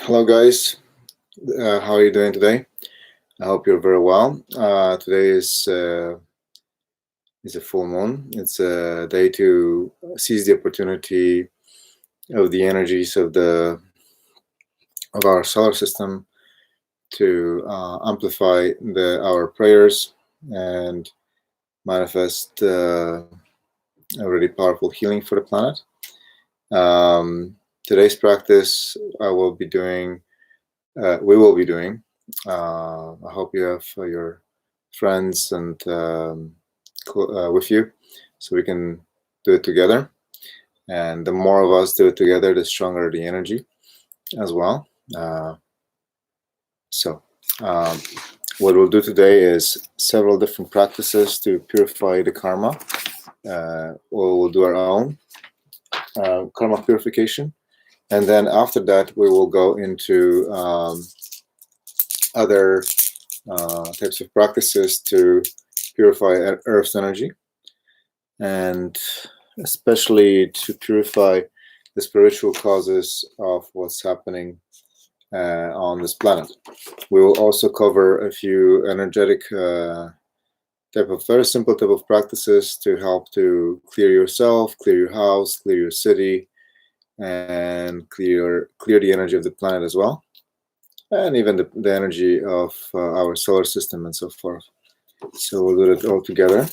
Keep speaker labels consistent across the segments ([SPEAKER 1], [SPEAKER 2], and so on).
[SPEAKER 1] Hello, guys. How are you doing today? I hope you're very well. Today is a full moon. It's a day to seize the opportunity of the energies of our solar system to amplify our prayers and manifest a really powerful healing for the planet. Today's practice we will be doing. I hope you have your friends and with you, so we can do it together. And the more of us do it together, the stronger the energy as well. What we'll do today is several different practices to purify the karma. We'll do our own karma purification, and then after that we will go into other types of practices to purify Earth's energy, and especially to purify the spiritual causes of what's happening on this planet. We will also cover a few energetic very simple type of practices to help to clear yourself, clear your house, clear your city, and clear the energy of the planet as well, and even the energy of our solar system and so forth. So we'll do it all together.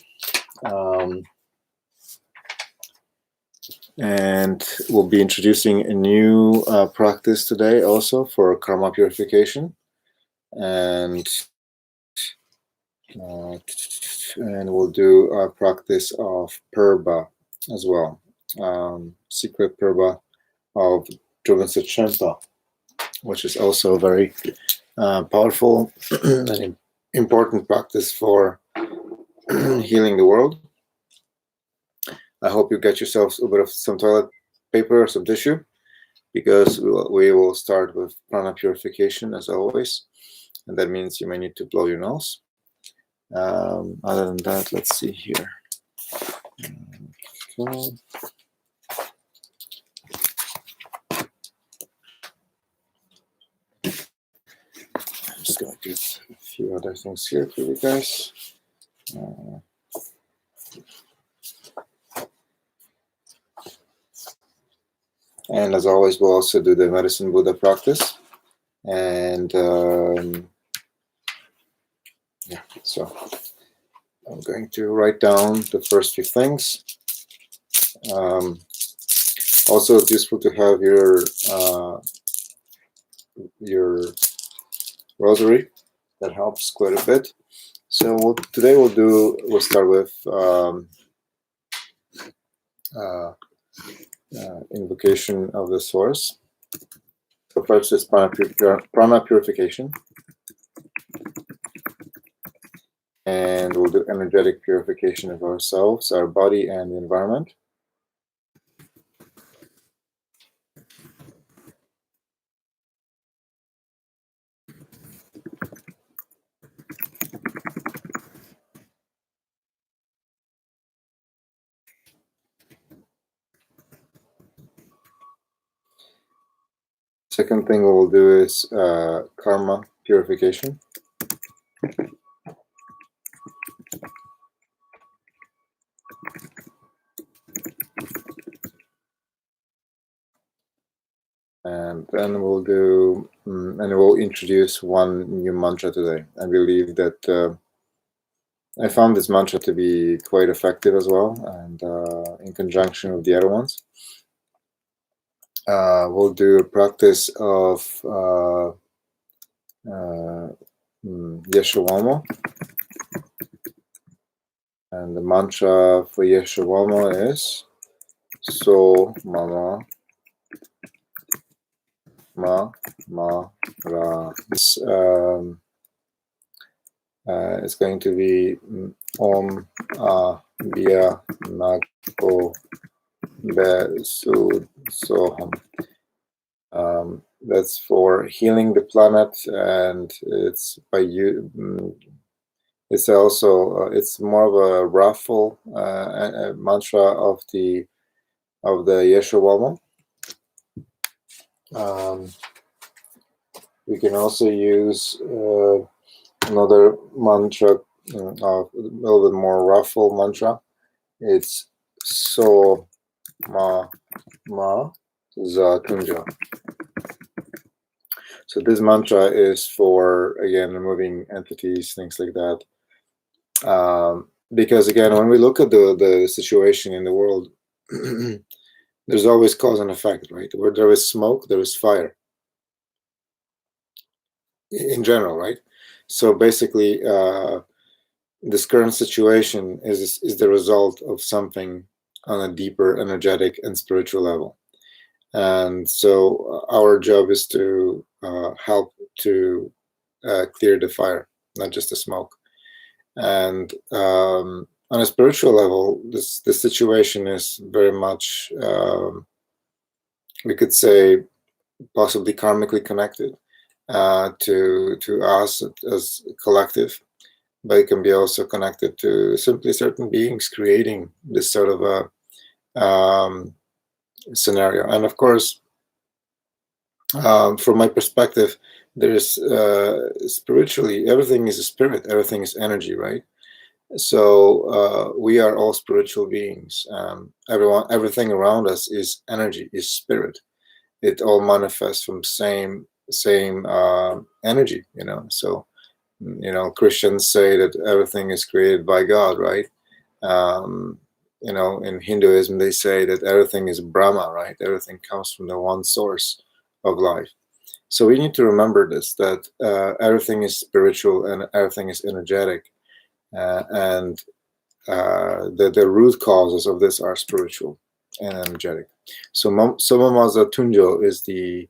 [SPEAKER 1] And we'll be introducing a new practice today also for karma purification. And we'll do a practice of Purba as well. Secret Purba of Drobin Sachempa, which is also very powerful and important practice for healing the world. I hope you get yourselves a bit of some toilet paper or some tissue, because we will start with prana purification as always, and that means you may need to blow your nose. Other than that, let's see here. Okay. I'm just gonna get a few other things here for you guys. And as always, we'll also do the Medicine Buddha practice. And yeah, so I'm going to write down the first few things. Also, it's useful to have your rosary. That helps quite a bit. So today we'll start with invocation of the source. So first is prana purification, and we'll do energetic purification of ourselves, our body, and the environment. Second thing we'll do is karma purification. And then we'll introduce one new mantra today. I believe that I found this mantra to be quite effective as well, and in conjunction with the other ones. We'll do a practice of Yeshawamo. And the mantra for Yeshawamo is So Mama Ma Ma Ra. It's going to be Om Bia Nako Be Sud Soham. That's for healing the planet, and it's by you. It's also it's more of a raffle a mantra of the Yeshawamo. We can also use another mantra, a little bit more ruffle mantra. It's So Ma Ma Za Tunja. So this mantra is for, again, removing entities, things like that. Because again, when we look at the situation in the world, there's always cause and effect, right? Where there is smoke, there is fire. In general, right? So basically, this current situation is the result of something on a deeper energetic and spiritual level. And so our job is to help to clear the fire, not just the smoke. And on a spiritual level, this situation is very much, we could say, possibly karmically connected to us as a collective, but it can be also connected to simply certain beings creating this sort of a scenario. And of course, from my perspective, there's spiritually, everything is a spirit, everything is energy, right? So we are all spiritual beings. Everything around us is energy, is spirit. It all manifests from same energy, you know. So Christians say that everything is created by God, right? In Hinduism they say that everything is Brahma, right? Everything comes from the one source of life. So we need to remember this, that everything is spiritual and everything is energetic, and the root causes of this are spiritual and energetic. So Somamaza Tunjo is the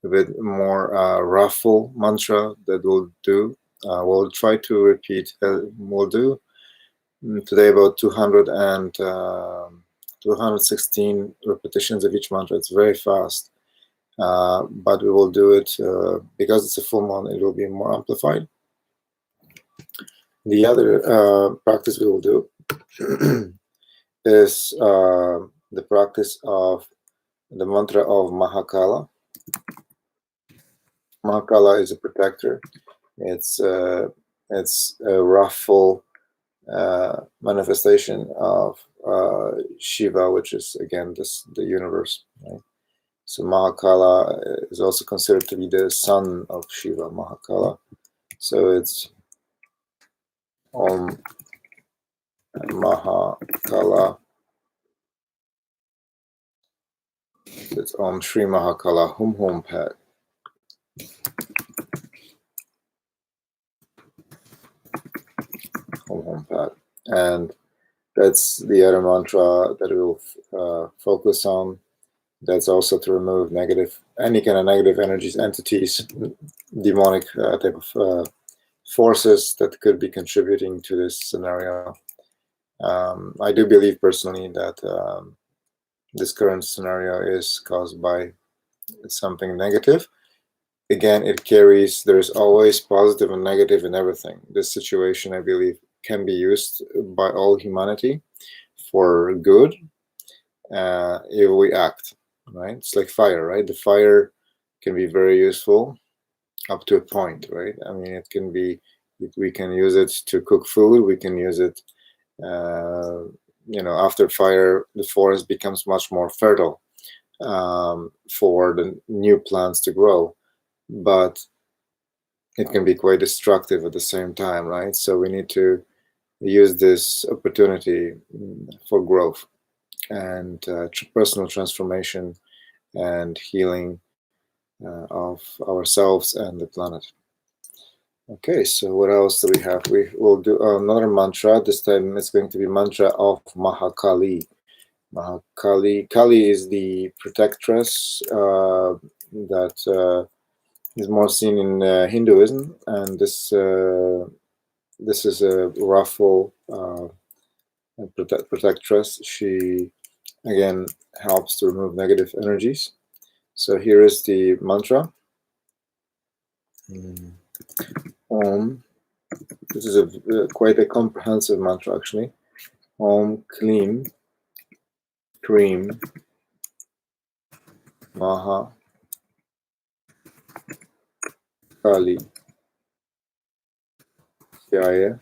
[SPEAKER 1] a bit more ruffle mantra that we'll do. We'll try to repeat. We'll do today about 216 repetitions of each mantra. It's very fast, but we will do it because it's a full moon. It will be more amplified. The other practice we will do is the practice of the mantra of Mahakala. Mahakala is a protector. It's a ruffle manifestation of Shiva, which is again the universe. Right? So Mahakala is also considered to be the son of Shiva, Mahakala. So it's Om Mahakala. It's Om Shri Mahakala Hum Hum Pat. Hum Hum Pat. And that's the other mantra that we'll focus on. That's also to remove any kind of negative energies, entities, demonic type of forces that could be contributing to this scenario. I do believe personally that this current scenario is caused by something negative. Again, there's always positive and negative in everything. This situation, I believe, can be used by all humanity for good if we act, right? It's like fire, right? The fire can be very useful up to a point, right? I mean, it can be, we can use it to cook food. We can use it, after fire, the forest becomes much more fertile for the new plants to grow. But it can be quite destructive at the same time, right? So we need to use this opportunity for growth and personal transformation and healing of ourselves and the planet. Okay, so what else do we have? We will do another mantra. This time it's going to be mantra of Mahakali. Mahakali. Kali is the protectress that is more seen in Hinduism, and this is a ruffle protectress. She again helps to remove negative energies. So here is the mantra. Om. This is quite a comprehensive mantra actually. Om Klim Krim Maha Kali, Jaya,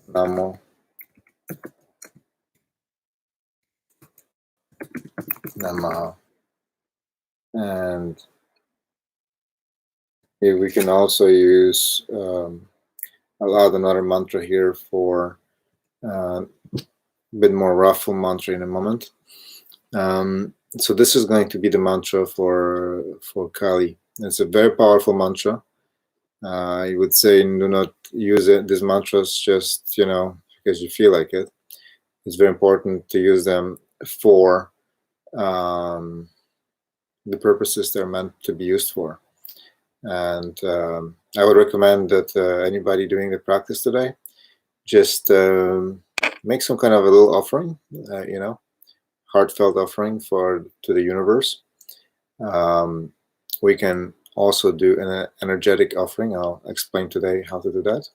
[SPEAKER 1] Namo, Namaha. And we can also use, I'll add another mantra here for a bit more raffle mantra in a moment. So this is going to be the mantra for Kali. It's a very powerful mantra. I would say do not use these mantras just, because you feel like it. It's very important to use them for the purposes they're meant to be used for. And I would recommend that anybody doing the practice today just make some kind of a little offering, heartfelt offering to the universe. We can also do an energetic offering. I'll explain today how to do that.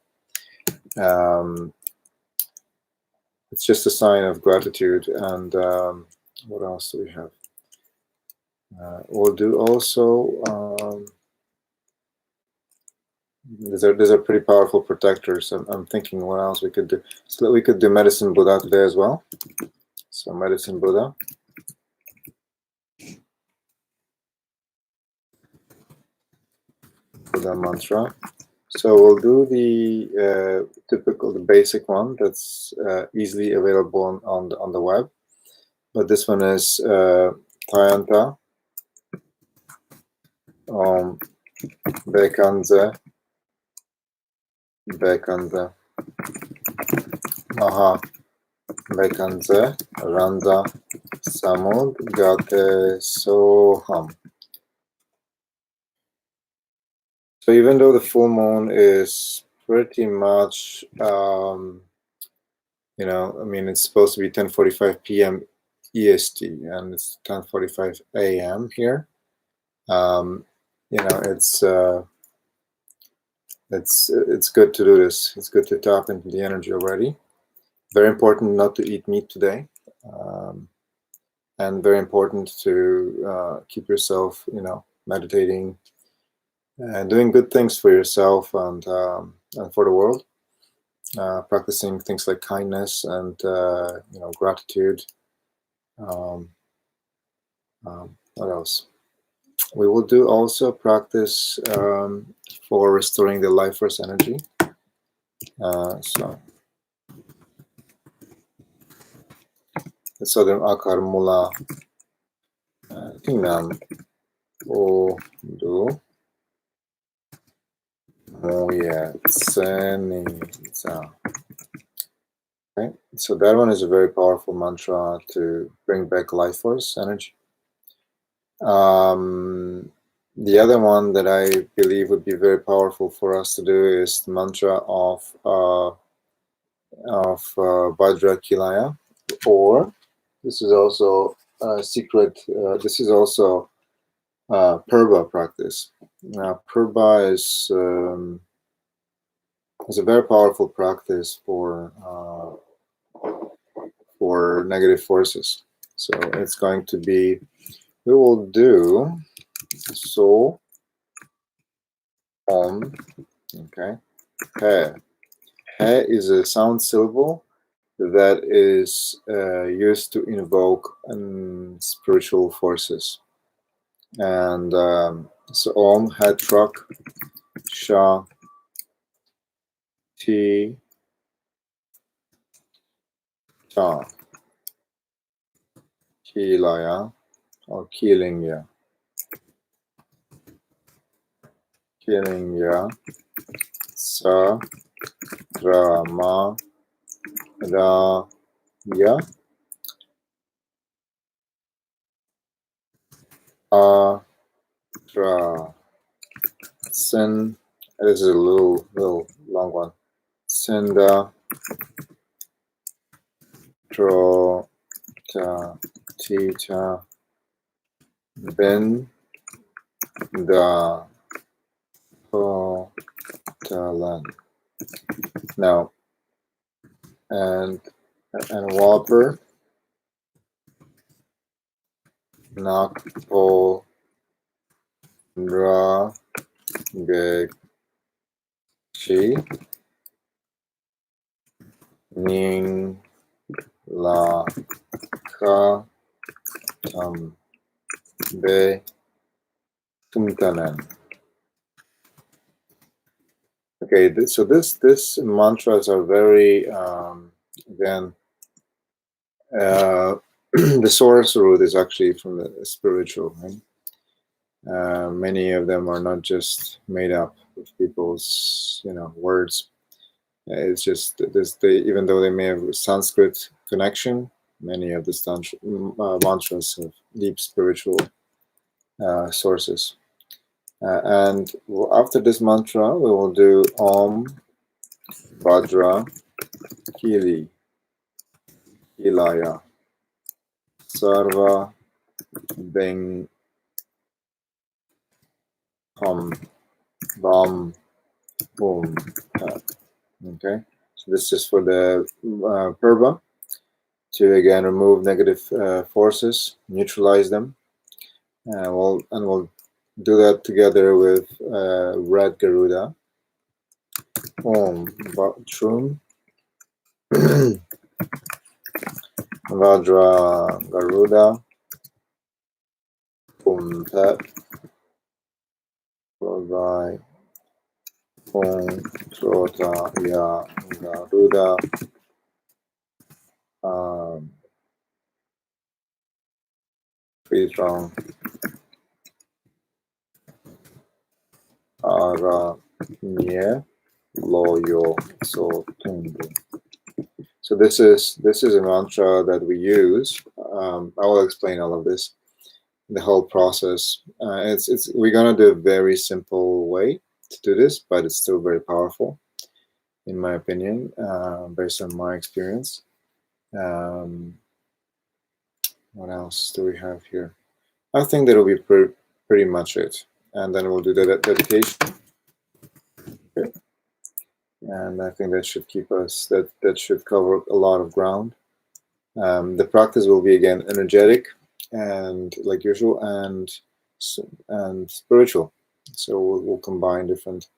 [SPEAKER 1] It's just a sign of gratitude. And what else do we have? We'll do also, these are pretty powerful protectors. I'm thinking what else we could do. So we could do Medicine Buddha today as well. So Medicine Buddha. Buddha mantra. So we'll do the the basic one that's easily available on the web. But this one is Tayanta Bekanze Maha Bekanze Ranza Samud Gate Soham. So even though the full moon is pretty much, it's supposed to be 10:45 p.m. EST, and it's 10:45 a.m. here. It's good to do this. It's good to tap into the energy already. Very important not to eat meat today, and very important to keep yourself, meditating and doing good things for yourself and for the world. Practicing things like kindness and gratitude. What else? We will do also practice for restoring the life force energy. So Southern Akar Mula Tingnam Odu Moya Tseniza. Okay, so that one is a very powerful mantra to bring back life force energy. The other one that I believe would be very powerful for us to do is the mantra of Vajra Kilaya, or this is also a secret. This is also Purba practice. Now, Purba is a very powerful practice for negative forces. So it's going to be, we will do so on, okay. He. He is a sound syllable that is used to invoke spiritual forces. And so Om, Hetrak, Sha, Ti, Ta, Kilaya, or Kilingya. Kilingya, Sa, Ra, Ma, Ra, Ya, A, Tra, Sin. This is a little long one. Sinda, Tro, Ta, Tita, Ben, Da, Ho, Talan. Now, and Whopper, Nakpo Ra Gechi Ning La Ka Tam Be Tumtanan. Okay, so this mantras are very again the source root is actually from the spiritual, right? Many of them are not just made up of people's words. It's just this they even though they may have Sanskrit connection, many of the mantras have deep spiritual sources. And after this mantra, we will do Om Vajra Kili Ilaya Sarva Beng Hum Bam Boom. Okay, so this is for the Purva to again remove negative forces, neutralize them. We'll do that together with Red Garuda. Om Vatrum Vajra Garuda Om Pet Provai Om Trota Ya Garuda Pitram Ara Nye Loyo So Tundu. So this is a mantra that we use. I will explain all of this, the whole process. We're gonna do a very simple way to do this, but it's still very powerful, in my opinion, based on my experience. What else do we have here? I think that'll be pretty much it, and then we'll do the dedication. Okay. And I think that should keep us, that should cover a lot of ground. The practice will be again energetic and like usual and spiritual. So we'll combine different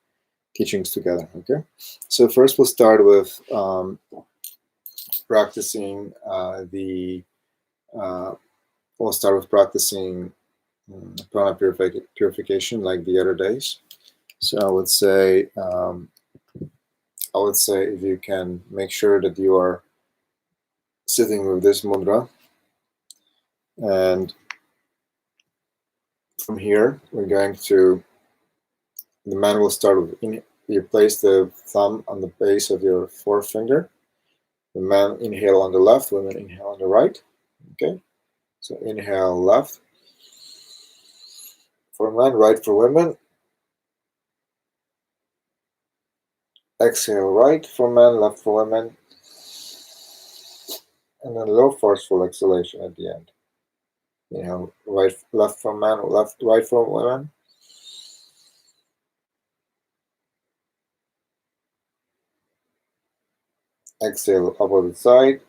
[SPEAKER 1] teachings together. Okay. So first we'll start with practicing we'll start with practicing prana purification like the other days. So I would say if you can make sure that you are sitting with this mudra, and from here we're going to, the man will start with, you place the thumb on the base of your forefinger. The man inhale on the left, women inhale on the right. Okay, so inhale left for men, right for women. Exhale right for men, left for women. And then low forceful exhalation at the end. Inhale left for men, right for women. Exhale opposite side.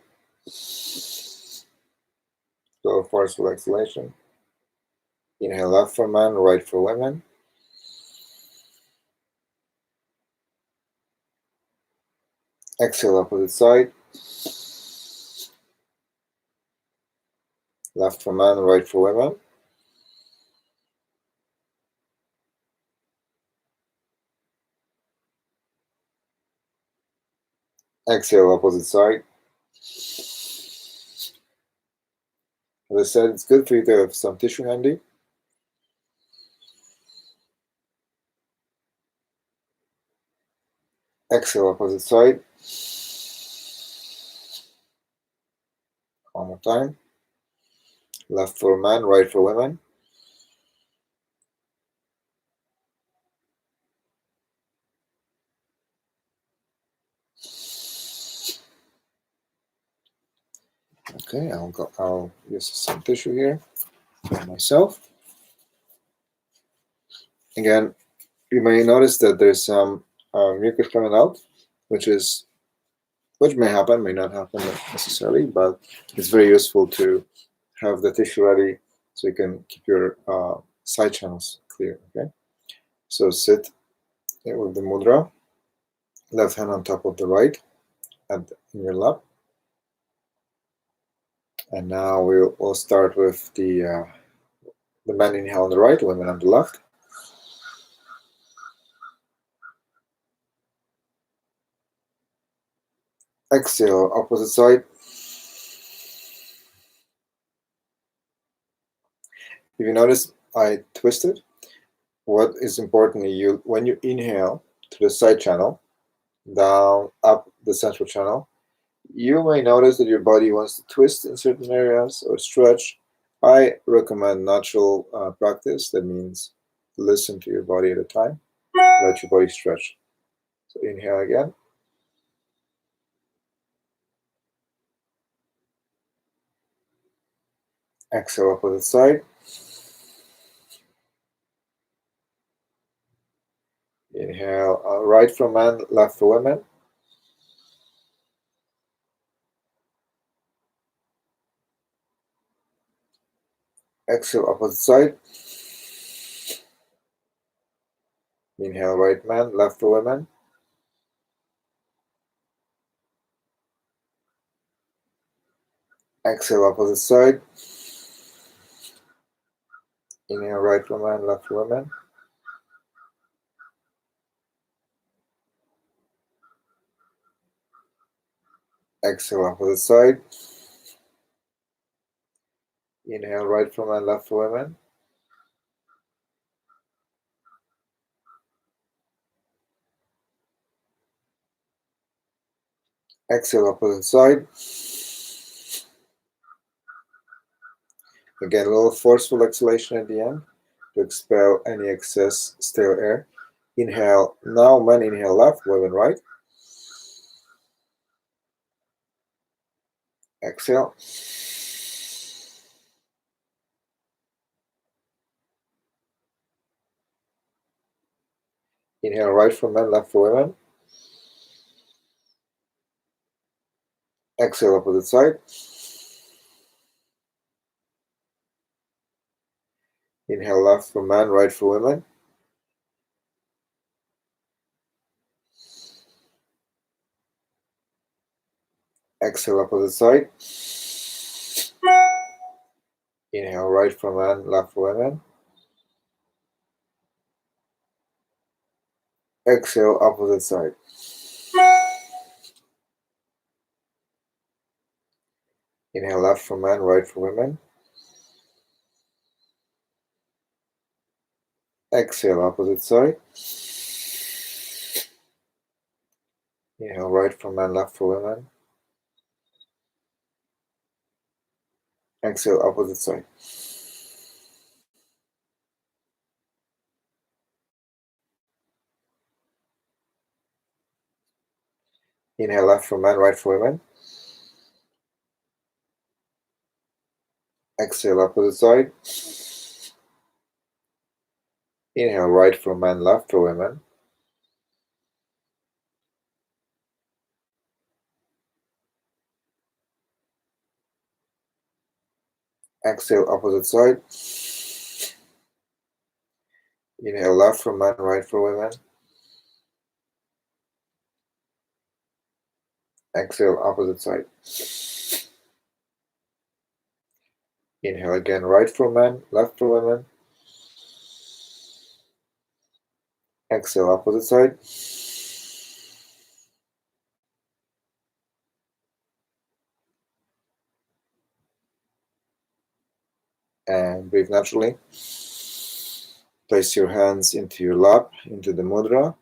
[SPEAKER 1] Low forceful exhalation. Inhale left for men, right for women. Exhale opposite side. Left for men, right for women. Exhale opposite side. As I said, it's good for you to have some tissue handy. Exhale opposite side. One more time. Left for men, right for women. Okay, I'll use some tissue here for myself. Again, you may notice that there's some mucus coming out, which may happen, may not happen necessarily, but it's very useful to have the tissue ready so you can keep your side channels clear. Okay, so sit with the mudra, left hand on top of the right in your lap, and now we'll start with the men inhale on the right, women on the left. Exhale, opposite side. If you notice, I twisted. What is important, when you inhale to the side channel, down, up the central channel, you may notice that your body wants to twist in certain areas or stretch. I recommend natural practice. That means listen to your body at a time. Let your body stretch. So inhale again. Exhale, opposite side. Inhale, right for men, left for women. Exhale, opposite side. Inhale, right man, left for women. Exhale, opposite side. Inhale, right for man, left for women. Exhale, opposite side. Inhale, right for men, left for women. Exhale, opposite side. Again, a little forceful exhalation at the end to expel any excess stale air. Inhale, now men inhale left, women right. Exhale. Inhale, right for men, left for women. Exhale, opposite side. Inhale, left for men, right for women. Exhale, opposite side. Inhale, right for men, left for women. Exhale, opposite side. Inhale, left for men, right for women. Exhale, opposite side. Inhale, right for men, left for women. Exhale, opposite side. Inhale, left for men, right for women. Exhale, opposite side. Inhale, right for men, left for women. Exhale, opposite side. Inhale, left for men, right for women. Exhale, opposite side. Inhale again, right for men, left for women. Exhale, opposite side. And breathe naturally. Place your hands into your lap, into the mudra.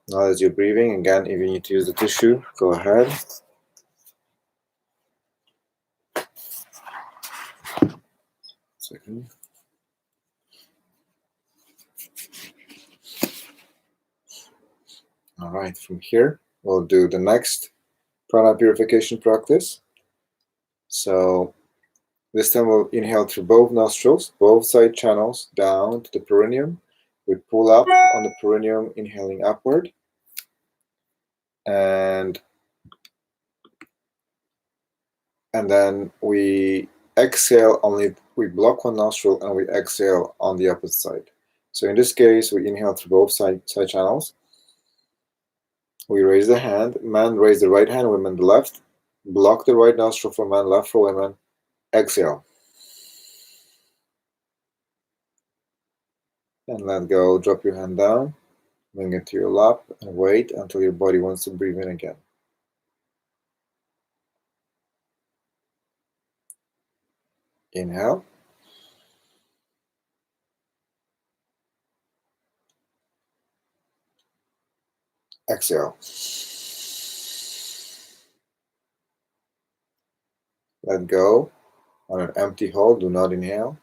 [SPEAKER 1] Now as you're breathing, again, if you need to use the tissue, go ahead. Second. All right, from here, we'll do the next prana purification practice. So this time we'll inhale through both nostrils, both side channels, down to the perineum. We pull up on the perineum, inhaling upward. And then we exhale only, we block one nostril and we exhale on the opposite side. So in this case, we inhale through both side channels. We raise the hand, man raise the right hand, women the left. Block the right nostril for men, left for women. Exhale. And let go, drop your hand down, bring it to your lap, and wait until your body wants to breathe in again. Inhale. Exhale. Let go on an empty hold, do not inhale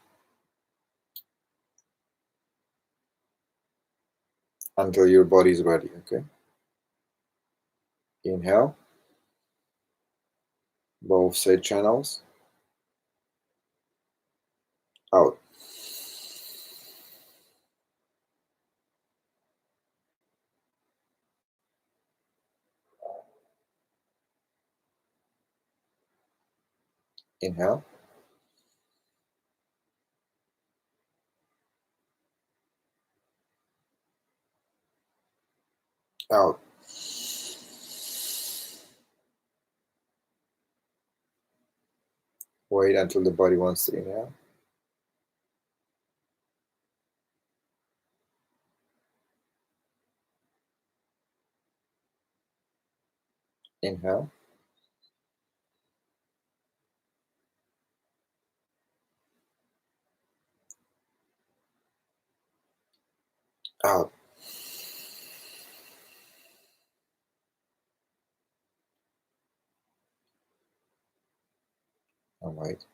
[SPEAKER 1] until your body is ready, okay? Inhale, both side channels. Out. Inhale. Out. Wait until the body wants to inhale. Inhale. Out. And wait.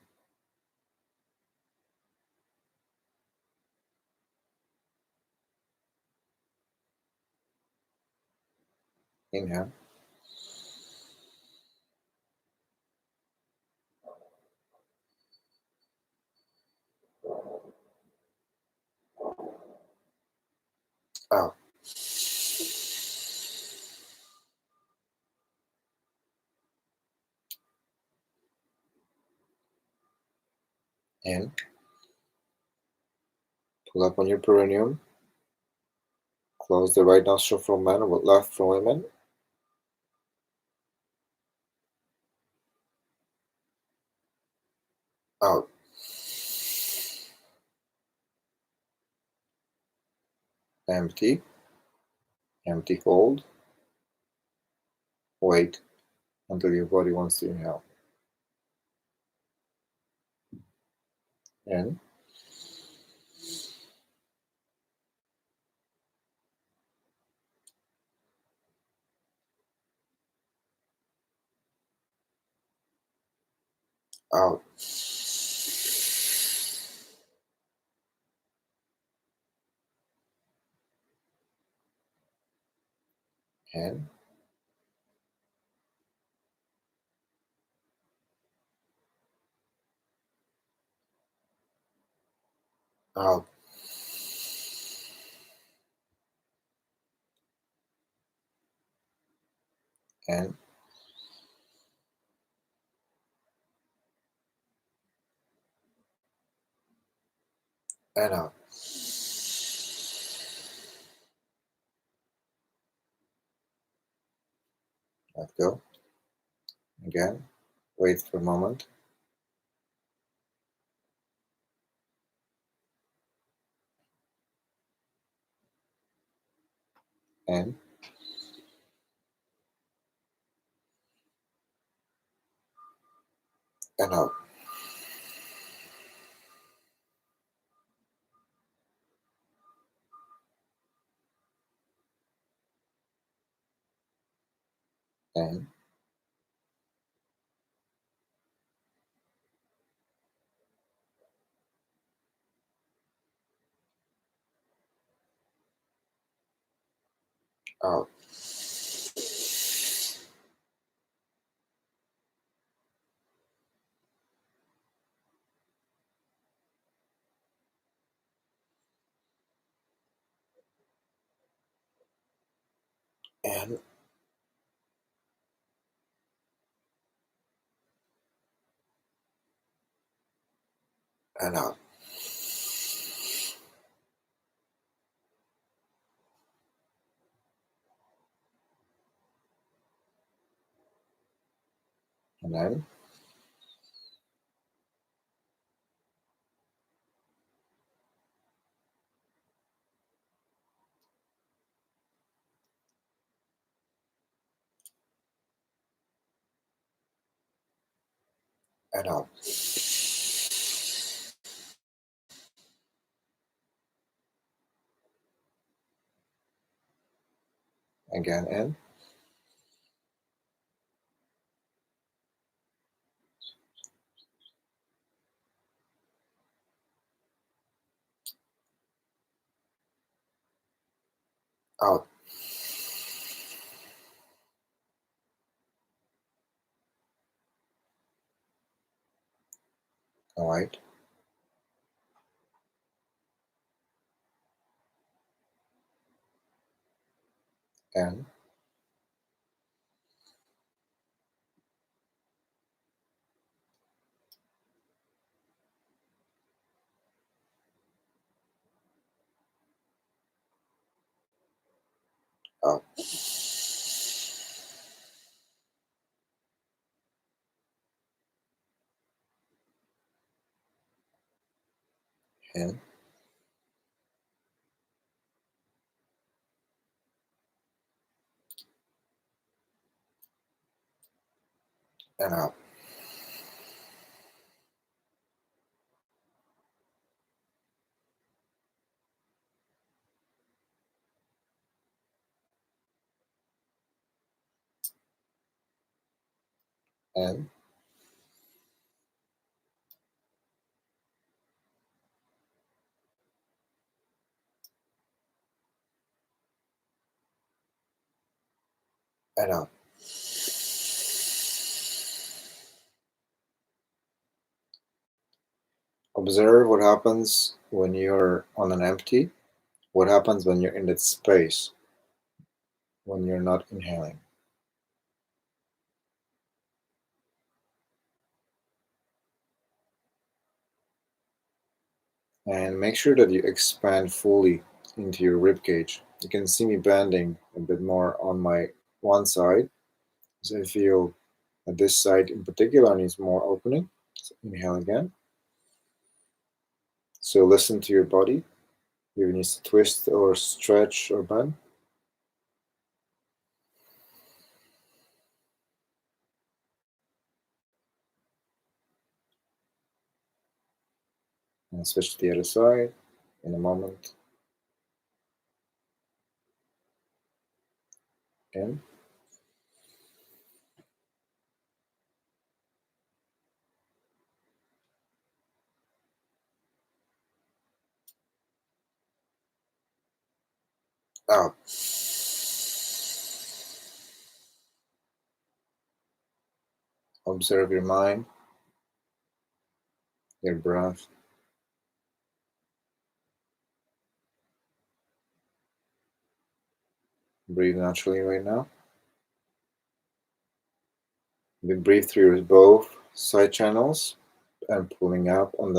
[SPEAKER 1] Inhale. Out. In. Pull up on your perineum. Close the right nostril for men, left for women. Out. Empty. Empty hold. Wait until your body wants to inhale. In. Out. In. Out. In. And out. Let go. Again. Wait for a moment. In. And out. In. Out. In. and out. And then and out. Again in. Out. All right. In. Out. In. And out. In. And out. Observe what happens when you're on an empty. What happens when you're in that space, when you're not inhaling. And make sure that you expand fully into your rib cage. You can see me bending a bit more on my one side, so I feel that this side in particular needs more opening. So inhale again. So listen to your body. If it needs to twist or stretch or bend. And switch to the other side in a moment. In. Out. Observe your mind, your breath. Breathe naturally right now. You breathe through both side channels and pulling up on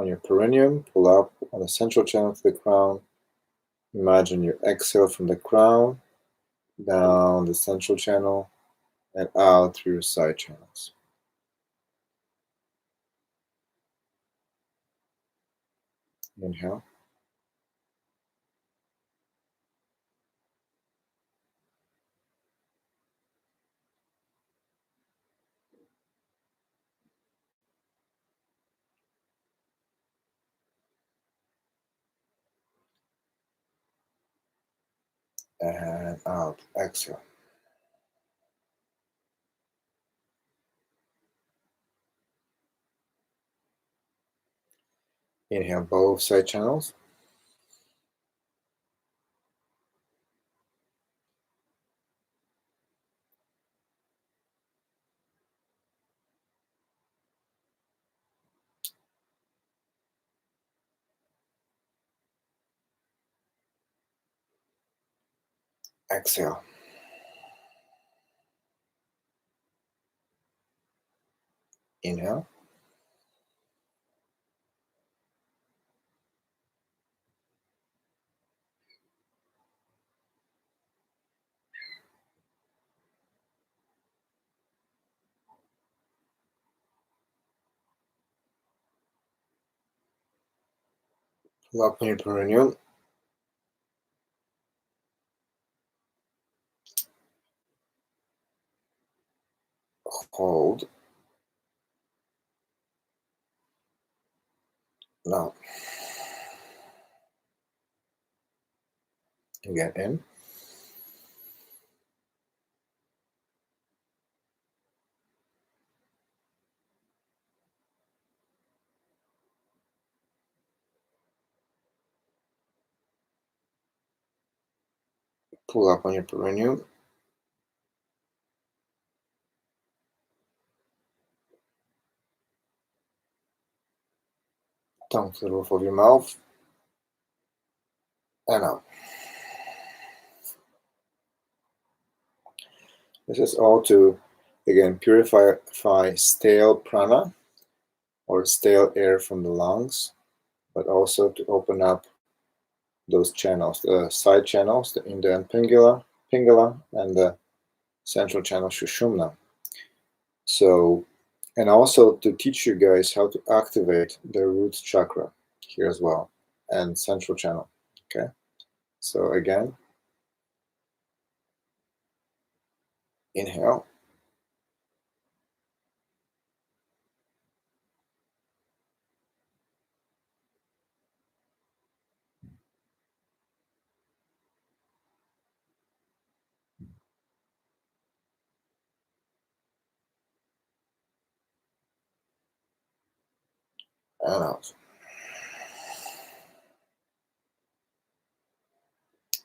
[SPEAKER 1] your perineum, pull up on the central channel to the crown. Imagine your exhale from the crown down the central channel and out through your side channels. Inhale. And out. Exhale. Inhale both side channels. Exhale. Inhale. Open your perineum. Hold. Now. Again, in. Pull up on your perineum. Tongue to the roof of your mouth. And out. This is all to, again, purify stale prana or stale air from the lungs, but also to open up those channels, the side channels, the Inda and Pingala, and the central channel Sushumna. So, and also to teach you guys how to activate the root chakra here as well, and central channel. Okay, so again, inhale. And out.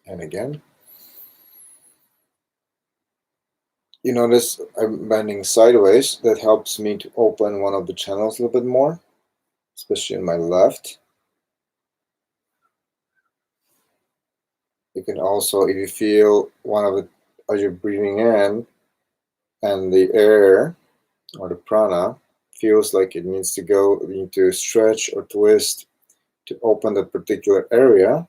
[SPEAKER 1] And again. You notice I'm bending sideways. That helps me to open one of the channels a little bit more, especially in my left. You can also, if you feel one of it as you're breathing in and the air or the prana feels like it needs to go, you need to stretch or twist to open that particular area,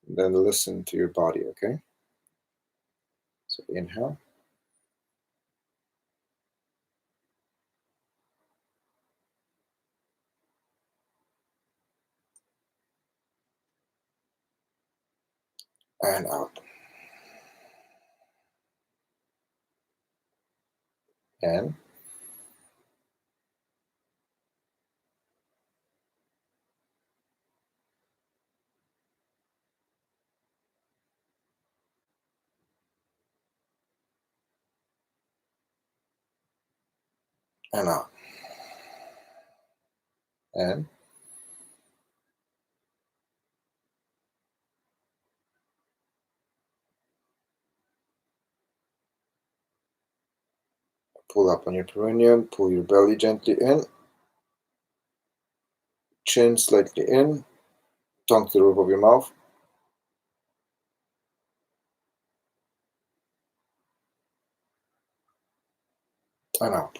[SPEAKER 1] then listen to your body, okay? So inhale. And out. And out. And pull up on your perineum, pull your belly gently in, chin slightly in, tongue to the roof of your mouth. And out.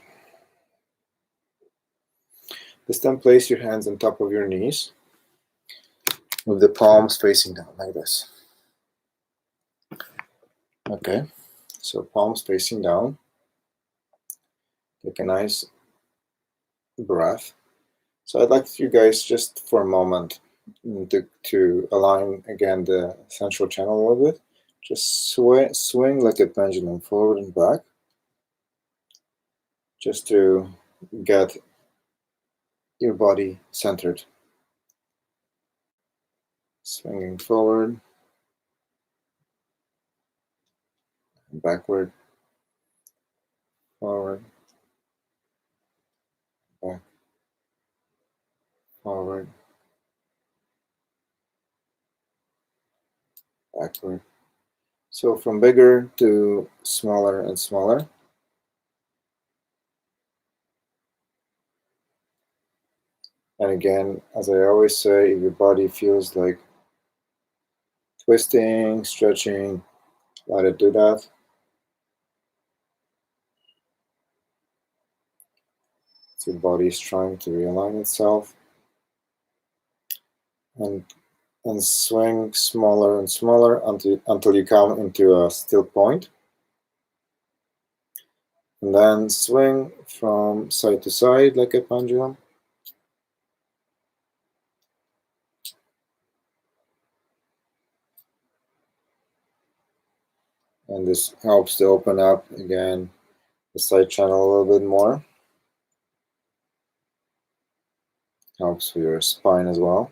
[SPEAKER 1] This time place your hands on top of your knees with the palms facing down like this. Okay, so palms facing down. Take a nice breath. So I'd like you guys just for a moment to align again the central channel a little bit. Just swing like a pendulum forward and back, just to get your body centered. Swinging forward, backward, forward, back, forward, backward. So from bigger to smaller and smaller. And again, as I always say, if your body feels like twisting, stretching, let it do that. So your body is trying to realign itself. And swing smaller and smaller until you come into a still point. And then swing from side to side like a pendulum. And this helps to open up again the side channel a little bit more. Helps for your spine as well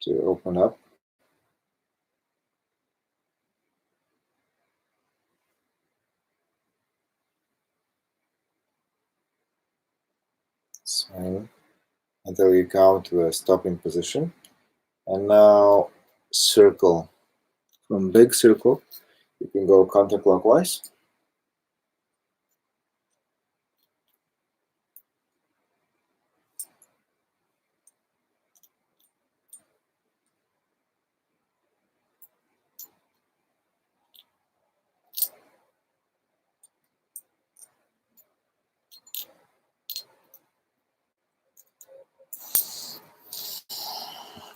[SPEAKER 1] to open up. Same until you come to a stopping position. And now circle. From big circle, you can go counterclockwise.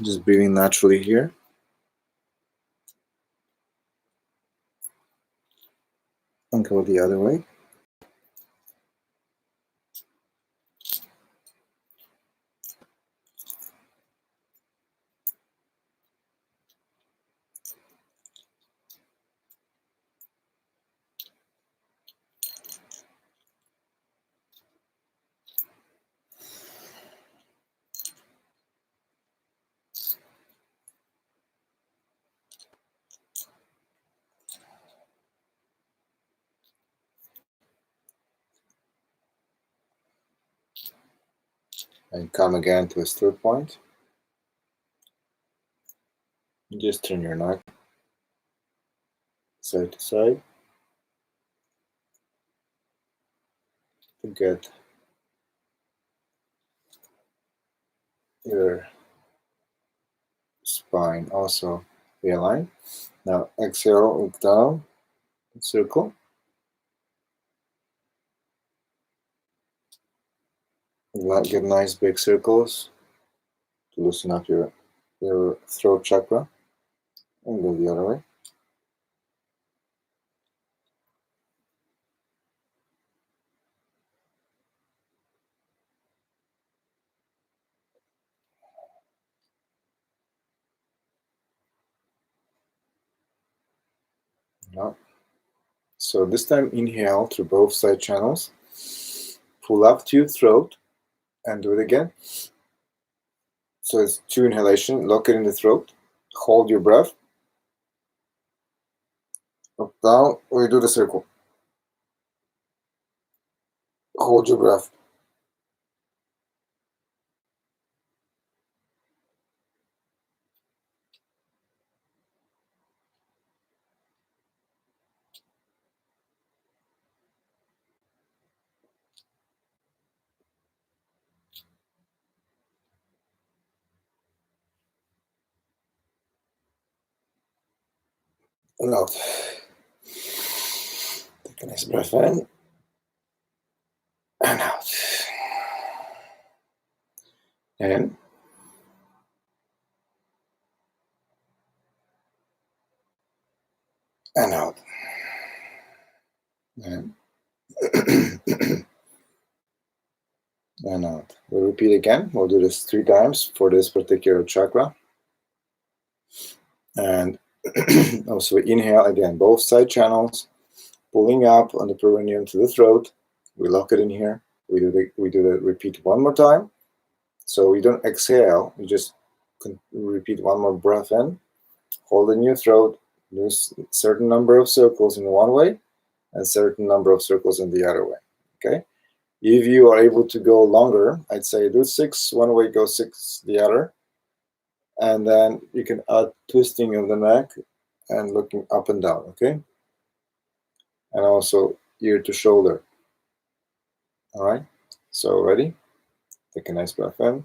[SPEAKER 1] Just breathing naturally here. And go the other way. And come again to a still point. Just turn your neck side to side to get your spine also realigned. Now exhale, look down, circle. Get nice big circles to loosen up your throat chakra. And go the other way. Now, so this time inhale through both side channels. Pull up to your throat and do it again. So it's 2 inhalation, lock it in the throat, hold your breath, up, down, we do the circle. Hold your breath. And out. Take a nice breath in and out. In and out. In and out. We'll repeat again. We'll do this 3 times for this particular chakra. And also inhale again, both side channels, pulling up on the perineum to the throat. We lock it in here. We do the repeat one more time. So we don't exhale. We just repeat one more breath in, hold in your throat, do a certain number of circles in one way, and certain number of circles in the other way. Okay. If you are able to go longer, I'd say do 6 one way, go 6 the other, and then you can add twisting of the neck and looking up and down. Okay. And also ear to shoulder. All right. So ready? Take a nice breath in.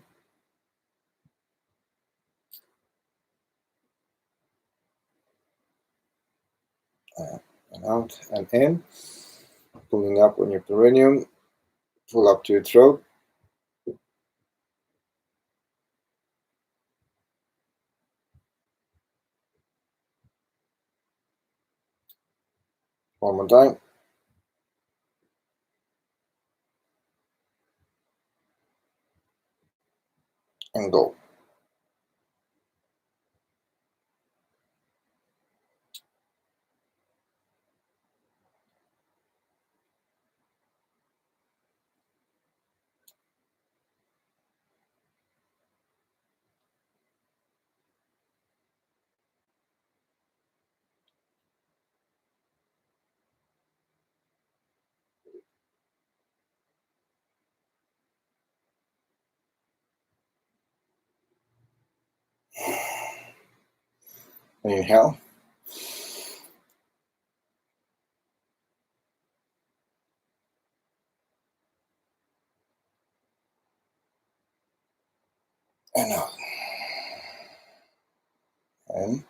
[SPEAKER 1] And out and in. Pulling up on your perineum. Pull up to your throat. One more time. And go. Inhale. And out. In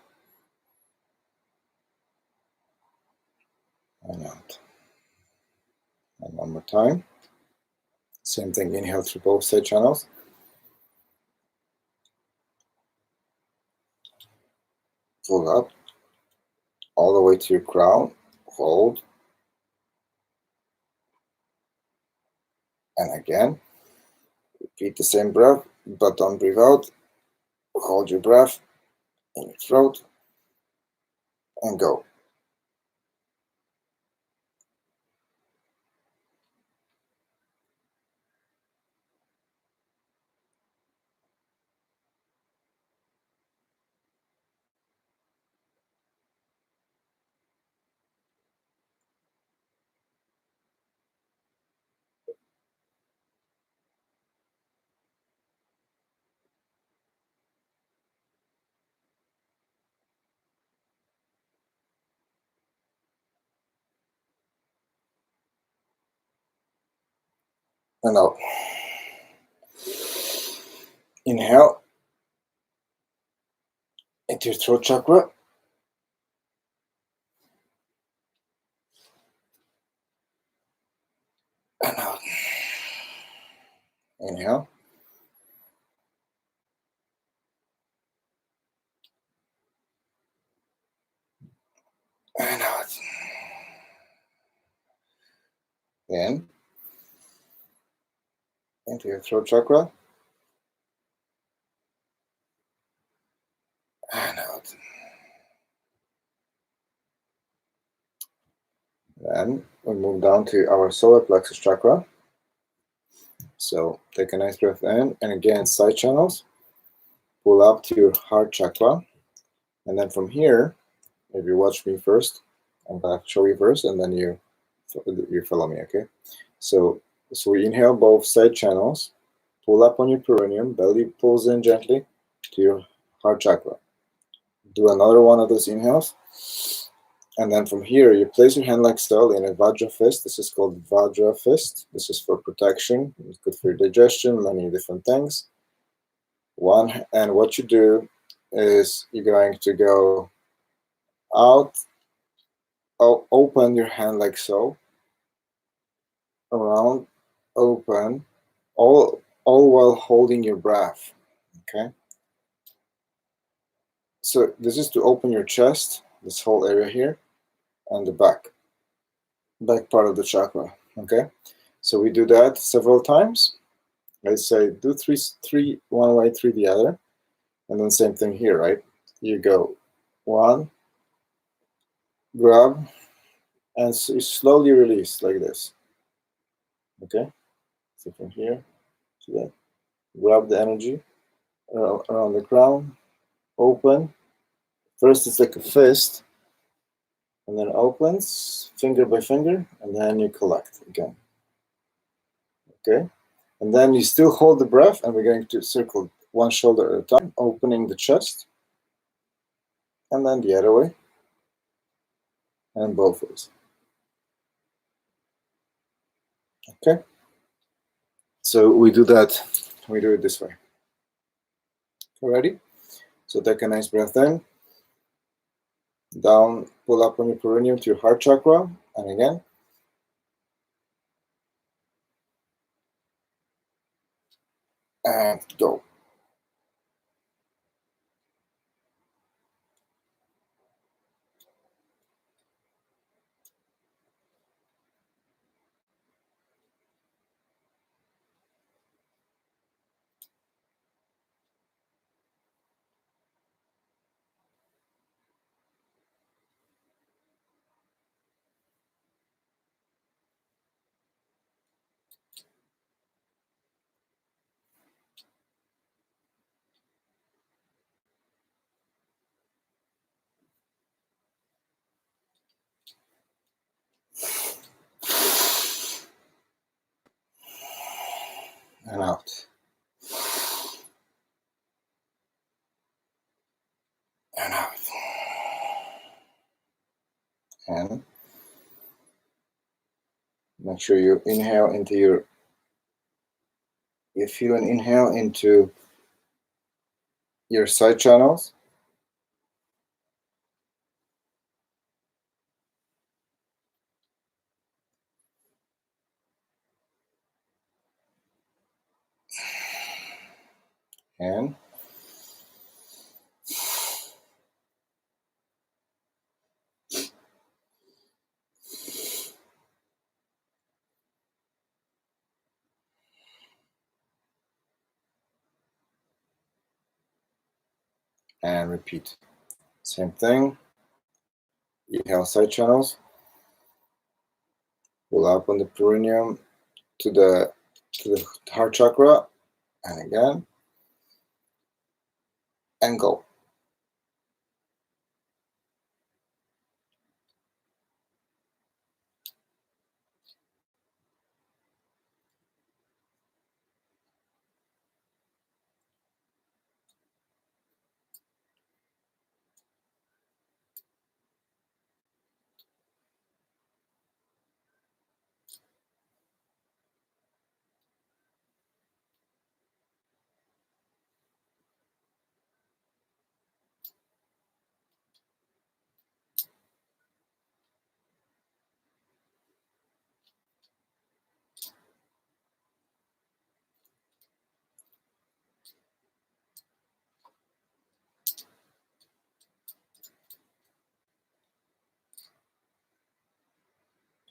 [SPEAKER 1] and out. And one more time. Same thing, inhale through both side channels. Pull up all the way to your crown. Hold. And again. Repeat the same breath, but don't breathe out. Hold your breath in your throat. And go. And out. Inhale into your throat chakra. And out. Inhale. And out. In. Into your throat chakra. And out. Then we move down to our solar plexus chakra. So take a nice breath in, and again, side channels. Pull up to your heart chakra. And then from here, if you watch me first, I'm going to show you first, and then you follow me, okay? So we inhale both side channels. Pull up on your perineum, belly pulls in gently to your heart chakra. Do another one of those inhales. And then from here, you place your hand like so in a Vajra fist. This is called Vajra fist. This is for protection. It's good for your digestion, many different things. And what you do is you're going to go out, open your hand like so, around, open, all while holding your breath, okay? So this is to open your chest, this whole area here, and the back part of the chakra, okay? So we do that several times. I say do three one way, three the other, and then same thing here, right? You go one, grab, and so you slowly release like this, okay? So from here to that, grab the energy around the crown, open. First it's like a fist, and then opens finger by finger, and then you collect again, okay? And then you still hold the breath, and we're going to circle one shoulder at a time, opening the chest, and then the other way, and both ways. Okay? So we do it this way. Ready? So take a nice breath in, down, pull up on your perineum to your heart chakra, and again. And go. And out. And out. And make sure you inhale into you feel an inhale into your side channels. And repeat. Same thing. Inhale side channels. Pull up on the perineum to the heart chakra, and again, and go.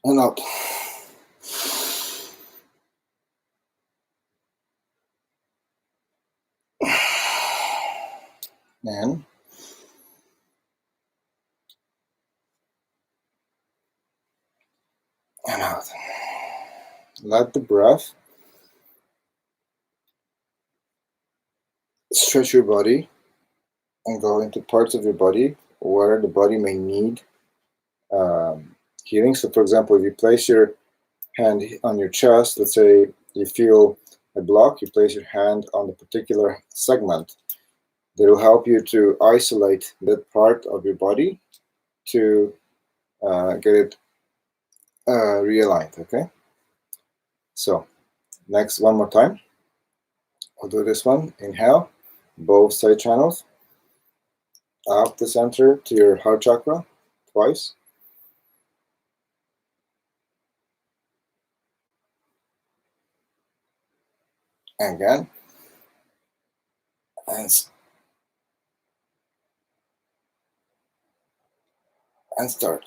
[SPEAKER 1] And out. In and out. Let the breath stretch your body and go into parts of your body where the body may need healing. So, for example, if you place your hand on your chest, let's say you feel a block, you place your hand on the particular segment that will help you to isolate that part of your body to get it realigned. Okay, so next, one more time. I'll do this one. Inhale, both side channels, up the center to your heart chakra, twice. And again. And start.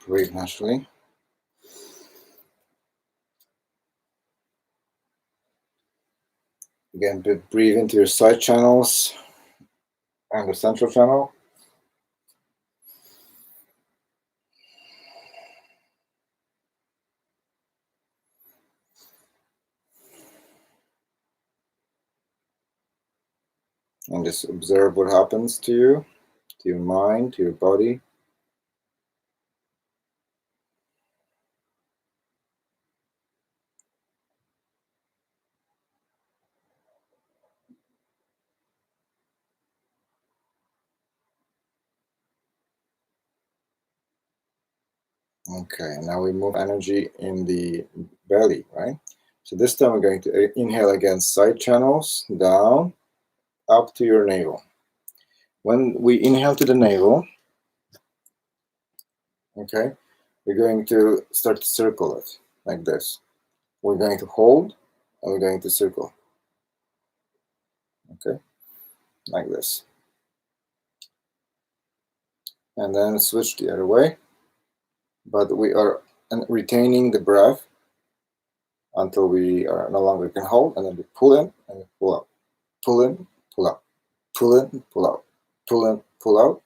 [SPEAKER 1] Breathe naturally. Again, breathe into your side channels and the central channel. And just observe what happens to you, to your mind, to your body. Okay, now we move energy in the belly, right? So this time we're going to inhale again, side channels, down, up to your navel. When we inhale to the navel, okay, we're going to start to circle it like this. We're going to hold and we're going to circle, okay, like this. and then switch the other way. But we are retaining the breath until we are no longer can hold, and then we pull in and we pull out, pull in, pull out, pull in, pull out, pull in, pull out,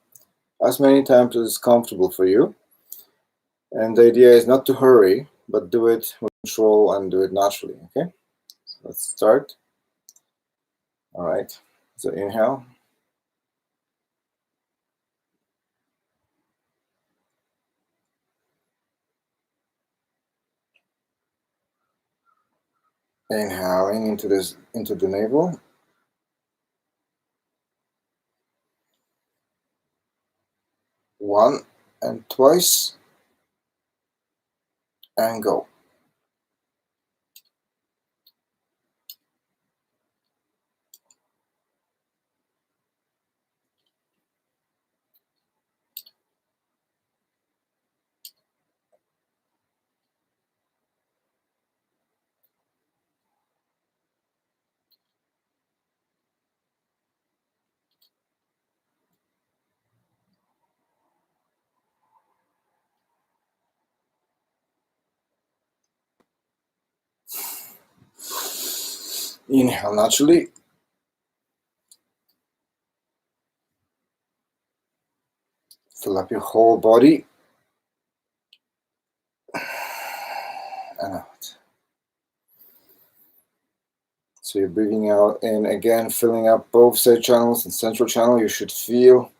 [SPEAKER 1] as many times as is comfortable for you. And the idea is not to hurry, but do it with control and do it naturally. Okay, so let's start. All right, so inhale. Inhaling into the navel. One and twice, and go. Inhale naturally. Fill up your whole body. And out. So you're breathing out in again, filling up both side channels and central channel. You should feel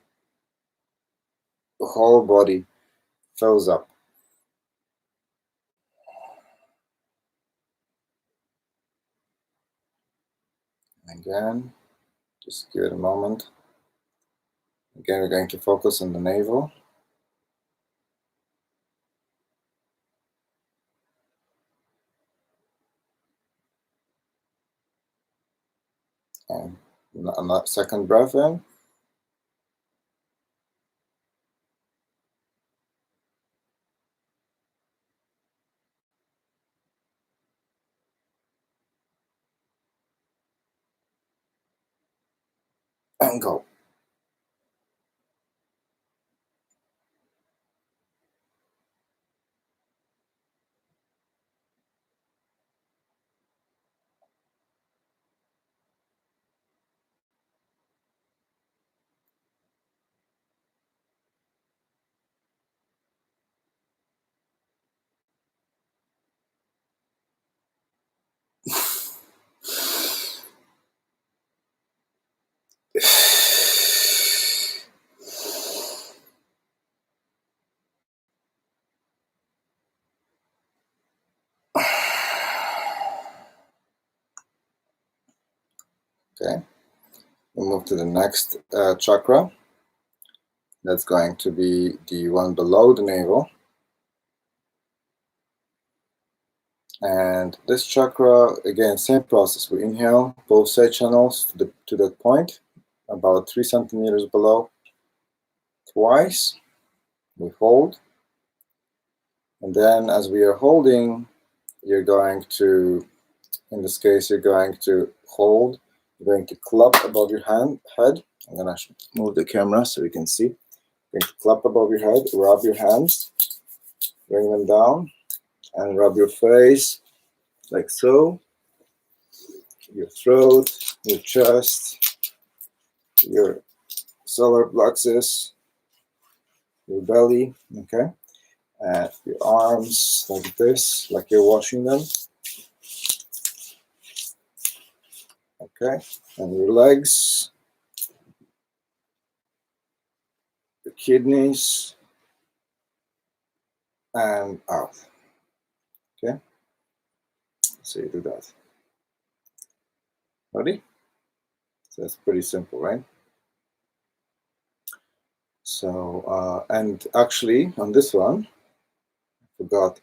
[SPEAKER 1] the whole body fills up. Again, just give it a moment. Again, we're going to focus on the navel. And a second breath in. And go. Okay, we'll move to the next chakra. That's going to be the one below the navel. And this chakra, again, same process. We inhale both side channels to that point, about 3 centimeters below. Twice, we hold. And then as we are holding, you're going to, in this case, you're going to hold. You're going to clap above your head. I'm going to move the camera so you can see. You're going to clap above your head, rub your hands, bring them down, and rub your face like so. Your throat, your chest, your solar plexus, your belly, okay? And your arms like this, like you're washing them. Okay, and your legs, your kidneys, and out. Okay, so you do that. Ready? So that's pretty simple, right? So, and actually on this one, I forgot,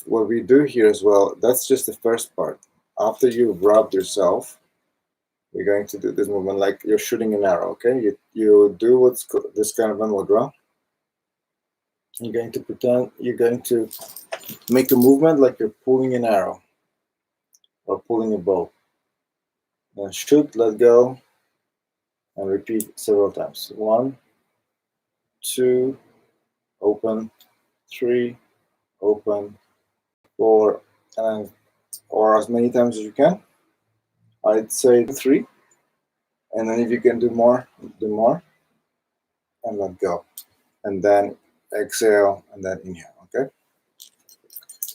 [SPEAKER 1] what we do here as well, that's just the first part. After you've rubbed yourself, we're going to do this movement like you're shooting an arrow, okay? You do what's this kind of a mudra. You're going to pretend you're going to make a movement like you're pulling an arrow or pulling a bow. Then shoot, let go, and repeat several times. 1, 2, open, 3, open, 4, and or as many times as you can. I'd say 3, and then if you can do more, and let go, and then exhale, and then inhale. Okay.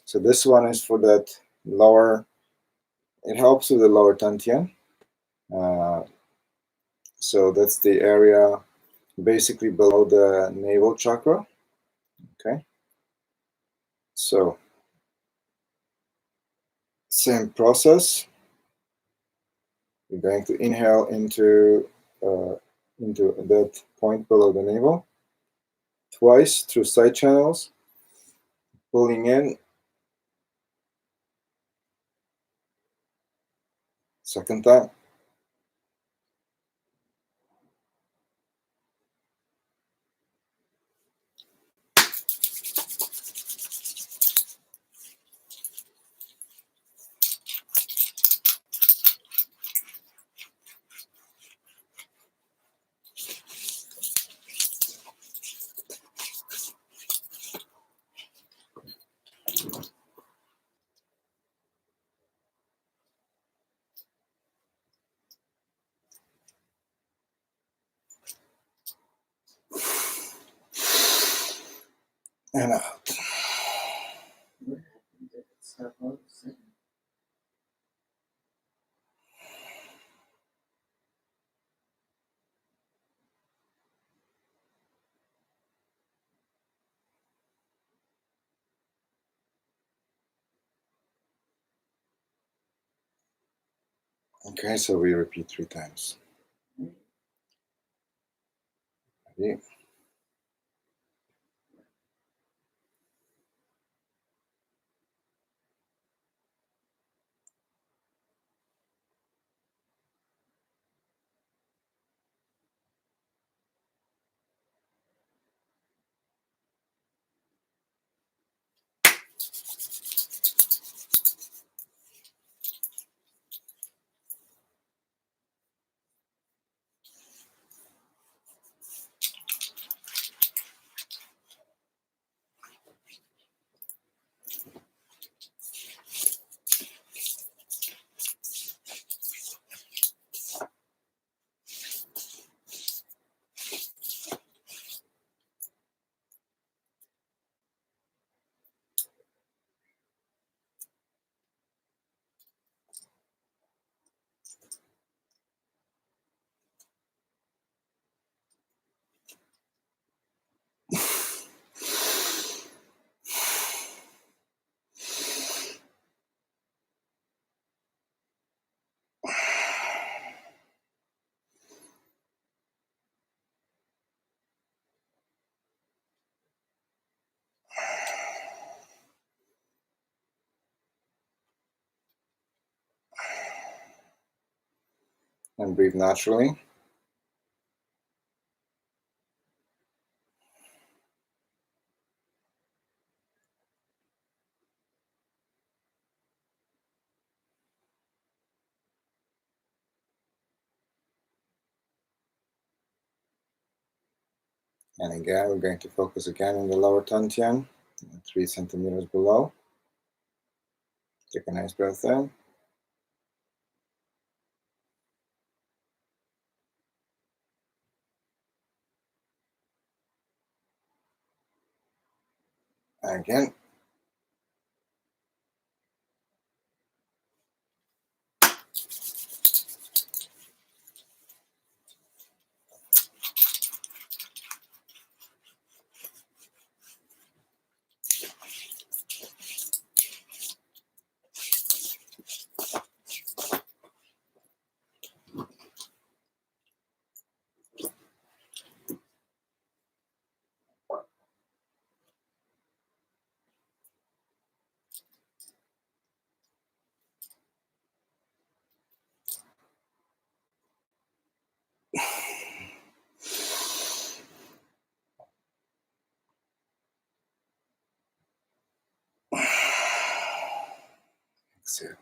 [SPEAKER 1] So this one is for that lower. It helps with the lower dantian. So that's the area basically below the navel chakra. Okay. So same process. You're going to inhale into that point below the navel twice through side channels, pulling in. Second time. And out. Okay, so we repeat 3 times. Ready? And breathe naturally. And again, we're going to focus again on the lower dantian, 3 centimeters below. Take a nice breath in. And again. Exhale.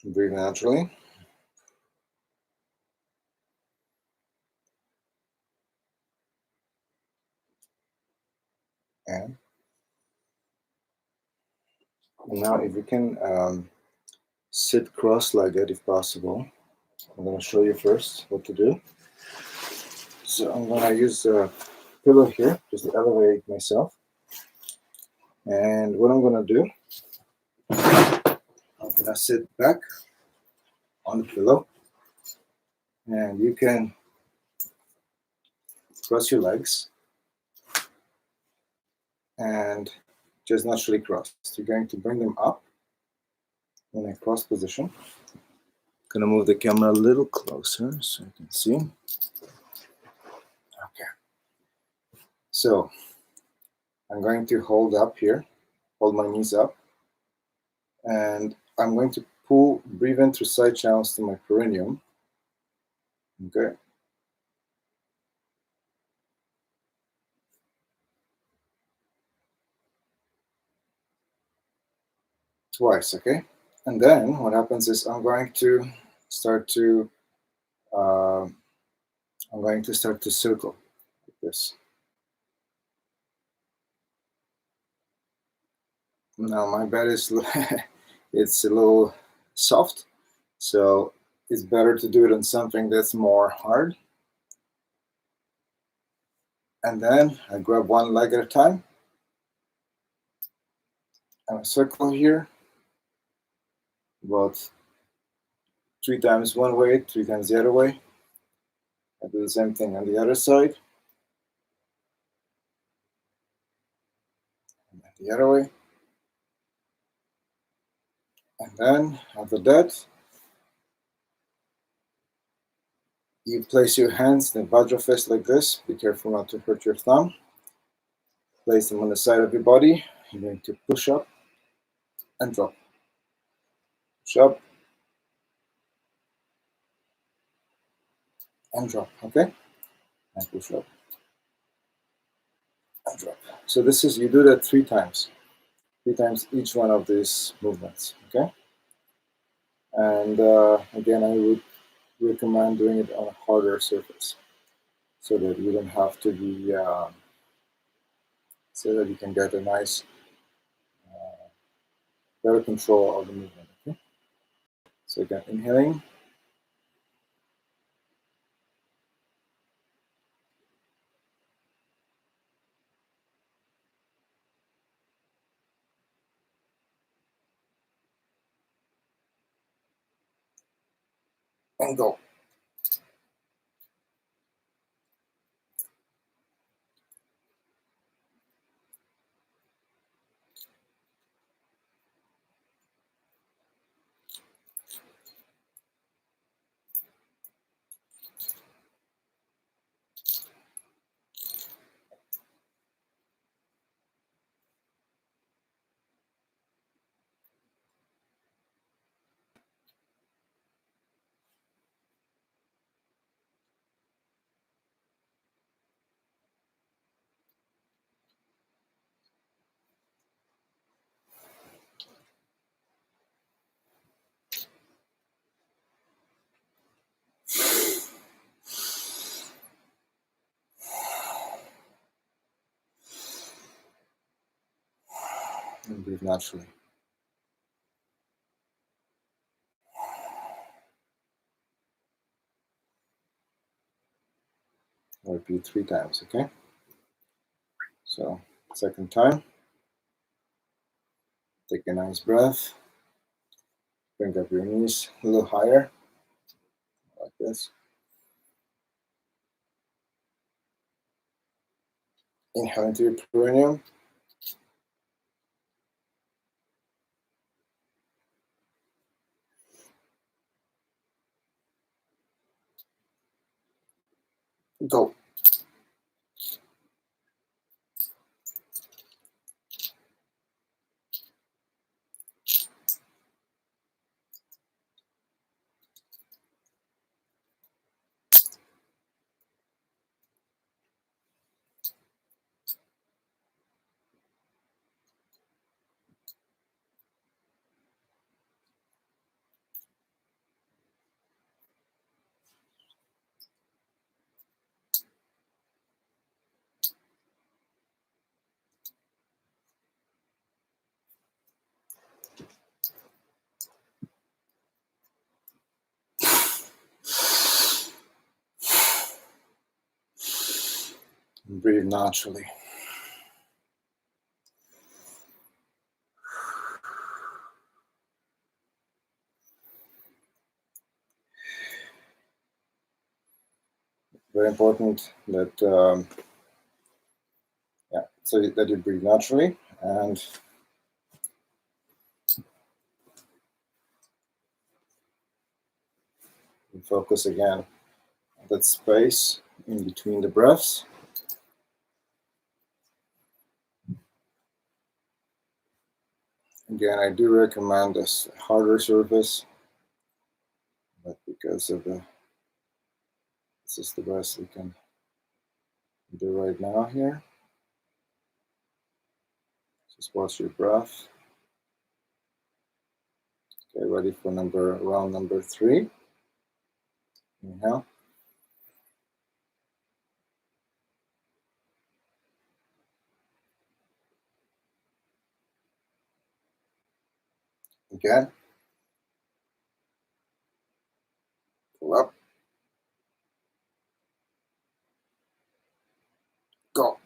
[SPEAKER 1] Breathe naturally. And now if you can sit cross-legged if possible. I'm going to show you first what to do. So I'm going to use a pillow here just to elevate myself. And what I'm going to do, I'm going to sit back on the pillow. And you can cross your legs and just naturally cross. You're going to bring them up in a cross position. Gonna move the camera a little closer so you can see. Okay. So I'm going to hold up here, hold my knees up, and I'm going to breathe in through side channels to my perineum. Okay. Twice, okay? And then what happens is I'm going to start to circle like this. Now my bed is it's a little soft, so it's better to do it on something that's more hard. And then I grab one leg at a time and I circle here about 3 times one way, 3 times the other way. I do the same thing on the other side and the other way. And then after that, you place your hands in the Vajra fist like this. Be careful not to hurt your thumb. Place them on the side of your body. You're going to push up and drop. Push up and drop, okay? And push up and drop. So this is, you do that 3 times. 3 times each one of these movements, okay? And again, I would recommend doing it on a harder surface so that you don't have to be, so that you can get a nice, better control of the movement, okay? So again, inhaling. And go. And breathe naturally. I'll repeat 3 times, okay? So, second time. Take a nice breath. Bring up your knees a little higher, like this. Inhale into your perineum. Go. And breathe naturally. Very important that so that you breathe naturally and focus again on that space in between the breaths. Again, I do recommend this harder surface, but because of this is the best we can do right now here. Just watch your breath. Okay, ready for round number 3. Inhale. Again. Pull up. Go.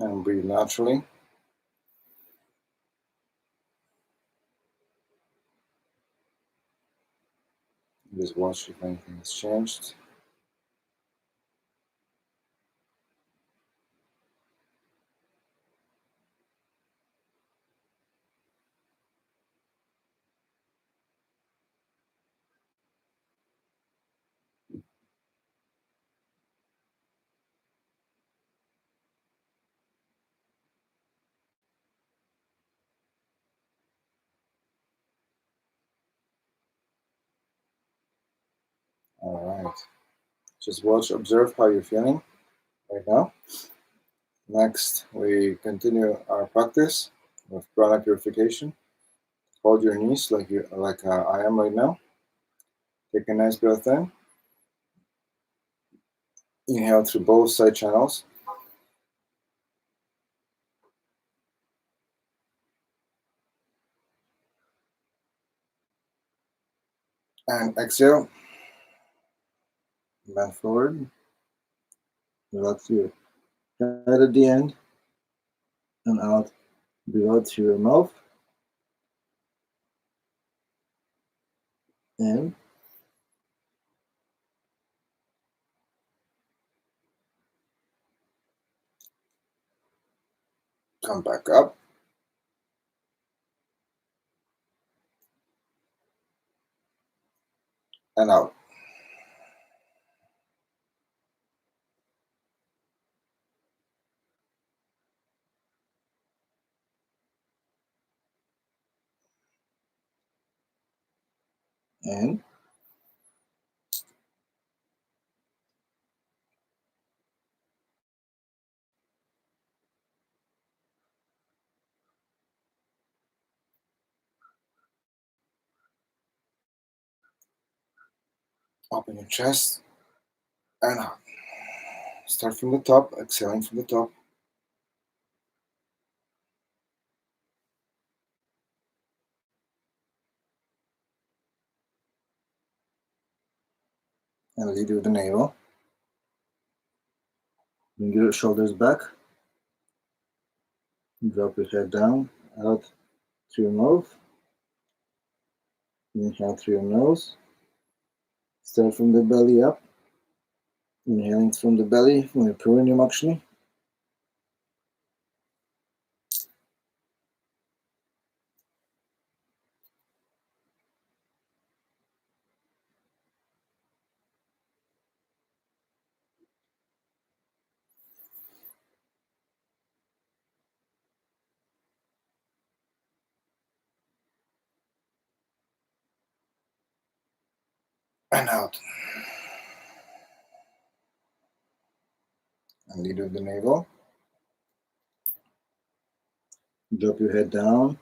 [SPEAKER 1] And breathe naturally. Just watch if anything has changed. All right. Just watch, observe how you're feeling right now. Next, we continue our practice with prana purification. Hold your knees like I am right now. Take a nice breath in. Inhale through both side channels. And exhale. Bend forward. Relax your head at the end. And out. Breathe out through your mouth. In. Come back up. And out. In. Open your chest. And out. Start from the top, exhaling from the top. And lead with the navel. Bring your shoulders back. Drop your head down, out through your mouth. Inhale through your nose. Start from the belly up. Inhaling from the belly, from your perineum actually. and out. And lead with the navel. Drop your head down.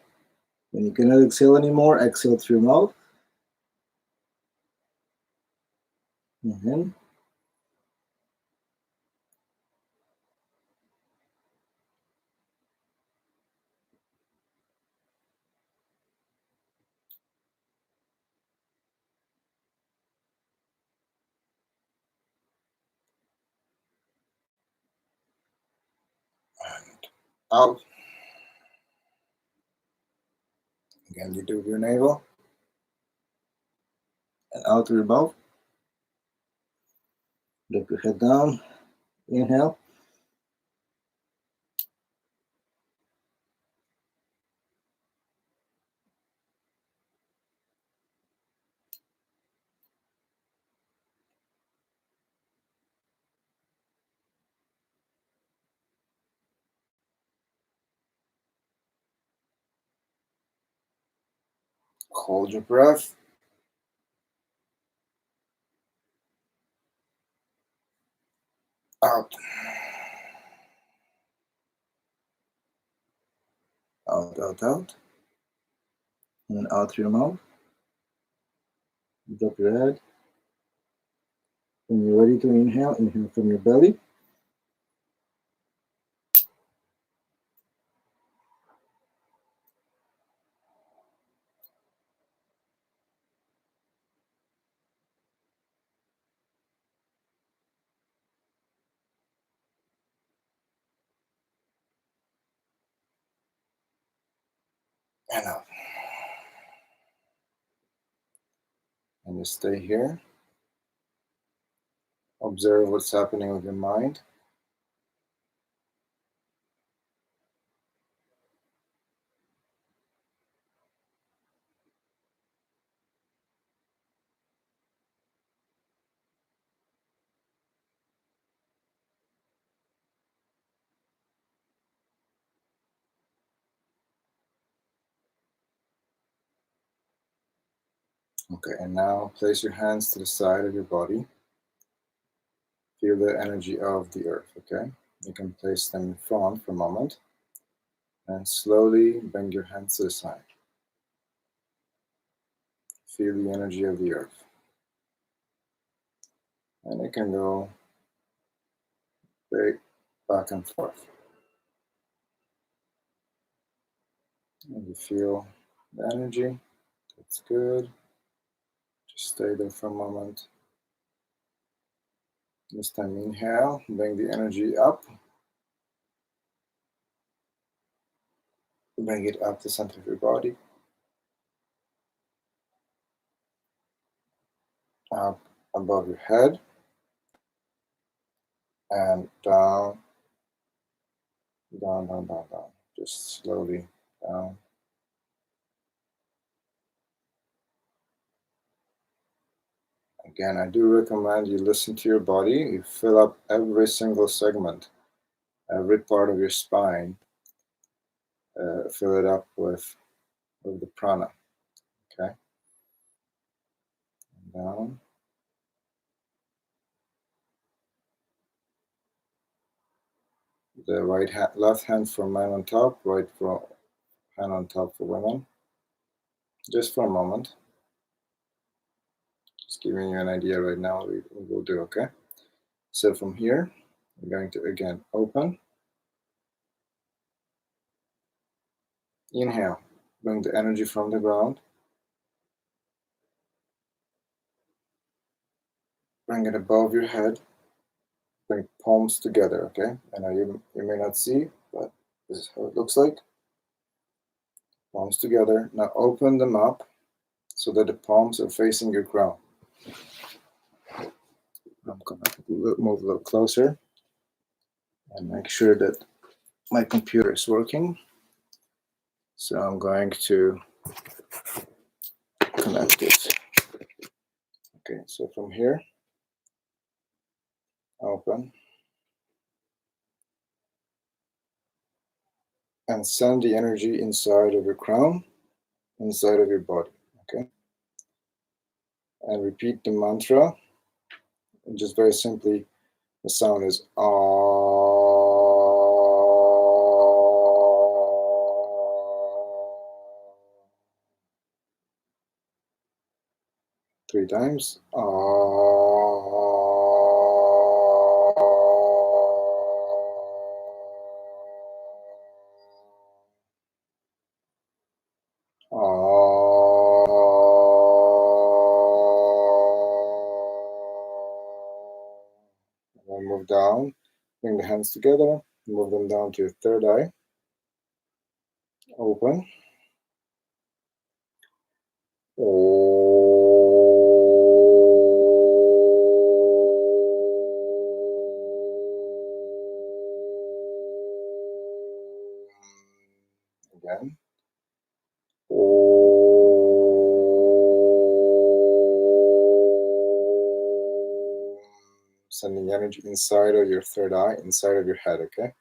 [SPEAKER 1] When you cannot exhale anymore, exhale through your mouth. Inhale. And out. Again, you do with your navel. And out through your mouth. Drop your head down. Inhale. Hold your breath. Out. Out, out, out. And out through your mouth. Drop your head. When you're ready to inhale, inhale from your belly. And out. And you stay here. Observe what's happening with your mind. Okay, and now place your hands to the side of your body. Feel the energy of the earth, okay? You can place them in front for a moment. And slowly bring your hands to the side. Feel the energy of the earth. And it can go back and forth. And you feel the energy. That's good. Just stay there for a moment. This time inhale, bring the energy up. Bring it up the center of your body. Up above your head. And down, down, down, down, down. Just slowly down. Again, I do recommend you listen to your body. You fill up every single segment, every part of your spine. Fill it up with the prana. Okay. And down. The left hand for men on top, right hand on top for women. Just for a moment. Just giving you an idea right now. We will do, okay? So from here, I'm going to again open. Inhale, bring the energy from the ground. Bring it above your head. Bring palms together, okay? And you may not see, but this is how it looks like. Palms together. Now open them up so that the palms are facing your crown. I'm going to move a little closer and make sure that my computer is working. So I'm going to connect it. Okay, so from here, open. And send the energy inside of your crown, inside of your body, okay? and repeat the mantra. And just very simply, the sound is three times. And then move down, bring the hands together, move them down to your third eye. Open. Again. Sending energy inside of your third eye, inside of your head, okay?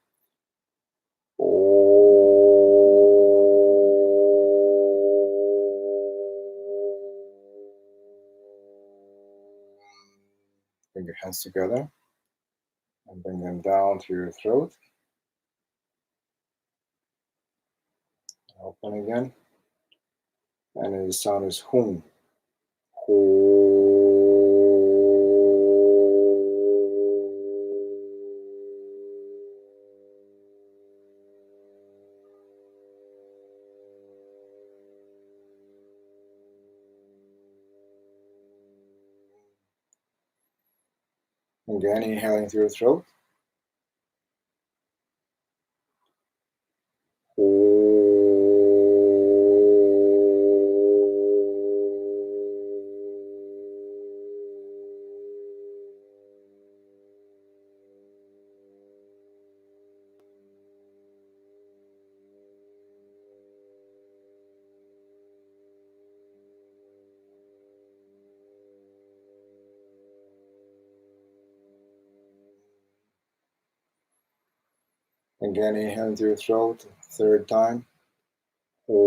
[SPEAKER 1] Bring your hands together and bring them down to your throat. Open again. And the sound is hum. Again, inhaling through your throat. Again, inhaling through your throat, third time. Bring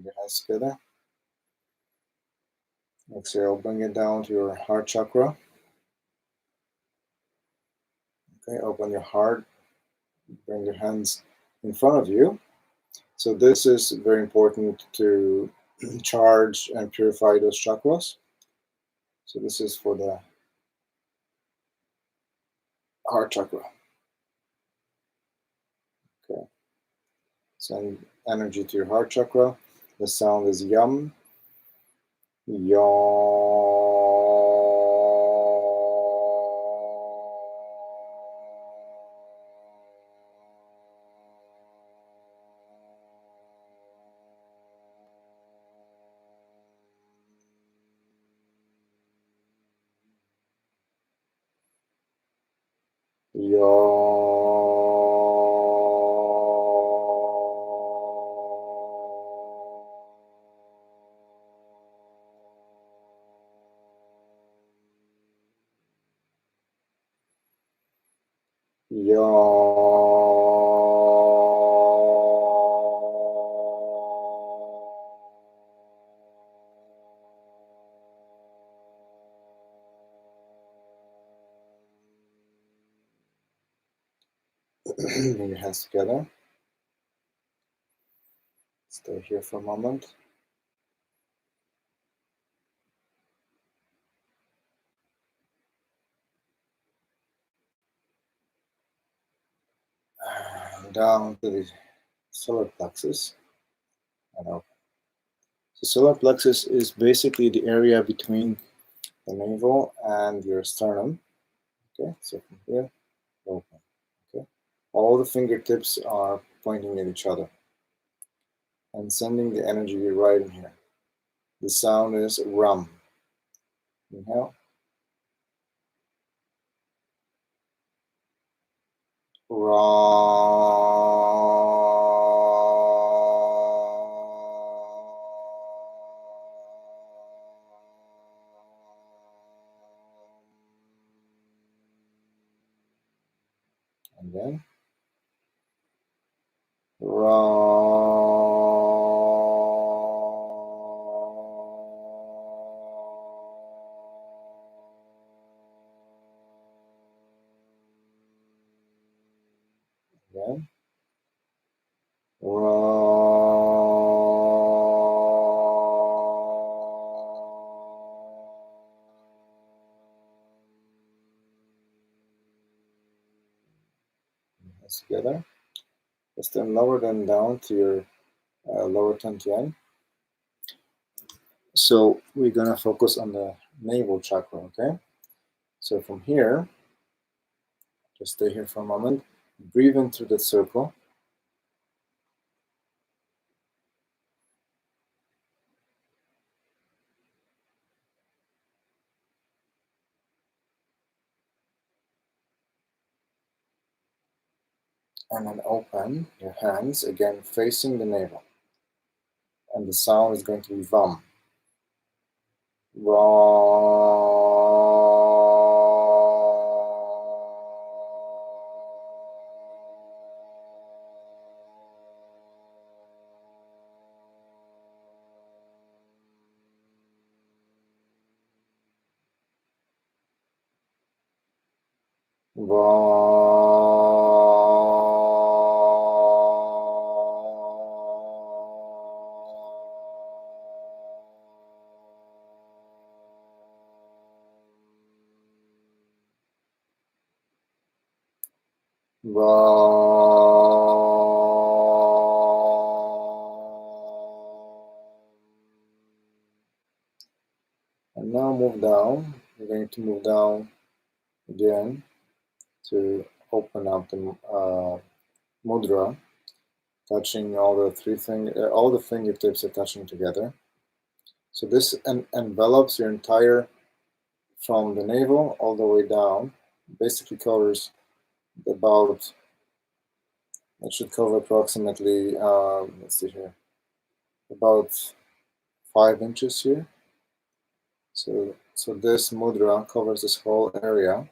[SPEAKER 1] your hands together. Exhale, bring it down to your heart chakra. Okay, open your heart. Bring your hands in front of you. So this is very important to charge and purify those chakras. So this is for the heart chakra. Okay. Send energy to your heart chakra. The sound is yum. Yum. Bring your hands together. Stay here for a moment. Down to the solar plexus and open. So solar plexus is basically the area between the navel and your sternum. Okay, so from here, open. Okay, all the fingertips are pointing at each other and sending the energy right in here. The sound is rum. Inhale. And then Ra. Again. Let's together. Let's then lower them down to your lower dantian. So we're gonna focus on the navel chakra, okay? So from here, just stay here for a moment. Breathe in through the circle. And then open your hands, again facing the navel. And the sound is going to be Vam. And now move down. We're going to move down again to open up the mudra, touching all the fingertips are touching together. So this envelops your entire, from the navel all the way down, basically covers about, it should cover approximately, let's see here, about 5 inches here. So this mudra covers this whole area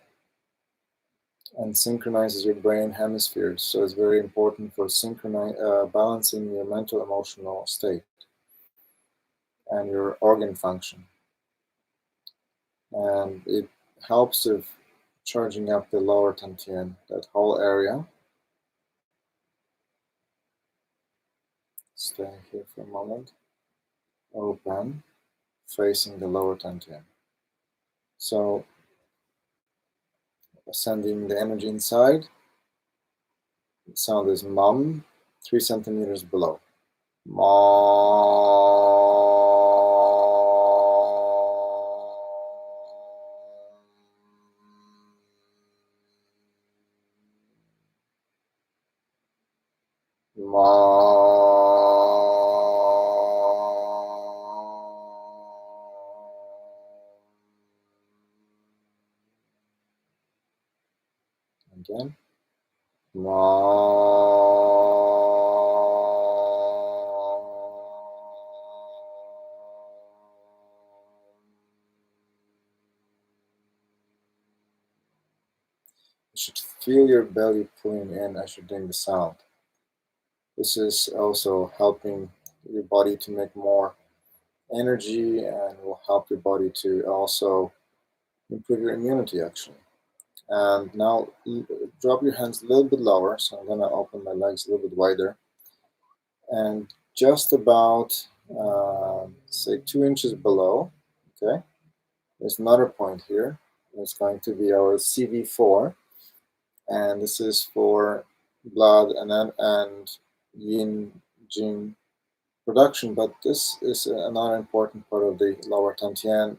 [SPEAKER 1] and synchronizes your brain hemispheres. So it's very important for balancing your mental emotional state and your organ function. And it helps with charging up the lower dantian, that whole area. Stay here for a moment. Open, facing the lower dantian. So sending the energy inside. The sound is mum, 3 centimeters below. Again. You should feel your belly pulling in as you're doing the sound. This is also helping your body to make more energy and will help your body to also improve your immunity, actually. And now drop your hands a little bit lower. So I'm gonna open my legs a little bit wider. And just about, say 2 inches below, okay? There's another point here. It's going to be our CV4. And this is for blood and yin, jing production. But this is another important part of the lower dantian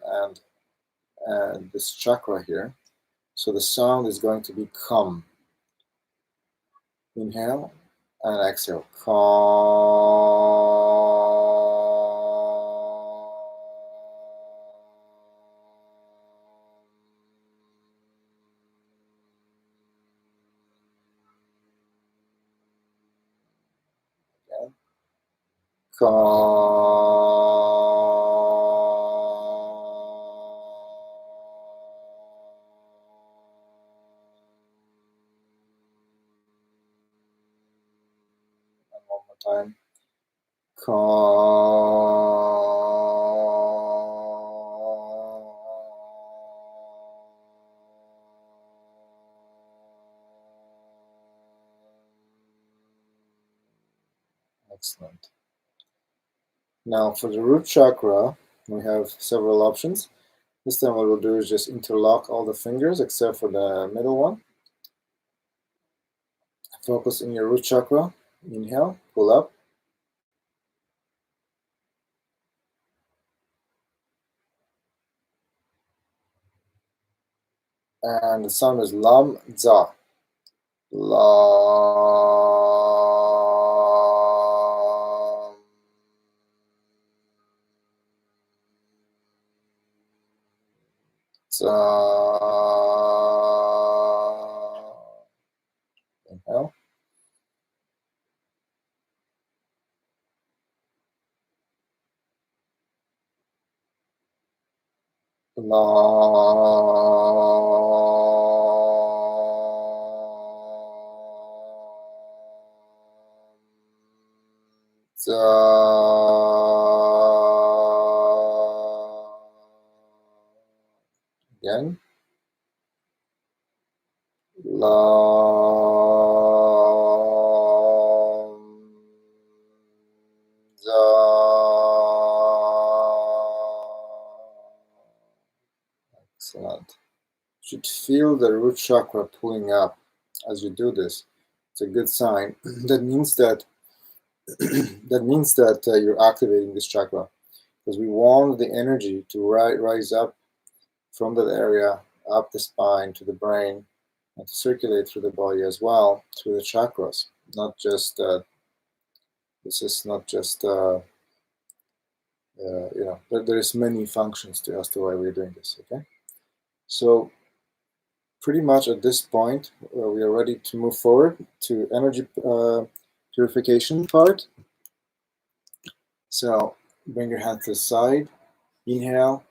[SPEAKER 1] and this chakra here. So the sound is going to be Khum. Inhale and exhale. Khum. Again. Khum. one more time. Calm. Excellent. Now for the root chakra, we have several options. This time what we'll do is just interlock all the fingers except for the middle one. Focus in your root chakra. Inhale, pull up. And the sound is lam za. Lam. Za. Inhale. Again. Excellent. You should feel the root chakra pulling up as you do this. It's a good sign. That means that you're activating this chakra, because we want the energy to rise up from that area, up the spine to the brain, and to circulate through the body as well, through the chakras. Not just this is not just there's many functions to as to why we're doing this. Okay, so pretty much at this point we are ready to move forward to energy purification part. So bring your hand to the side. Inhale,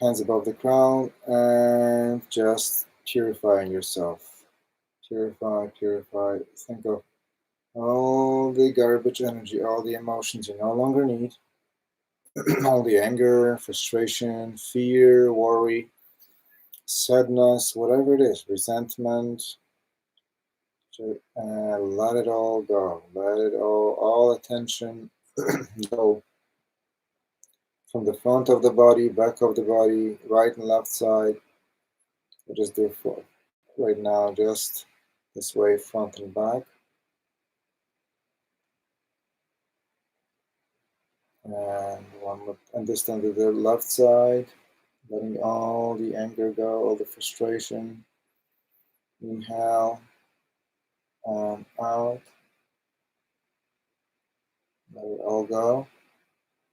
[SPEAKER 1] hands above the crown, and just purifying yourself. Purify, purify. Think of all the garbage energy, all the emotions you no longer need, all the anger, frustration, fear, worry, sadness, whatever it is, resentment. Let it all go. Let it all attention go from the front of the body, back of the body, right and left side. We'll just do it for right now, just this way, front and back. And one more, and this time to the left side, letting all the anger go, all the frustration. Inhale and out. Let it all go.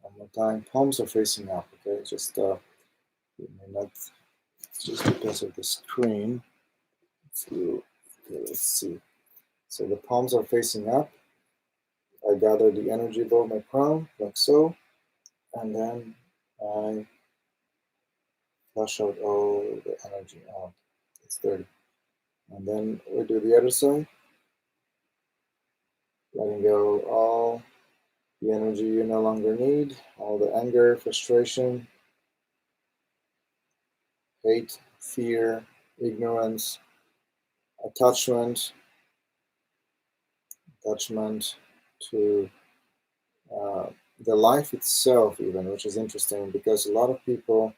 [SPEAKER 1] One more time. Palms are facing up. Okay, just you may not, just because of the screen. Okay, let's see. So the palms are facing up. I gather the energy above my crown, like so, and then I flush out all the energy out. It's dirty. And then we do the other side, letting go all the energy you no longer need, all the anger, frustration, hate, fear, ignorance, attachment to the life itself, even, which is interesting because a lot of people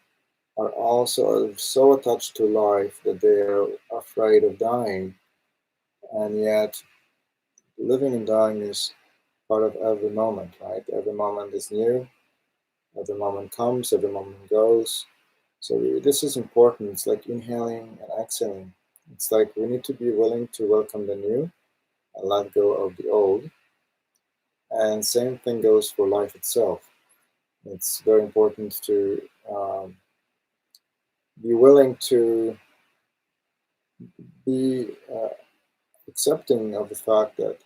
[SPEAKER 1] are also so attached to life that they are afraid of dying, and yet living and dying is part of every moment, right? Every moment is new, every moment comes, every moment goes. So this is important. It's like inhaling and exhaling. It's like we need to be willing to welcome the new and let go of the old. And same thing goes for life itself. It's very important to be willing to be accepting of the fact that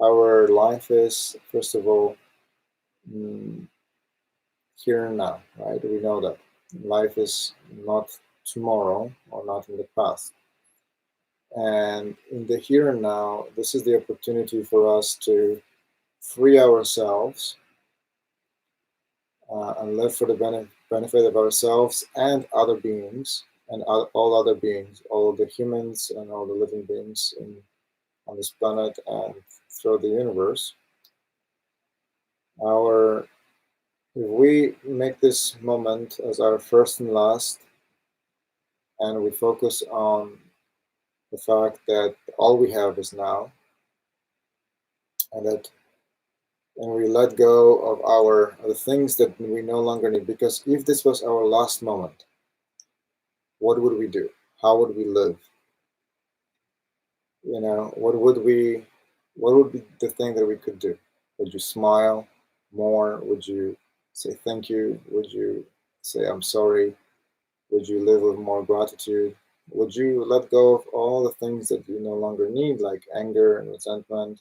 [SPEAKER 1] our life is, first of all, here and now, right? We know that life is not tomorrow or not in the past. And in the here and now, this is the opportunity for us to free ourselves and live for the benefit of ourselves and other beings and all other beings, all the humans and all the living beings on this planet and throughout the universe. Our If we make this moment as our first and last, and we focus on the fact that all we have is now, and that and we let go of the things that we no longer need, because if this was our last moment, what would we do? How would we live? What would be the thing that we could do? Would you smile more? Would you say thank you? Would you say I'm sorry? Would you live with more gratitude? Would you let go of all the things that you no longer need, like anger and resentment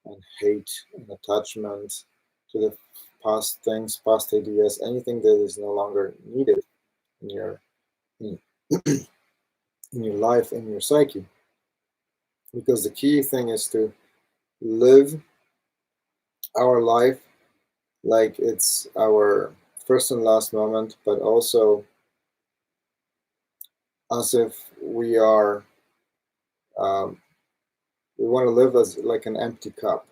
[SPEAKER 1] and hate and attachment to the past things, past ideas, anything that is no longer needed in your in, in your life, in your psyche? Because the key thing is to live our life like it's our first and last moment, but also as if um, we want to live as like an empty cup.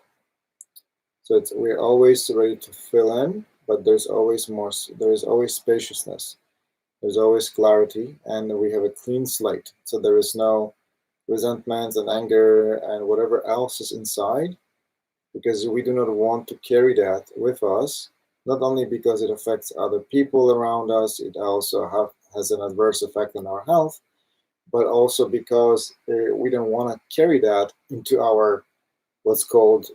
[SPEAKER 1] So we're always ready to fill in, but there's always more. There is always spaciousness. There's always clarity, and we have a clean slate. So there is no resentment and anger and whatever else is inside, because we do not want to carry that with us. Not only because it affects other people around us, it also has an adverse effect on our health, but also because we don't want to carry that into our what's called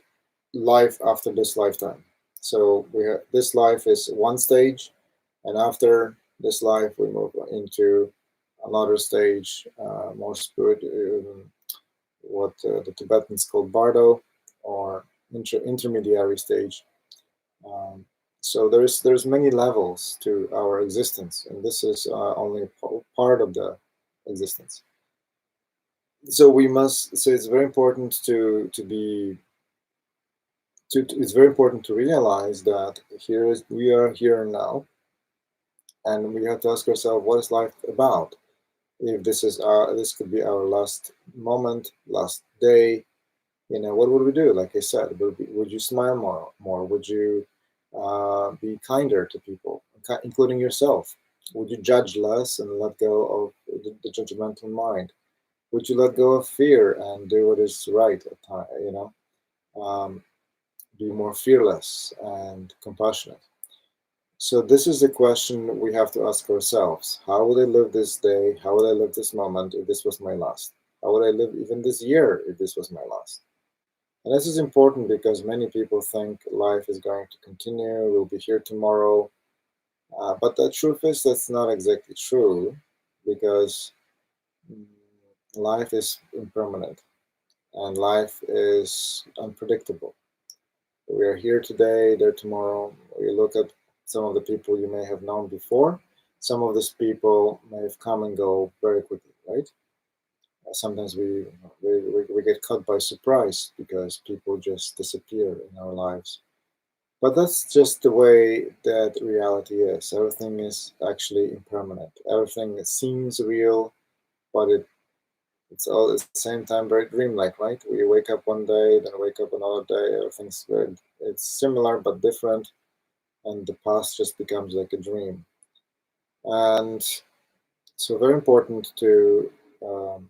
[SPEAKER 1] life after this lifetime. So this life is one stage, and after this life, we move into another stage, more spirit, what the Tibetans call Bardo, or intermediary stage. Um, so there's many levels to our existence, and this is only part of the existence. So we must. So it's very important it's very important to realize that we are here and now, and we have to ask ourselves, what is life about? If this could be our last moment, last day, what would we do? Like I said, would you smile more? Would you be kinder to people, including yourself? Would you judge less and let go of the judgmental mind? Would you let go of fear and do what is right at time? Um, be more fearless and compassionate. So this is the question we have to ask ourselves. How would I live this day? How would I live this moment if this was my last? How would I live even this year if this was my last? And this is important because many people think life is going to continue, we'll be here tomorrow. But the truth is that's not exactly true, because mm, life is impermanent and life is unpredictable. We are here today, there tomorrow. We look at some of the people you may have known before. Some of these people may have come and go very quickly, right? Sometimes we get caught by surprise because people just disappear in our lives. But that's just the way that reality is. Everything is actually impermanent. Everything seems real, but it's all at the same time very dreamlike, right? We wake up one day, then wake up another day. Everything's very, it's similar but different, and the past just becomes like a dream. And so, very important to um,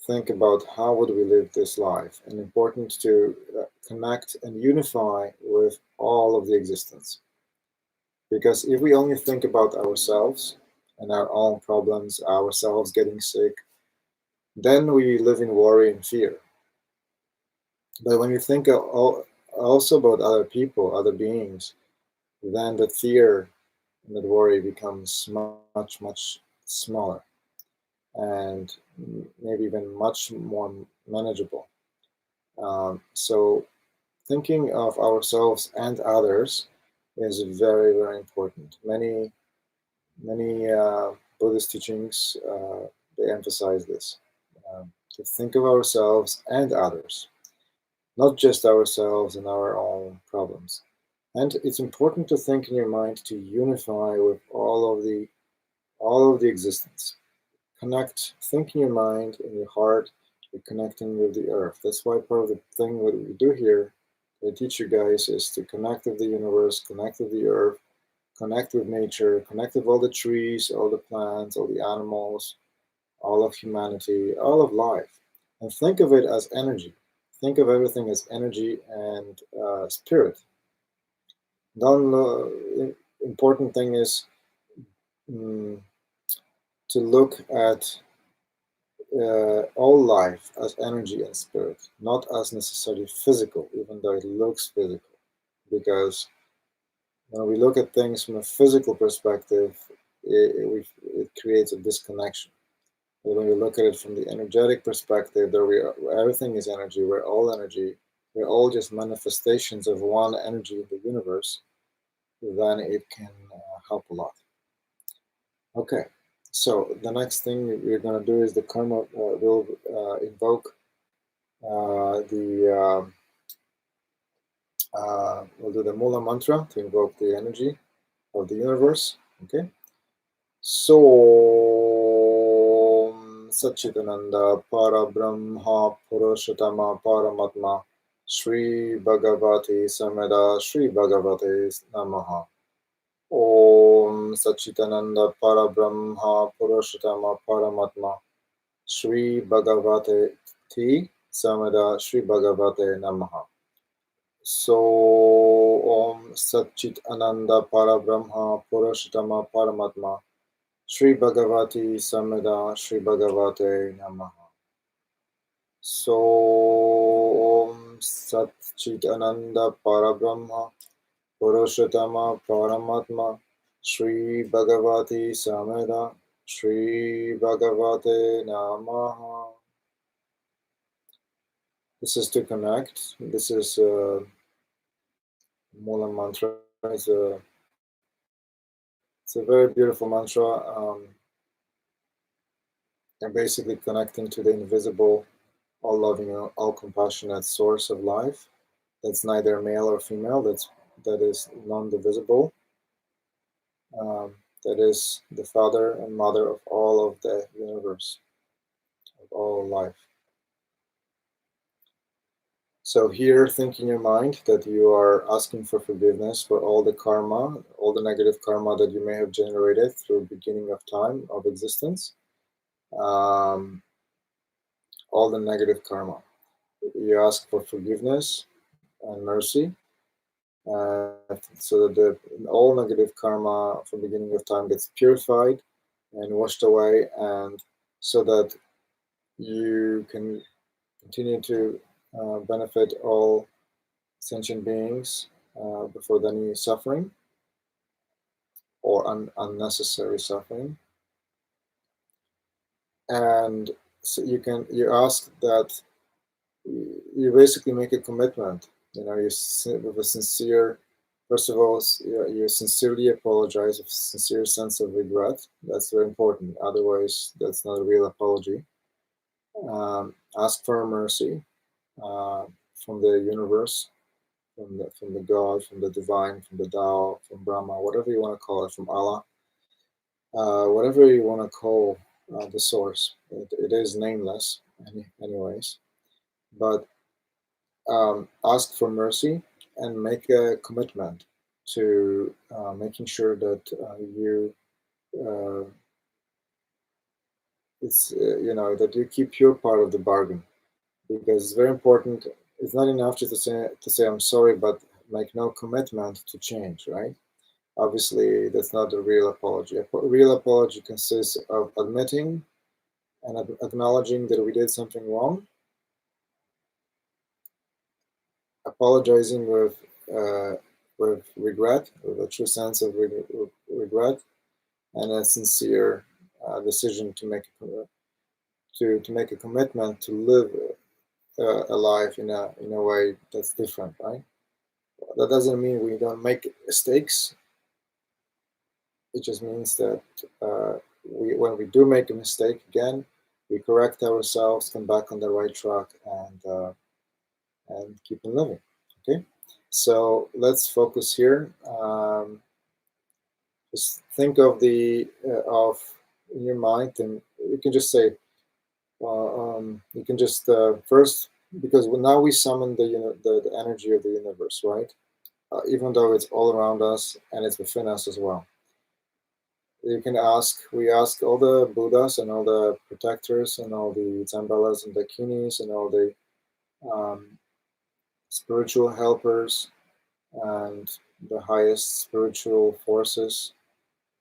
[SPEAKER 1] think about how would we live this life, and important to connect and unify with all of the existence. Because if we only think about ourselves and our own problems, ourselves getting sick, then we live in worry and fear. But when you think also about other people, other beings, then the fear and the worry becomes much, much smaller, and maybe even much more manageable. So thinking of ourselves and others is very, very important. Many Buddhist teachings, they I emphasize this, to think of ourselves and others, not just ourselves and our own problems. And it's important to think in your mind to unify with all of the existence. Connect, think in your mind, in your heart, you're connecting with the earth. That's why part of the thing that we do here, I teach you guys, is to connect with the universe, connect with the earth, connect with nature, connect with all the trees, all the plants, all the animals, all of humanity, all of life. And think of it as energy. Think of everything as energy and spirit. The important thing is mm, to look at all life as energy and spirit, not as necessarily physical, even though it looks physical. Because when we look at things from a physical perspective, it creates a disconnection. But when we look at it from the energetic perspective, everything is energy, we're all energy, we're all just manifestations of one energy in the universe, then it can help a lot. Okay, so the next thing we're going to do is the karma will invoke we'll do the Mula mantra to invoke the energy of the universe. Okay, so Satchitananda Parabrahma Purushottama Paramatma Sri Bhagavati Sameda Sri Bhagavate Namaha. Om Satchitananda Parabrahma Purushottama Paramatma Sri Bhagavate Sameda Sri Bhagavate Namaha. So Om Satchit Ananda Parabrahma Purushottama Paramatma Sri Bhagavati Sameda Sri Bhagavate Namaha. So Om Satchit Ananda Parabrahma Purushottama Paramatma Sri Bhagavati Sameda Sri Bhagavate Namaha. This is to connect. This is Mula mantra. It's a very beautiful mantra. And basically connecting to the invisible, all-loving, all-compassionate source of life. That's neither male or female. That is non-divisible. That is the father and mother of all of the universe, of all life. So here, think in your mind that you are asking for forgiveness for all the karma, all the negative karma that you may have generated through beginning of time of existence, all the negative karma. You ask for forgiveness and mercy, so that all negative karma from beginning of time gets purified and washed away, and so that you can continue to benefit all sentient beings without any suffering or unnecessary suffering. And so you ask that you basically make a commitment. You know, you with a sincere, first of all, you sincerely apologize with a sincere sense of regret. That's very important. Otherwise, that's not a real apology. Ask for mercy from the universe, from the God, from the divine, from the Tao, from Brahma, whatever you want to call it, from Allah, whatever you want to call the source. It is nameless, anyways. But ask for mercy and make a commitment to making sure that you that you keep your part of the bargain, because it's very important. It's not enough just to say I'm sorry, but make no commitment to change, right? Obviously, that's not a real apology. A real apology consists of admitting and acknowledging that we did something wrong, apologizing with regret, with a true sense of regret, and a sincere decision to make a commitment to live a life in a way that's different, right? That doesn't mean we don't make mistakes. It just means that when we do make a mistake again, we correct ourselves, come back on the right track, and keep on living. Okay, so let's focus here. Just think of of in your mind, and you can just say, you can just first, because now we summon the energy of the universe, right? Even though it's all around us and it's within us as well. You can ask, we ask all the Buddhas and all the protectors and all the Zambalas and Dakinis and all the um, spiritual helpers and the highest spiritual forces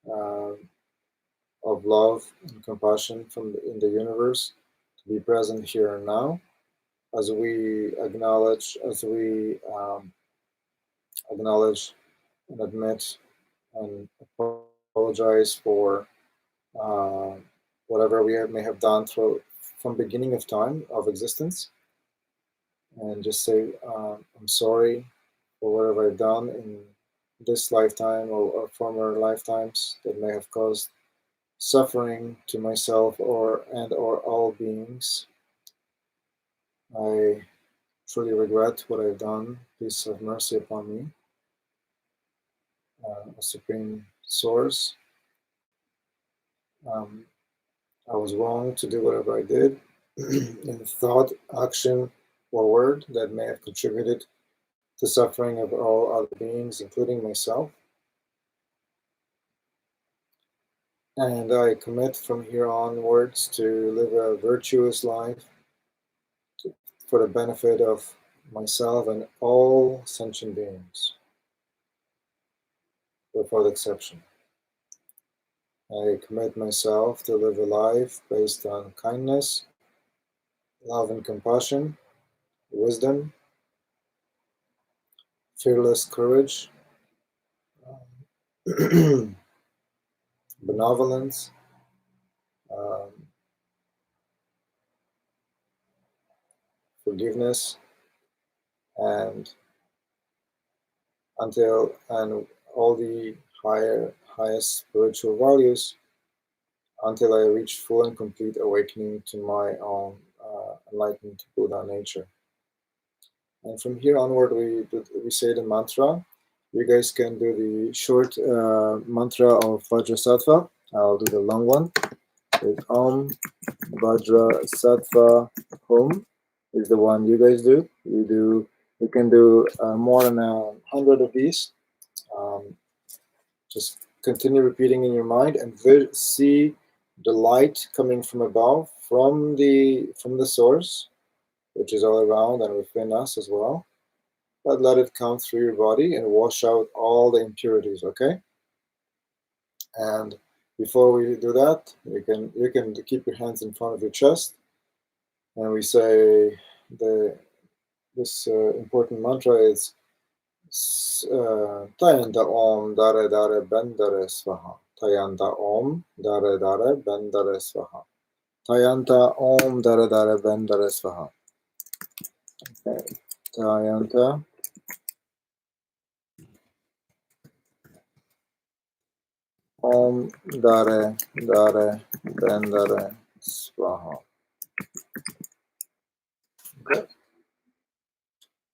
[SPEAKER 1] uh, of love and compassion in the universe to be present here and now, as we acknowledge and admit and apologize for uh, whatever may have done from beginning of time of existence, and just say, I'm sorry for whatever I've done in this lifetime or former lifetimes that may have caused suffering to myself or all beings. I truly regret what I've done. Please have mercy upon me. Supreme Source, I was wrong to do whatever I did in thought, action, or word that may have contributed to suffering of all other beings, including myself. And I commit from here onwards to live a virtuous life for the benefit of myself and all sentient beings, without exception. I commit myself to live a life based on kindness, love and compassion, wisdom, fearless courage, benevolence, um, forgiveness, and all the highest spiritual values until I reach full and complete awakening to my own enlightened Buddha nature. And from here onward, we say the mantra. You guys can do the short mantra of Vajrasattva. I'll do the long one. It's Om Vajrasattva Hum is the one you guys do. You can do more than 100 of these. Just continue repeating in your mind and see the light coming from above, from the source, which is all around and within us as well. But let it come through your body and wash out all the impurities. Okay. And before we do that, you can keep your hands in front of your chest, and we say this important mantra is Tayanta Om Dare Dare Bendare Swaha. Tayanta Om Dare Dare Bendare Swaha. Tayanta Om Dare Dare Bendare Swaha. Okay. Tayanta Om Dare Dare Bendare Swaha. Okay.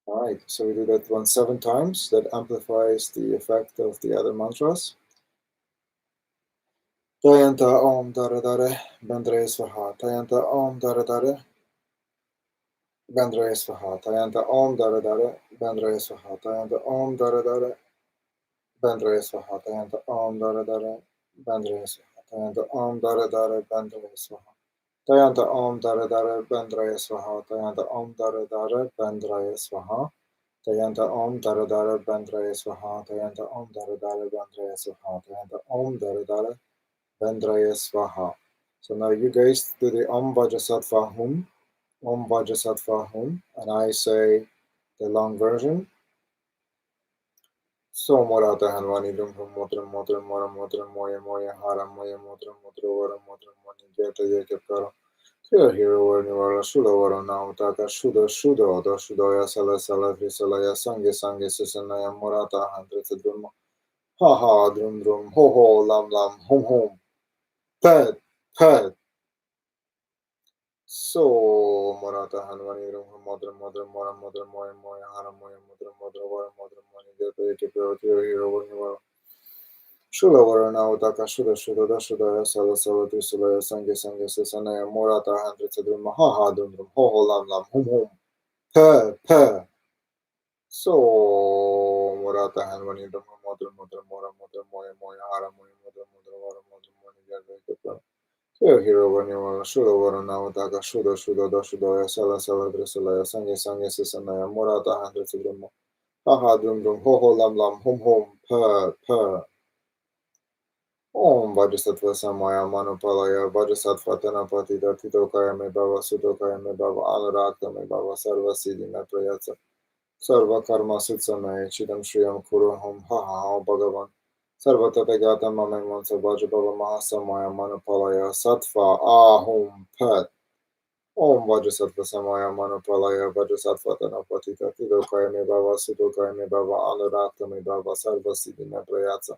[SPEAKER 1] All right, so we do that 7 times. That amplifies the effect of the other mantras. Tayanta Om Dare Dare Bendare Swaha. Tayanta Om Dare Dare Bendare Swaha. Tayanta Om Dare Dare Bendare Swaha. Tayanta Om Dare Dare Bendare Swaha. Tayanta Om Dare Dare Bendare Swaha. Tayanta Om Dare Dare Bendare Swaha. Tayanta Om Dare Dare Bendare Swaha. Tayanta Om Dare Dare Bendare Swaha. Tayanta Om Dare Dare Bendare Swaha. Tayanta Om Dare Dare Bendare Swaha. Tayanta Om Dare Dare Bendare Swaha. So now you guys do the Om Vajrasattva Hum. Om Vajrasattva Hum. And I say the long version. So Morata Hanwani Dum Mudra Mudra Mora Mudra Moya Moya Hara Moya Mudra Mudra Vara Mudra Mani Geta Yakapara. Hero or Nivara Shuda Vara Nautaka Shuda Shuda Oda Shudoya Sala Sala Trisalaya Sange Sange Sisanaya Morata Hundreds Drum. Ha ha drum drum ho ho lam lam hum hum. Pad pad. So Morata Hanwani Modra Modra Mora Modra Moya Moya Hara Moya Modra Modra Vara Modra Mani Deta Hero Shula Varana Utaka Shuda Shuda Shuda Sala Sala Dusula Sange Sange Sasanaya Morata Hundred Sadrum Maha Dundrum Ho Lam Lam Hum Hum Pa So Morata Hanwani Modra Modra Mora Modra Moya Moya Hara Moya Modra Modra Vara Modra Mani Hero Vanilla Shuda Varana Utaka Shuda Shuda Shuda Sala Sala Dusula Sange Sange Sasanaya Morata Hundred Sadrum Haha Dum Dum Ho Lam Lam Hum Hum Pa Om Vajrasattva Samaya Manupalaya Vajrasattva Tanapati Datidokaya Me Baba Sudokaya Me Baba Anurakta Me Baba Sarva Siddhi Me Prayatsa Sarva Karma Sitsame Chidam Shriyam Kuruham Haha Bhagavan Sarva Tatagata Mame Mansa Vajra Baba Mahasamaya Manupalaya Sattva Ahum Pat Om Vajrasattva Samaya Manupalaya Vajrasattva Tanapati Datidokaya Me Baba Sudokaya Me Baba Anurakta Me Baba Sarva Siddhi Me Prayatsa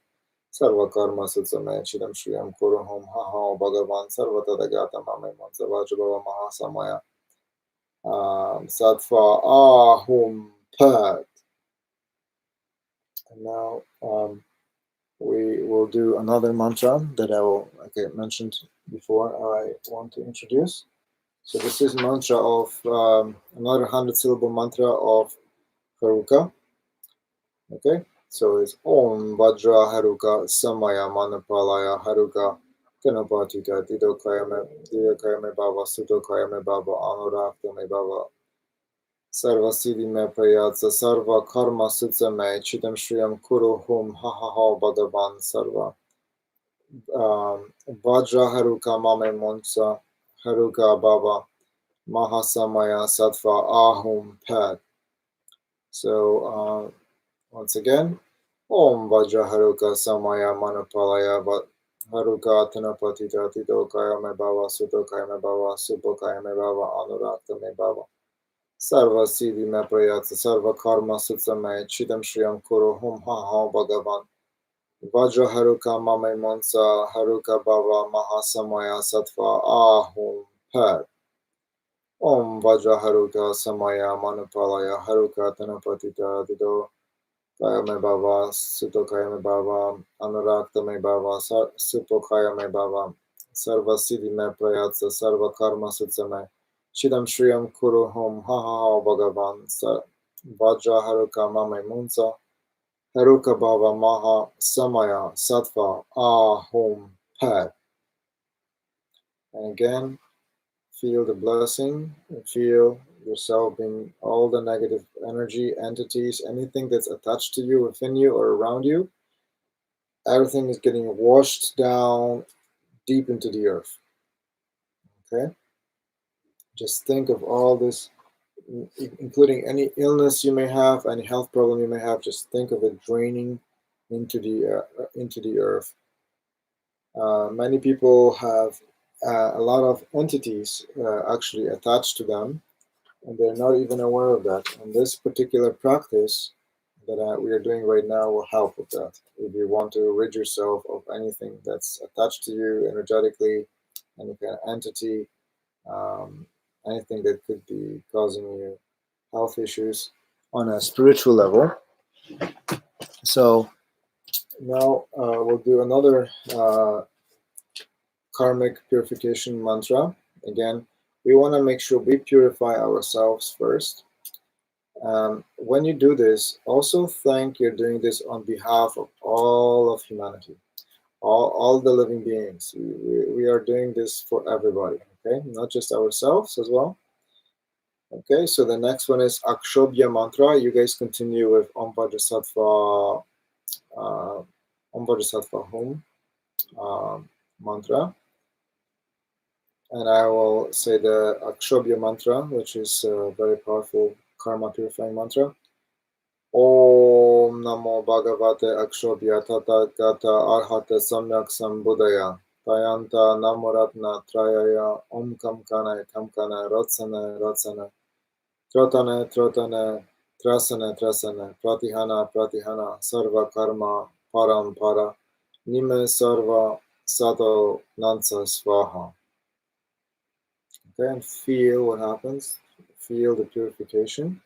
[SPEAKER 1] Sarva karma sutsame chidam shriyam kuruhum haha bhagavan sarva tadagata mame mansavajabhava mahasamaya sattva ahum pat. And now we will do another mantra that I mentioned before I want to introduce. So this is mantra of another 100-syllable mantra of Haruka. Okay, so it's Om Vajra Haruka Samaya Manapalaya Haruka Ganapatita Didokayame Baba Sudokayame Baba Anurakta Baba Sarva Siddhi Me Prayatsa Sarva Karma Sutsame Chitam Shriyam Kuru Hum Ha Ha Ha Bhagavan Sarva Vajra Haruka Mame Monsa Haruka Baba Mahasamaya Sattva Ahum Pat. So once again, Om Vajra Haruka Samaya Manupalaya Haruka Tanapatita Tidokaya Me Baba Sudokaya Me Baba Subokaya Me Baba Anurakta Me Baba Sarva Siddhi Me Prayatsa Sarva Karma Sutsame Chidam Shriyam Kuru Hum Ha Ha Bhagavan Vajra Haruka Mame Monsa Haruka Baba Mahasamaya Sattva Ahum Pat Om Vajra Haruka Samaya Manupalaya Haruka Tanapatita Tidokaya Kaya me baba, Suto kaya me baba, Anurakta me baba, Supo kaya me baba, Sarva siddhi me prayatsa, Sarva karma sutsame, Chidam shriyam kuru hum, ha ha ha bhagavan, Vajra haruka mame munsa, Haruka baba maha samaya sattva ahum pat. And again, feel the blessing, and feel yourself being all the negative energy, entities, anything that's attached to you, within you, or around you. Everything is getting washed down deep into the earth. Okay? Just think of all this, including any illness you may have, any health problem you may have. Just think of it draining into the earth. Many people have a lot of entities actually attached to them, and they're not even aware of that. And this particular practice that we are doing right now will help with that. If you want to rid yourself of anything that's attached to you energetically, any kind of entity, um, anything that could be causing you health issues on a spiritual level. So now we'll do another karmic purification mantra. Again, we want to make sure we purify ourselves first. When you do this, also thank you're doing this on behalf of all of humanity, all the living beings. We are doing this for everybody, okay? Not just ourselves as well. Okay, so the next one is Akshobhya mantra. You guys continue with Om Vajrasattva, Om Vajrasattva Hum mantra. And I will say the Akshobhya mantra, which is a very powerful karma purifying mantra. Om Namo Bhagavate Akshobhya Tathagata Arhata Samyak Sambuddhaya Tayanta Namoratna Trayaya Om Kamkane Kamkane Ratsane Ratsane Trotane Trotane Trasane Trasane Pratihana Pratihana Sarva Karma Param Para Nime Sarva Sato Nansa Swaha. Okay, and feel what happens. Feel the purification.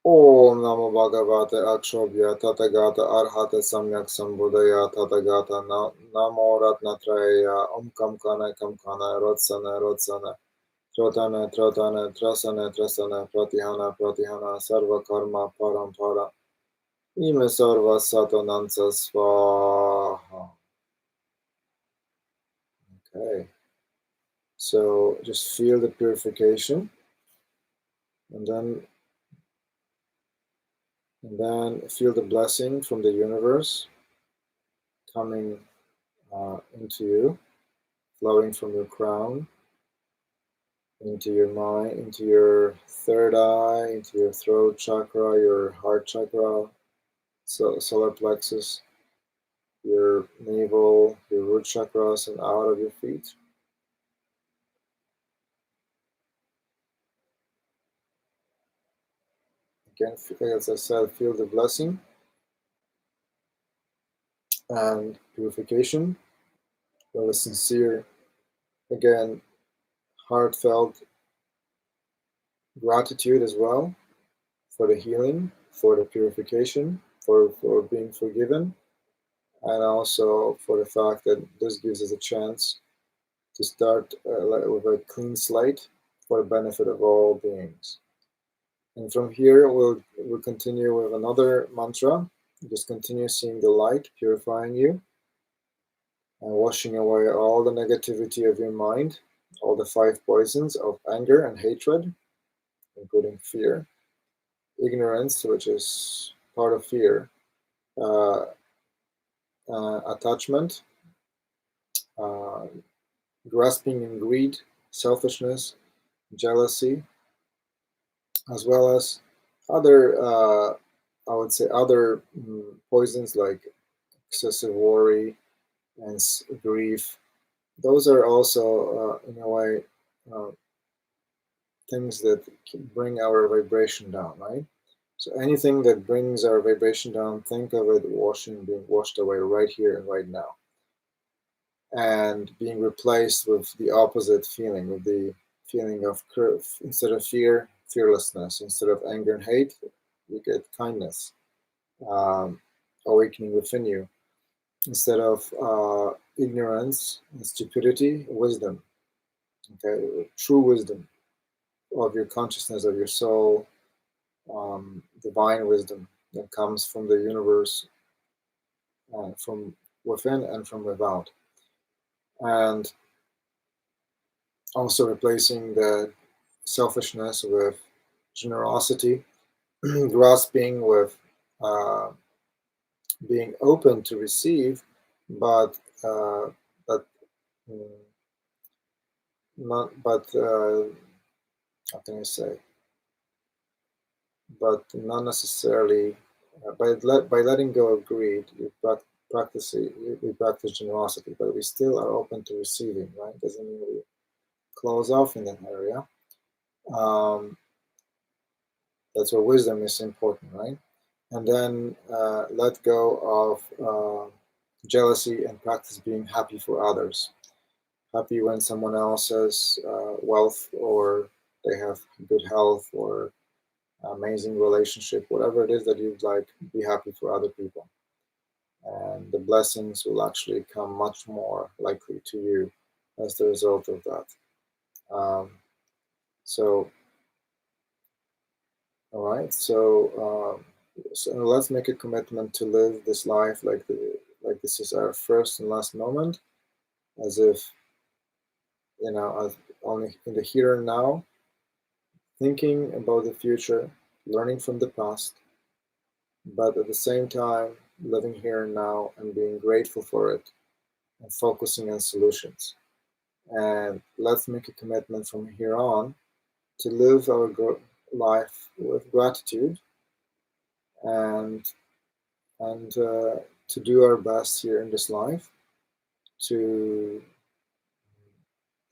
[SPEAKER 1] Om Namo Bhagavate Akshobhya Tathagata Arhata Samyak Sambuddhaya Tathagata Namo Ratnatraya Om Kamkana Kamkana Rotsana Rotsana Trotana Trotana Trasana Trasana Pratihana Pratihana Sarva Karma Parampara Ime Sarva Satanansa Swaha. Okay, so just feel the purification, and then feel the blessing from the universe coming into you, flowing from your crown into your mind, into your third eye, into your throat chakra, your heart chakra, solar plexus, your navel, your root chakras, and out of your feet. Again, as I said, feel the blessing and purification with a sincere, again, heartfelt gratitude as well for the healing, for the purification, for being forgiven, and also for the fact that this gives us a chance to start with a clean slate for the benefit of all beings. And from here, we'll continue with another mantra. Just continue seeing the light, purifying you, and washing away all the negativity of your mind, all the 5 poisons of anger and hatred, including fear, ignorance, which is part of fear, uh, attachment, uh, grasping and greed, selfishness, jealousy, as well as other, I would say, other poisons like excessive worry and grief. Those are also, in a way, uh, things that bring our vibration down, right? So anything that brings our vibration down, think of it being washed away right here and right now, and being replaced with the opposite feeling, with the feeling of instead of fear, fearlessness. Instead of anger and hate, you get kindness, um, awakening within you. Instead of ignorance and stupidity, wisdom. Okay, true wisdom of your consciousness, of your soul, divine wisdom that comes from the universe, from within and from without. And also replacing the selfishness with generosity, grasping with uh, being open to receive, but but mm, not but how can I say? But not necessarily by letting go of greed. We practice generosity, but we still are open to receiving. Right? Doesn't mean we close off in that area. Um, that's where wisdom is important, right? And then let go of jealousy and practice being happy for others. Happy when someone else has wealth, or they have good health, or amazing relationship, whatever it is that you'd like, be happy for other people. And the blessings will actually come much more likely to you as the result of that. Um, so, all right. So let's make a commitment to live this life like this is our first and last moment, as if only in the here and now, thinking about the future, learning from the past, but at the same time living here and now and being grateful for it and focusing on solutions. And let's make a commitment from here on to live our life with gratitude, and to do our best here in this life, to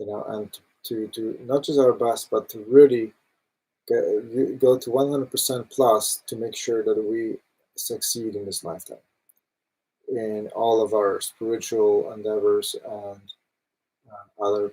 [SPEAKER 1] and to not just our best, but to really go to 100% plus to make sure that we succeed in this lifetime in all of our spiritual endeavors and other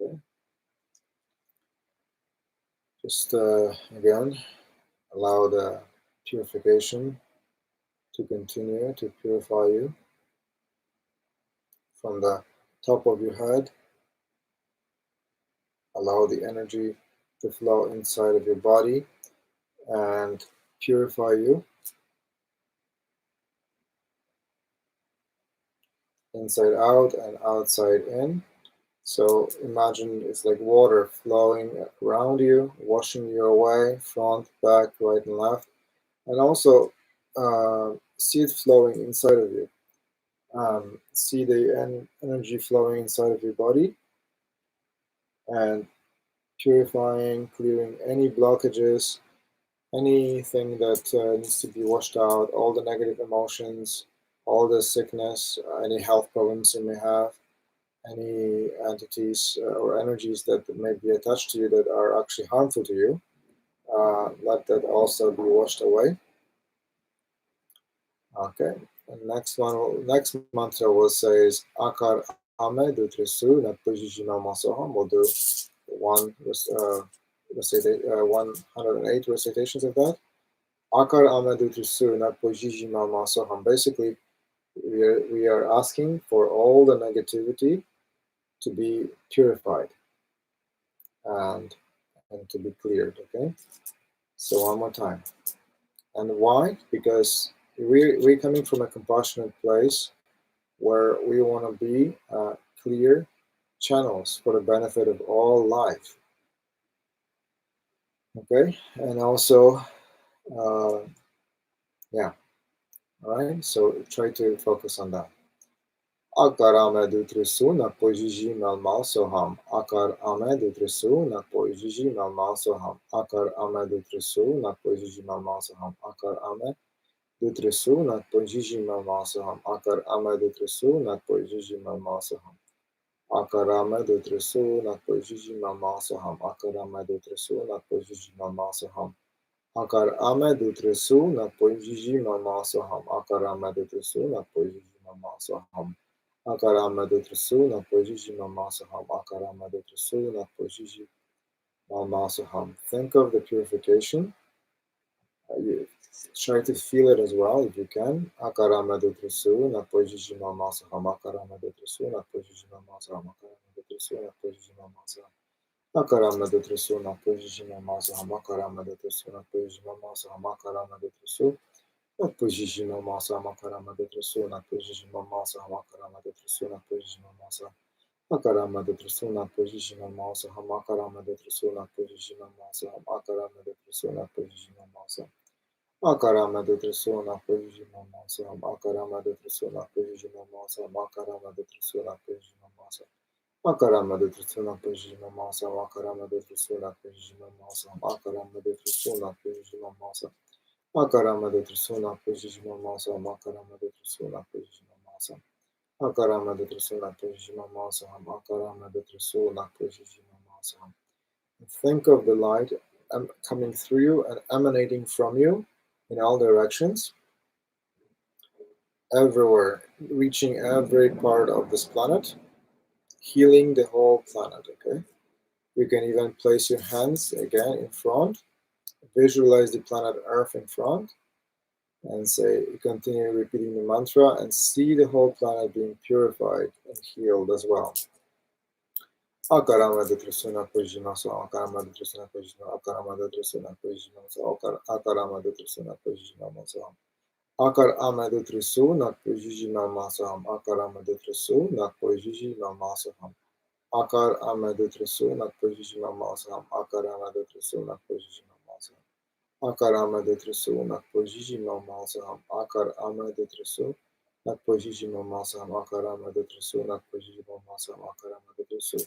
[SPEAKER 1] Okay. Just again, allow the purification to continue to purify you from the top of your head. Allow the energy to flow inside of your body and purify you inside out and outside in. So imagine it's like water flowing around you, washing you away, front, back, right, and left. And also see it flowing inside of you. See the energy flowing inside of your body and purifying, clearing any blockages, anything that needs to be washed out, all the negative emotions, all the sickness, any health problems you may have, any entities or energies that may be attached to you that are actually harmful to you. Let that also be washed away. Okay. And next mantra will say is Akar Ame Dutrisu Napujijima Masoham. We'll do 108 recitations of that. Akar Ame Dutrisu Napujijima Masoham. Basically, we are asking for all the negativity to be purified and to be cleared. Okay. So one more time. And why? Because we're coming from a compassionate place where we want to be clear channels for the benefit of all life. Okay, and also, yeah, all right, so try to focus on that. Akar amedu trisu na pojiji mal soham. Akar amedu trisu na pojiji mal soham. Akar amedu trisu na pojiji mal soham. Akar amedu trisu na pojiji mal soham. Akar amedu trisu na pojiji mal soham. Akarame de tresu na pojiji mama soham. Akarame de tresu na pojiji mama soham. Akarame de tresu na pojiji mama soham. Akarame de tresu na pojiji mama soham. Akarame de tresu na pojiji mama soham. Akarame de tresu na pojiji mama soham. Think of the purification. You try to feel it as well if you can. Akarame de tresu na pojiji mama soham. Akarame de tresu na pojiji mama soham. Akarame de tresu na pojiji mama soham. Akarame de tresu na pojiji mama soham. Akarame de tresu na pojiji mama soham. Akarame de tresu na pojiji mama soham. Akarame de tresu na pojiji mama soham. Akarame de tresu na pojiji mama soham. Akarame de tresu na pojiji mama soham. Akarame de tresu na pojiji mama soham. Akarame de tresu na pojiji mama soham. Akarama de trisuna pujima masa, Akarama de trisuna pujima masa, Akarama de trisuna pujima masa, Akarama de trisuna pujima masa, Akarama de trisuna pujima masa, Akarama de trisuna pujima masa, Akarama de trisuna pujima masa, Akarama de trisuna pujima masa, Akarama de trisuna pujima masa, Akarama de trisuna pujima masa. Think of the light coming through you and emanating from you in all directions, everywhere, reaching every part of this planet, healing the whole planet, okay? You can even place your hands again in front, visualize the planet Earth in front, and say, continue repeating the mantra and see the whole planet being purified and healed as well. Akarama de trisuna pujima so, Akarama de trisuna pujima, Akarama de trisuna pujima so, Akarama de trisuna pujima so. Akar amadu trisu na pujiji masaham. Akar amadu trisu na pujiji masaham. Akar amadu trisu na pujiji masaham. Akar amadu trisu na pujiji masaham. Akar amadu trisu na pujiji masaham. Akar amadu trisu na pujiji masaham. Akar amadu trisu na pujiji masaham. Akar amadu trisu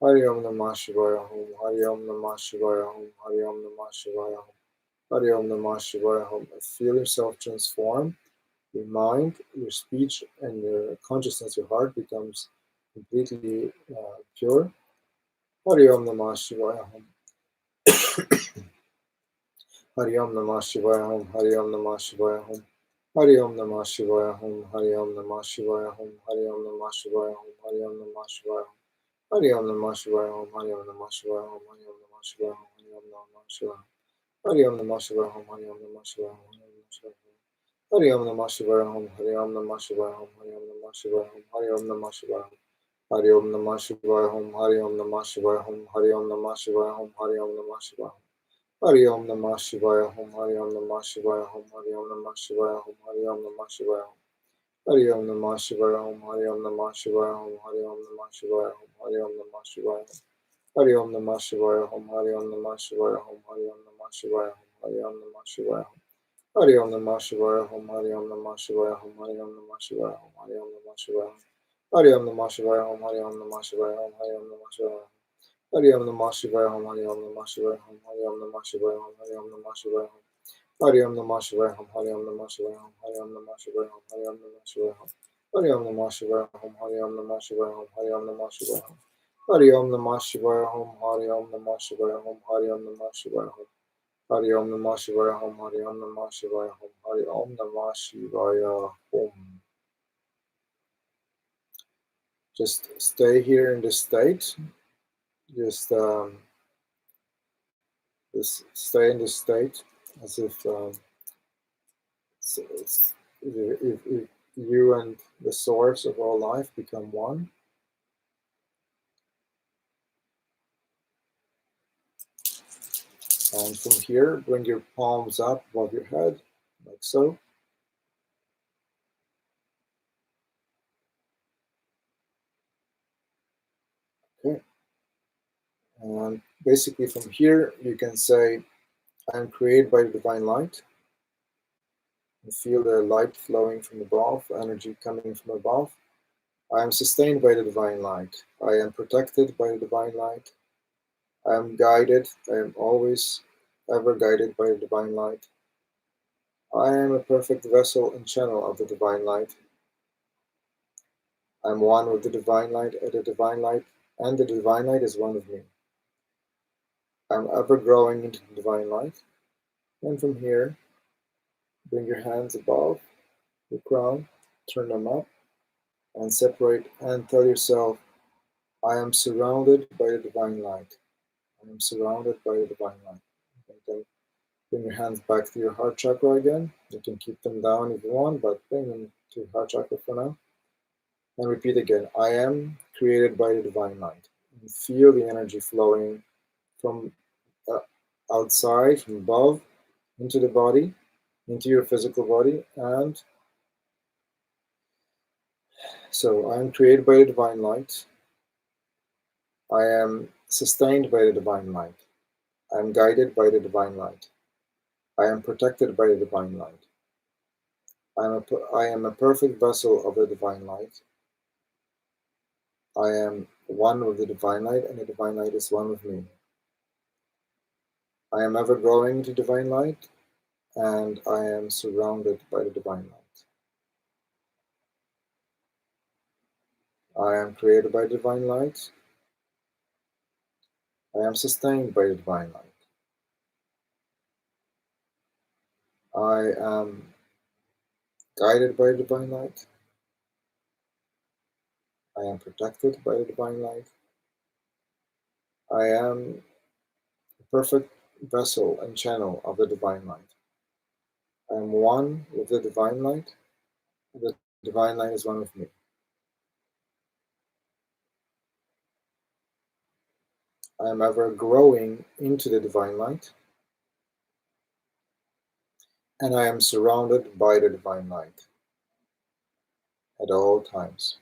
[SPEAKER 1] Hari Om Namah Shivaya Hum, Hari Om Namah Shivaya Hum, Hari Om Namah Shivaya Hum, Hari Om Namah Shivaya Hum. Feel yourself transform. Your mind, your speech, and your consciousness, your heart becomes completely pure. Hari Om Namah Shivaya Hum. Hari Om Namah Shivaya Hum, Hari Om Namah Shivaya Hum. Hari Om Namah Shivaya Hum, Hari Om Namah Shivaya Hum, Hari Om Namah Shivaya Hum, Hari Om Namah Shivaya Hum. Hari Om Namah Shivaya Hum, Hari Om Namah Shivaya Hum, Hari Om Namah Shivaya Hum, Hari Om Namah Shivaya Hum. Hari Om Namah Shivaya Hum, Hari Om Namah Shivaya Hum, Hari Om Namah Shivaya Hum, Hari Om Namah Shivaya Hum, Hari Om Namah Shivaya Hum, Hari Om Namah Shivaya Hum, Hari Om Namah Shivaya Hum, Hari Om Namah Shivaya Hum, Hari Om Namah Shivaya Hum. Hari Om Namah Shivaya Hum, Hari Om Namah Shivaya Hum, Hari Om Namah Shivaya Hum, Hari Om Namah Shivaya Hum. Hari Om Namah Shivaya Hum, Hari Om Namah Shivaya Hum, Hari Om Namah Shivaya Hum, Hari Om Namah Shivaya Hum. Hari Om Namah Shivaya Hum, Hari Om Namah Shivaya Hum, Hari Om Namah Shivaya Hum, Hari Om Namah Shivaya Hum. Hari Om Namah Shivaya Hum, Hari Om Namah Shivaya Hum, Hari Om Namah Shivaya Hum, Hari Om Namah Shivaya Hum. Hari Om Namah Shivaya Hum, Hari Om Namah Shivaya Hum, Hari Om Namah Shivaya Hum. Hari Om Namah Shivaya Hum, Hari Om Namah Shivaya Hum, Hari Om Namah Shivaya Hum, Hari Om Namah Shivaya Hum. Hari Om Namah Shivaya Hum, Hari Om Namah Shivaya Hum, Hari Om Namah Shivaya Hum, Hari Om Namah Shivaya Hum. Hari Om Namah Shivaya Hum, Hari Om Namah Shivaya Hum, Hari Om Namah Shivaya Hum. Hari Om Namah Shivaya Hum, Hari Om Namah Shivaya Hum, Hari Om Namah Shivaya Hum. Hari Om Namah Shivaya Hum, Hari Om Namah Shivaya Hum, Hari Om Namah Shivaya Hum. Just stay here in this state. Just stay in this state as if if you and the source of all life become one. And from here, bring your palms up above your head, like so. Okay. And basically from here, you can say, I am created by the divine light. And feel the light flowing from above, energy coming from above. I am sustained by the divine light. I am protected by the divine light. I am guided. I am always, ever guided by the divine light. I am a perfect vessel and channel of the divine light. I am one with the divine light, and the divine light is one with me. I am ever growing into the divine light. And from here, bring your hands above your crown, turn them up, and separate and tell yourself, I am surrounded by the divine light. I am surrounded by the divine light. Okay. Bring your hands back to your heart chakra again. You can keep them down if you want, but bring them to your heart chakra for now. And repeat again, I am created by the divine light. And feel the energy flowing from outside, from above, into the body, into your physical body. And so I am created by the divine light. I am sustained by the divine light. I am guided by the divine light. I am protected by the divine light. I am a perfect vessel of the divine light. I am one with the divine light, and the divine light is one with me. I am ever growing into divine light, and I am surrounded by the divine light. I am created by divine light. I am sustained by the divine light. I am guided by the divine light. I am protected by the divine light. I am a perfect vessel and channel of the divine light. I am one with the divine light, and the divine light is one with me. I am ever growing into the divine light, and I am surrounded by the divine light at all times.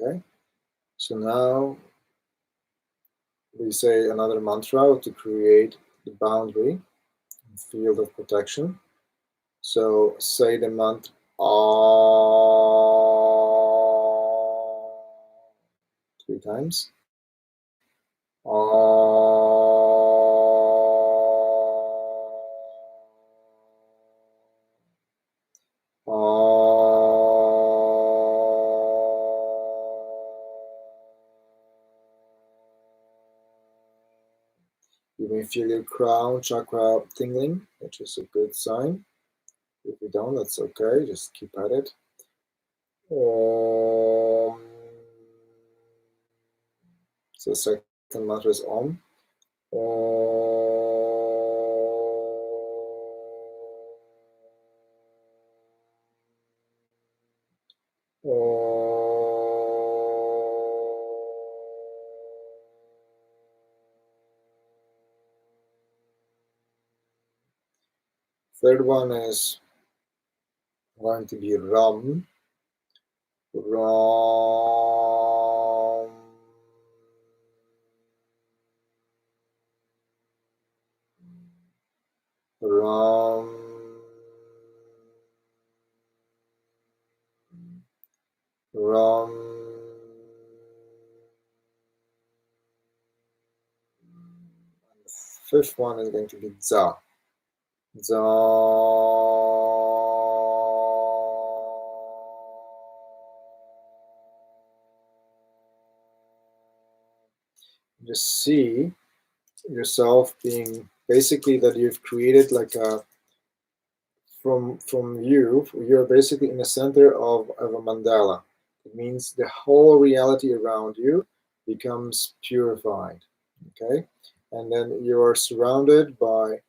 [SPEAKER 1] Okay, so now we say another mantra to create the boundary, field of protection. So say the 3 times. You may feel your crown chakra tingling, which is a good sign. If you don't, that's okay, just keep at it. Om. So the second mantra is Om. Third one is going to be Ram. Ram. Ram. Ram. And the fifth one is going to be Za. Za. Just see yourself being basically that you've created like a from you, you're basically in the center of a mandala. It means the whole reality around you becomes purified. Okay, and then you are surrounded by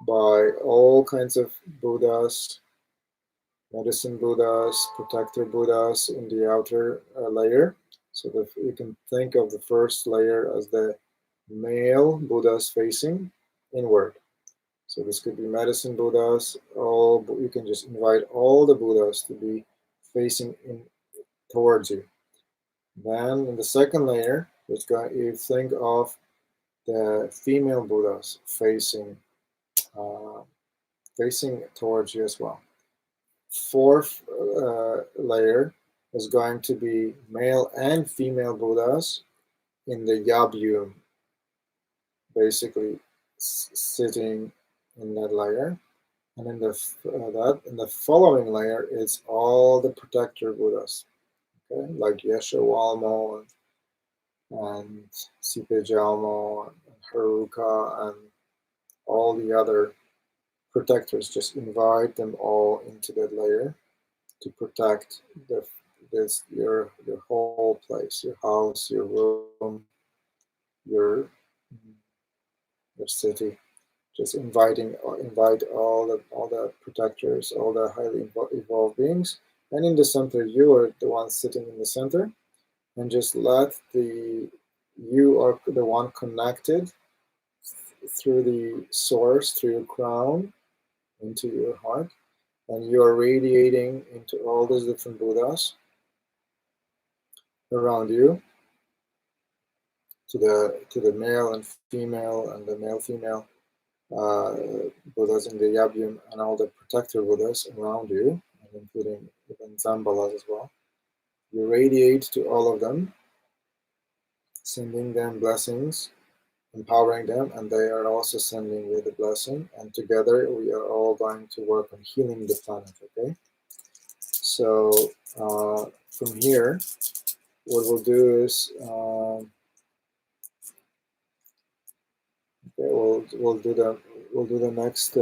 [SPEAKER 1] all kinds of Buddhas, medicine Buddhas, protector Buddhas in the outer layer. So that you can think of the first layer as the male Buddhas facing inward. So this could be medicine Buddhas. All you can just invite all the Buddhas to be facing in towards you. Then in the second layer, you think of the female Buddhas facing towards you as well. Fourth layer is going to be male and female Buddhas in the Yabum, basically sitting in that layer. And in the following layer is all the protector Buddhas, okay, like Yeshe Walmo and Sipe Jalmo and Haruka and all the other protectors. Just invite them all into that layer to protect your whole place, your house, your room, your city. Just invite all the protectors, all the highly evolved beings, and in the center, you are the one sitting in the center, and just let you are the one connected through the source, through your crown, into your heart, and you are radiating into all those different Buddhas around you, to the male and female, and the male female Buddhas in the Yabum, and all the protector Buddhas around you, and including even Zambalas as well. You radiate to all of them, sending them blessings, empowering them, and they are also sending you the blessing. And together we are all going to work on healing the planet, okay? So from here, what we'll do is okay, we'll do the next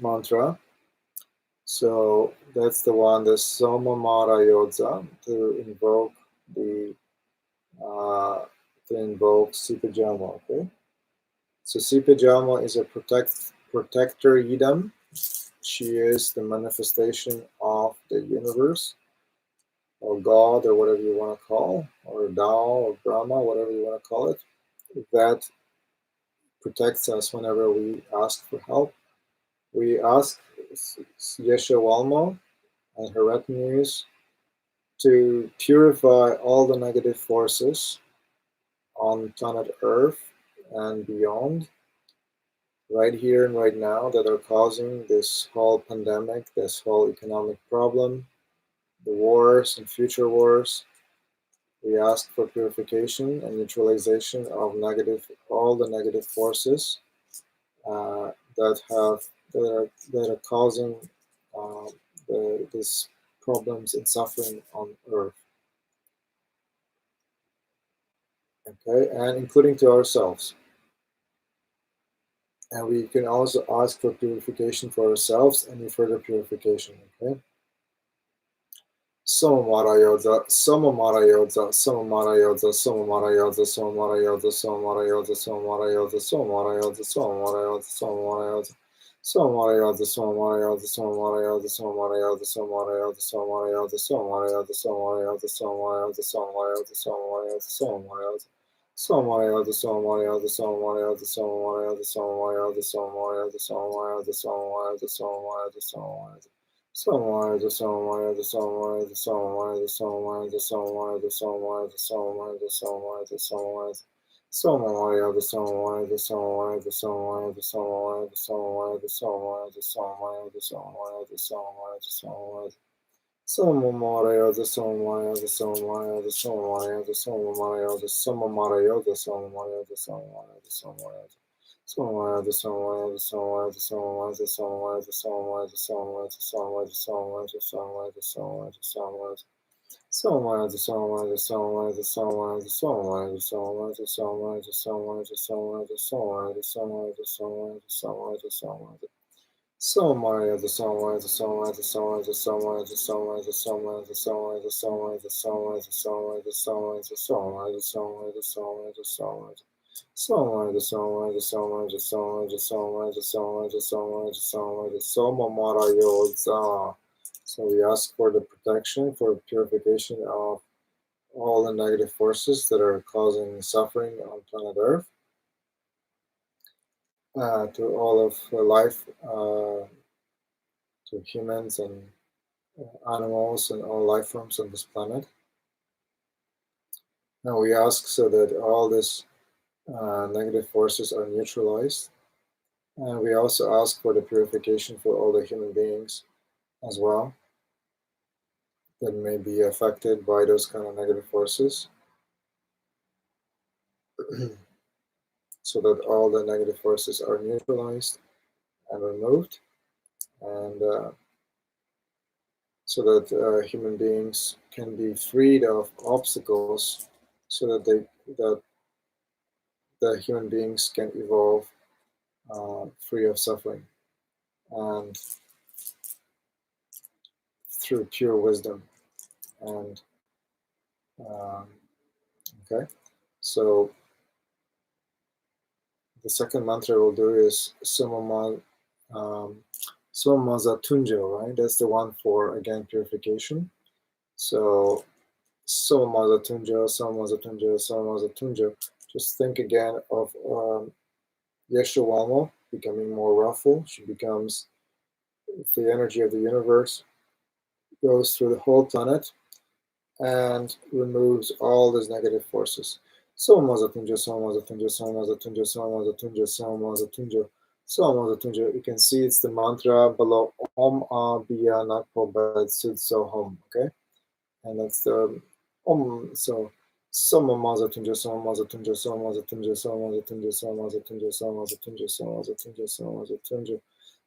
[SPEAKER 1] mantra. So that's the one, the Soma Mara Yodza, to invoke Sipajama, okay? So Sipajama is a protector Yidam. She is the manifestation of the universe, or God, or whatever you want to call, or Tao, or Brahma, whatever you want to call it, that protects us whenever we ask for help. We ask Yeshe Walmo and her retinues to purify all the negative forces on planet Earth and beyond, right here and right now that are causing this whole pandemic, this whole economic problem, the wars and future wars. We ask for purification and neutralization of all the negative forces that are causing uh, these problems and suffering on Earth. Okay, and including to ourselves. And we can also ask for purification for ourselves, any further purification. Okay. Somamarayoza, Somamarayoza, Somamarayoza, Somamarayoza, Somamarayoza, Somamarayoza, Somamarayoza, Somamarayoza, Somamarayoza, Somamarayoza. Somarayoza, Somarayoza, Somarayoza, Somarayoza, Somarayoza, Somarayoza, Somarayoza, Somarayoza, Somarayoza, Somarayoza, Somarayoza, Somarayoza. Somarayoza, Somarayoza, Somarayoza, Somarayoza, Somarayoza, Somarayoza, Somarayoza, Somarayoza, Somarayoza, Somarayoza. Somewhere, the somewhere, the somewhere, the somewhere, the somewhere, the somewhere, the somewhere, the somewhere, the somewhere, the somewhere, somewhere, the somewhere, the somewhere, the somewhere, the somewhere, the somewhere, the somewhere, the somewhere, the somewhere, the somewhere, the somewhere. Somewhere, the somewhere, the somewhere, the somewhere, the somewhere, the somewhere, the somewhere, the somewhere, the somewhere. Somewhere, the somewhere, the somewhere, the somewhere, the somewhere, the somewhere, the somewhere, the somewhere, the somewhere, the somewhere, the somewhere, the somewhere. Somewhere, the somewhere, the somewhere, the somewhere, the somewhere, the somewhere, the somewhere, the somewhere, the somewhere, the somewhere, the somewhere, the somewhere, the somewhere, the somewhere. Somewhere, the somewhere, the somewhere, the somewhere, the somewhere, the somewhere, the somewhere, the somewhere, the somewhere, the somewhere, the somewhere, the somewhere, the somewhere, the somewhere, the somewhere, the somewhere. Somewhere, the somewhere, the somewhere, the somewhere, the somewhere, the somewhere, the somewhere, the somewhere, the somamarayoza. So we ask for the protection, for purification of all the negative forces that are causing suffering on planet Earth, to all of life, to humans and animals and all life forms on this planet. And we ask so that all these negative forces are neutralized. And we also ask for the purification for all the human beings as well that may be affected by those kind of negative forces, so that all the negative forces are neutralized and removed, and so that human beings can be freed of obstacles, so that the human beings can evolve free of suffering and through pure wisdom. And okay, so the second mantra we'll do is Sumamaza Tunjo, right? That's the one for, again, purification. So Sumamaza Tunjo, Sumamaza Tunjo, Sumamaza Tunjo. Just think again of Yeshawalmo becoming more Raffle. She becomes the energy of the universe, goes through the whole planet and removes all these negative forces. Somazatunja, Somazatunja, Somazatunja, Somazatunja, Somazatunja, Somazatunja. You can see it's the mantra below Om Abhiya Nakpo Bad Sud Sohom. Okay? And that's the Om. So Somamazatunja, Somazatunja, Somazatunja, Somazatunja, Somazatunja, Somazatunja, Somazatunja, Somazatunja.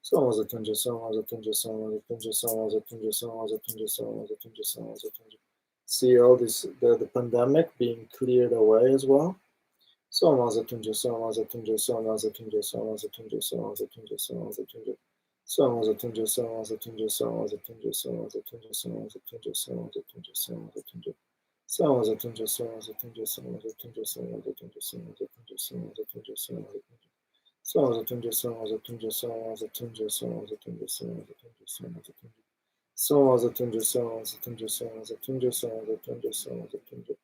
[SPEAKER 1] Somazatunja, Somazatunja, Somazatunja, Somazatunja, Somazatunja, Somazatunja, Somazatunja. See all this, the pandemic being cleared away as well. Somazatunja, Somazatunja, Somazatunja, Somazatunja, Somazatunja, Somazatunja. Somazatunja, Somazatunja, Somazatunja, Somazatunja, Somazatunja, Somazatunja, Somazatunja. Somazatunja, Somazatunja, Somazatunja, Somazatunja, Somazatunja, Somazatunja, Somazatunja. Somazatunja, Somazatunja, Somazatunja, Somazatunja, Somazatunja, Somazatunja. Somazatunja, Somazatunja, Somazatunja, Somazatunja, Somazatunja.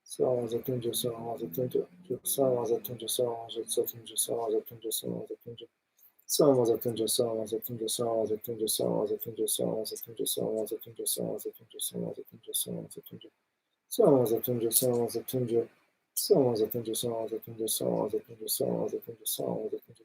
[SPEAKER 1] Somazatunja, Somazatunja, Somazatunja, Somazatunja, Somazatunja, Somazatunja. Somazatunja, Somazatunja, Somazatunja, Somazatunja, Somazatunja, Somazatunja, Somazatunja, Somazatunja, Somazatunja. Somazatunja, Somazatunja, Somazatunja, Somazatunja, Somazatunja, Somazatunja, Somazatunja, Somazatunja,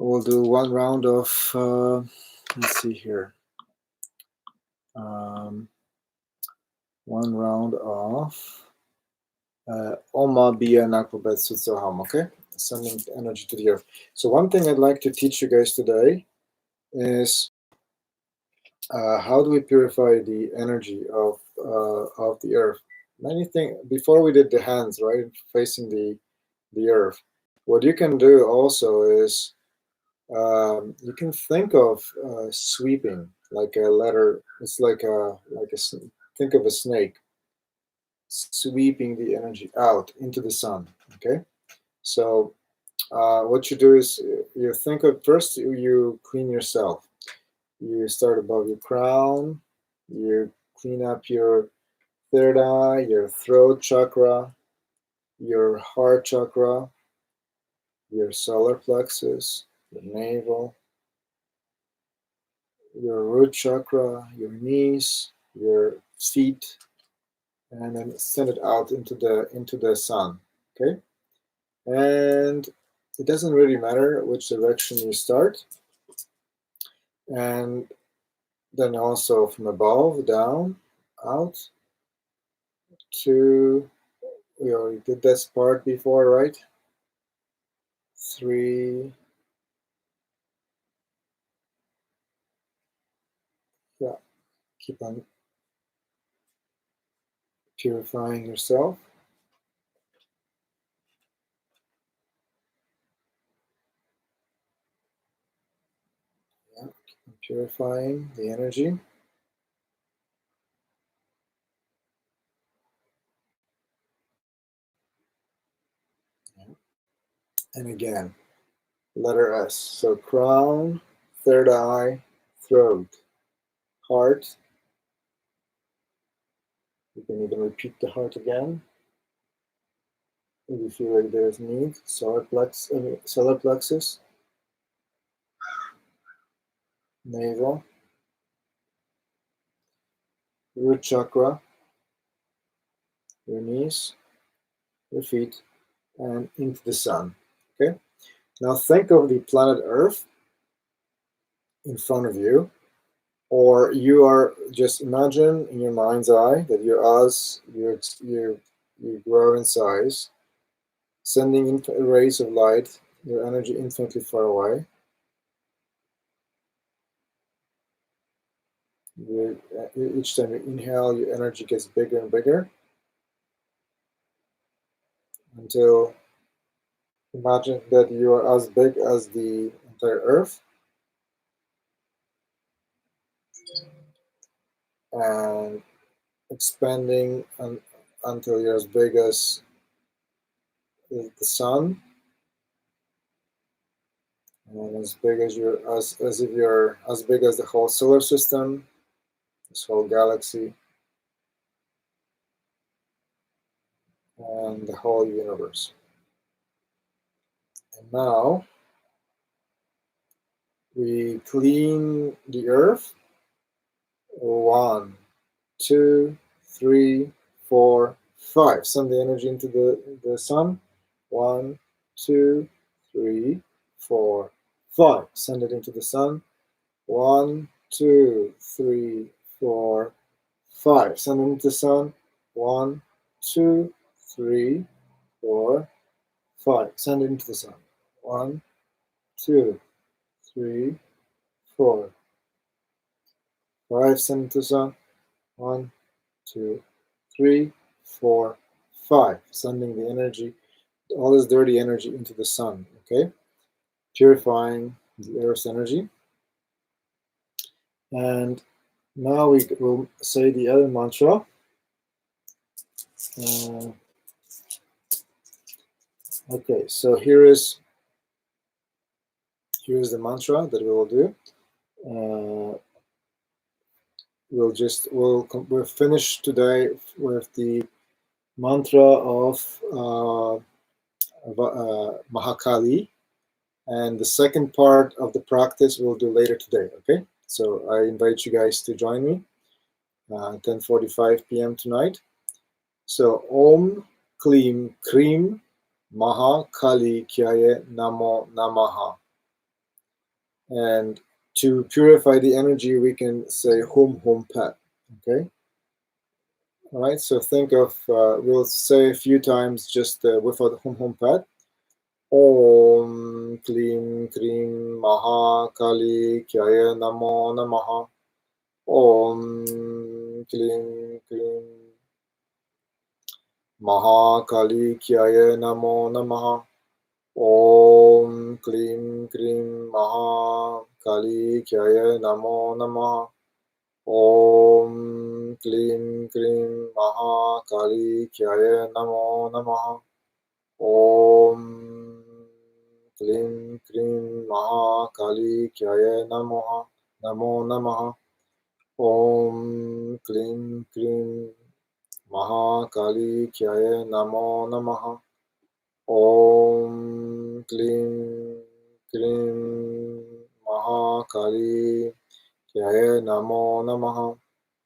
[SPEAKER 1] We'll do one round of, let's see here. One round of Oma Bia Nakobet Sutsoham, okay? Sending energy to the earth. So one thing I'd like to teach you guys today is how do we purify the energy of the earth? Many things before we did the hands, right, facing the earth. What you can do also is you can think of sweeping like a letter. It's like think of a snake sweeping the energy out into the sun. Okay, so what you do is you think of first you clean yourself. You start above your crown. You clean up your third eye, your throat chakra, your heart chakra, your solar plexus, your navel, your root chakra, your knees, your feet, and then send it out into the sun. Okay, and it doesn't really matter which direction you start, and then also from above down, out to we already did this part before, right? 3. Yeah, keep on purifying yourself. Yeah, keep on purifying the energy. Yeah. And again, letter S. So crown, third eye, throat, heart. You can even repeat the heart again if you feel like there's need. Solar plexus, navel, root chakra, your knees, your feet, and into the sun. Okay. Now think of the planet Earth in front of you, or you are just imagine in your mind's eye that you're as you grow in size, sending rays of light, your energy infinitely far away. Each time you inhale, your energy gets bigger and bigger until imagine that you are as big as the entire Earth, and expanding until you're as big as the sun, and as big as as if you're as big as the whole solar system, this whole galaxy, and the whole universe. And now we clean the earth. 1, 2, 3, 4, 5. Send the energy into the sun. 1, 2, 3, 4, 5. Send it into the sun. 1, 2, 3, 4, 5. Send it into the sun. 1, 2, 3, 4, 5. Send it into the sun. 1, 2, 3, 4, 5. Send it into the sun. 1, 2, 3, 4, 5. Sending the energy, all this dirty energy into the sun. Okay, purifying the Earth's energy. And now we will say the other mantra. Okay, so here's the mantra that we will do. We'll finish today with the mantra of Mahakali, and the second part of the practice we'll do later today. Okay, so I invite you guys to join me 10:45 p.m. tonight. So Om Klim Krim Mahakali Kyaye Namo Namaha. And to purify the energy, we can say Hum Hum Pat. Okay. All right. So think of we'll say a few times just without Hum Hum Pat. Om Klim Krim Maha Kali Kyaya Namo Namaha. Om Klim Krim Maha Kali Kyaya Namo Namaha. Om Klim Krim Maha Kali Kyaya Namo Namaha. Om Klim Krim Maha Kali Kyaya Namo Namaha. Om Klim Krim Maha Kali Kyaya Namo Namaha. Om Klim Krim Maha Kali Kyaya Namo Namaha. Om Klim Krim Maha Kali Kyaya Namo Namaha.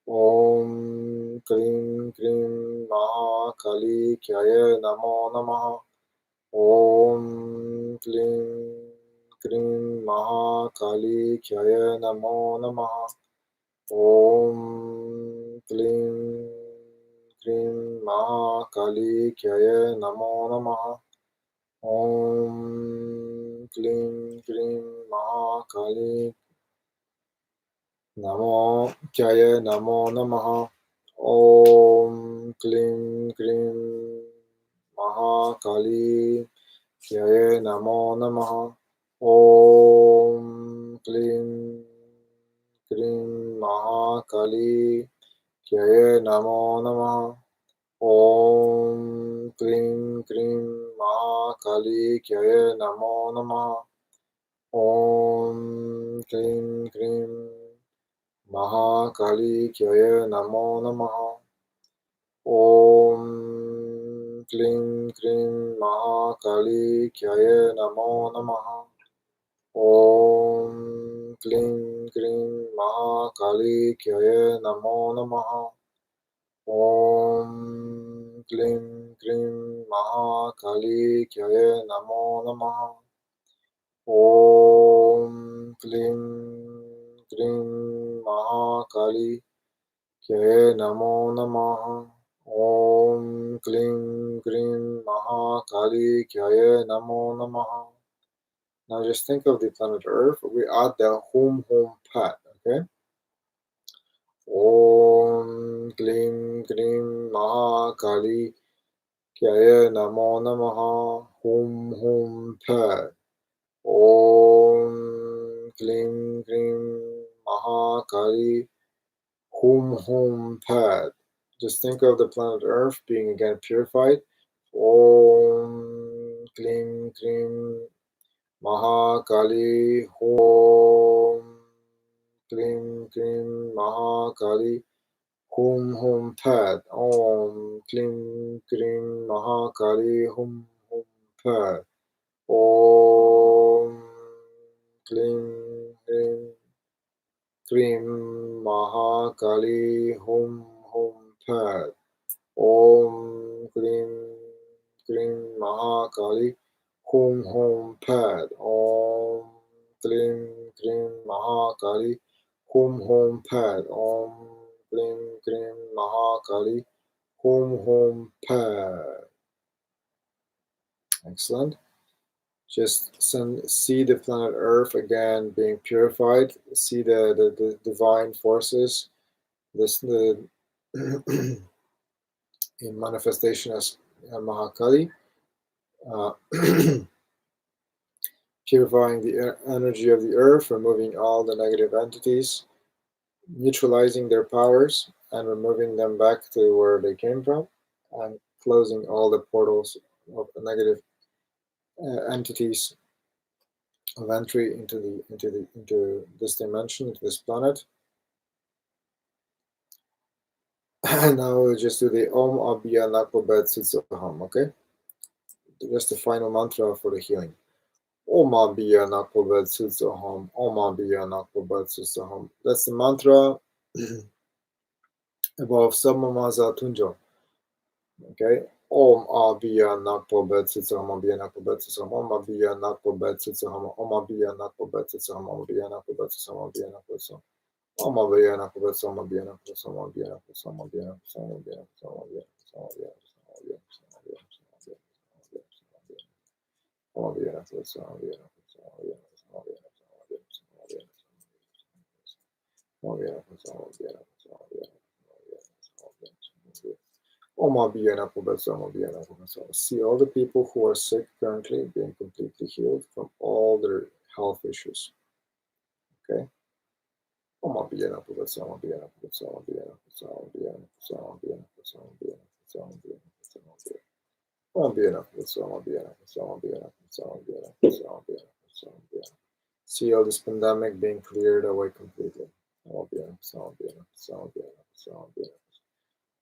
[SPEAKER 1] Om Klim Krim Maha Kali Kyaya Namo Namaha. Om Klim Krim Maha Kali Kyaya Namo Namaha. Om Klim Krim Maha Kali Kyaya Namo Namaha. Om Klim Krim Maha Kali Namo Kyaya Namo Namaha. Om Klim Krim Maha Kali Kyaya Namo Namaha. Om Klim Krim Maha Kali Kyaya Namo Namaha. Om Klim Krim Maha Kali Kyaya Namo Namaha. Om Klim Krim Maha Kali Kyaya Namo Namaha. Om Klim Krim Maha Kali Kyaya Namo Namaha. Om Klim Krim Maha Kali Kyaya Namo Namaha. Om Klim Krim Maha Kali Kyaya Namo Namaha. Om Klim Krim Maha Kali Kyaya Namo Namaha. Om Klim Krim Maha Kali Kyaya Namo Namaha. Now just think of the planet Earth. We add the Hum Hum Pat, okay? Om Klim Krim Maha Kali Kyaya Namo Namaha. Hum Hum Pat. Om Klim Krim Maha Kali Hum Hum Pat. Just think of the planet Earth being again purified. Om Klim Krim Maha Kali Hum Klim Krim Maha Kali Hum Hum Pat. Om Klim Krim Maha Kali Hum Hum Pat. Om Klim Krim Maha Kali Hum Hum Pat. Om Klim Maha Kali Hum Hum Pat. Om Klim Maha Kali Hum Hum Pat. Om Klim Maha Kali Hum Hum Pat. Excellent. Just see the planet Earth again being purified. See the divine forces. The in manifestation as Mahakali, purifying the energy of the earth, removing all the negative entities, neutralizing their powers, and removing them back to where they came from, and closing all the portals of the negative entities of entry into this dimension, into this planet. And now we'll just do the Om Abhiya Naklobet Sitsaham, okay? Just the final mantra for the healing. Om Abhiya Naklobet Sitsaham, Om Abhiya Naklobet Sitsaham. That's the mantra above Samamaza Tunjo. Okay? Om Abia Nakpobetsitsam Abia Nakpobetsitsam Om Abia Nakpobetsitsam Om Abia Nakpobetsitsam Om Abia Nakpobetsitsam Abia Nakpobetsitsam Om Abia Nakpobetsitsam Abia Nakpobetsitsam Abia Nakpobetsitsam Abia Nakpobetsitsam Abia Nakpobetsitsam Abia See all the people who are sick currently being completely healed from all their health issues. Okay. See all this pandemic being cleared away completely.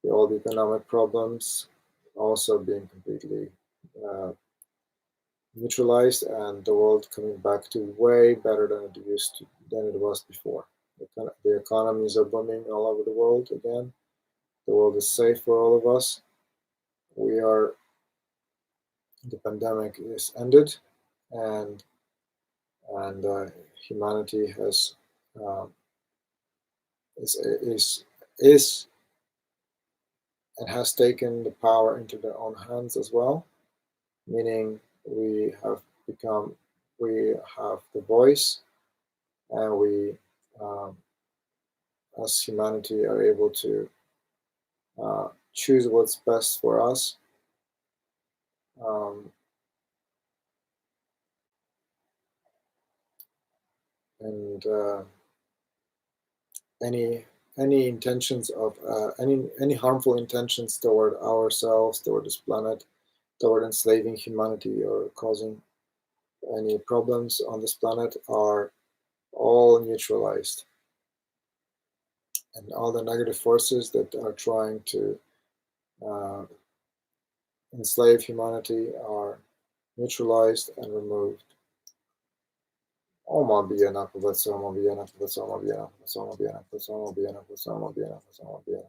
[SPEAKER 1] All the economic problems also being completely neutralized, and the world coming back to way better than it was before. The economies are booming all over the world again. The world is safe for all of us. The pandemic is ended, and humanity has um, is and has taken the power into their own hands as well, meaning we have the voice, and we as humanity are able to choose what's best for us. Um, and any intentions of any harmful intentions toward ourselves, toward this planet, toward enslaving humanity or causing any problems on this planet are all neutralized, and all the negative forces that are trying to uh, enslave humanity are neutralized and removed. Oma Biana Kuvatsoma Biana Kuvatsoma Biana Kuvatsoma Biana Kuvatsoma Biana Kuvatsoma Biana Kuvatsoma Biana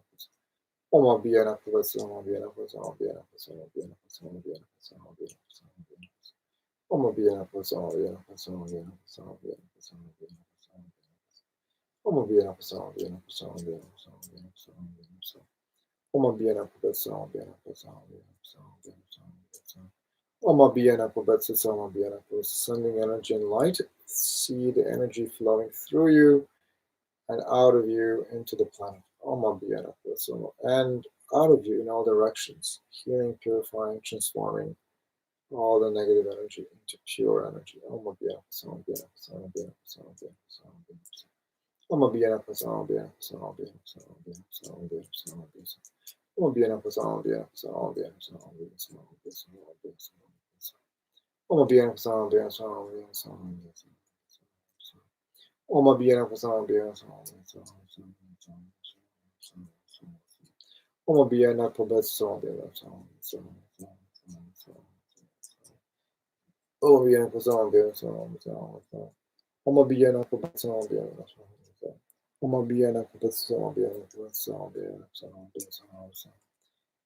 [SPEAKER 1] Oma Biana Kuvatsoma Biana Kuvatsoma Biana Kuvatsoma Biana Kuvatsoma Biana Kuvatsoma Biana Kuvatsoma Biana Oma Biana Kuvatsoma Biana Kuvatsoma Biana Kuvatsoma Biana Kuvatsoma Biana Kuvatsoma Oma Biana Kuvatsoma Biana Kuvatsoma Biana Kuvatsoma Biana Kuvatsoma Biana Oma Biana Kuvatsoma Biana Kuvatsoma Biana Kuvatsoma Biana Oma Biana Kuvatsoma Biana Kuvatsoma sending energy and light. See the energy flowing through you and out of you into the planet. Oma Biana Kuvatsoma and out of you in all directions, healing, purifying, transforming all the negative energy into pure energy. Oma Biana Kuvatsoma Biana Kuvatsoma Biana Kuvatsoma Biana Kuvatsoma Biana Oma Biana Kuvatsoma Biana Kuvatsoma Biana Kuvatsoma Biana Kuvatsoma Biana Kuvatsoma Biana Oma Biana Kuvatsoma Biana Kuvatsoma Biana Kuvatsoma Biana Kuvatsoma Biana Oma Biana Kuvatsoma Biana Kuvatsoma Biana Kuvatsoma Oma Biana Kuvatsoma Biana Kuvatsoma Oma Biana Kuvatsoma Biana Kuvatsoma Oma Biana Kuvatsoma Biana Kuvatsoma Oma Biana Kuvatsoma Biana Kuvatsoma Oma Biana Kuvatsoma Biana Kuvatsoma Biana Kuvatsoma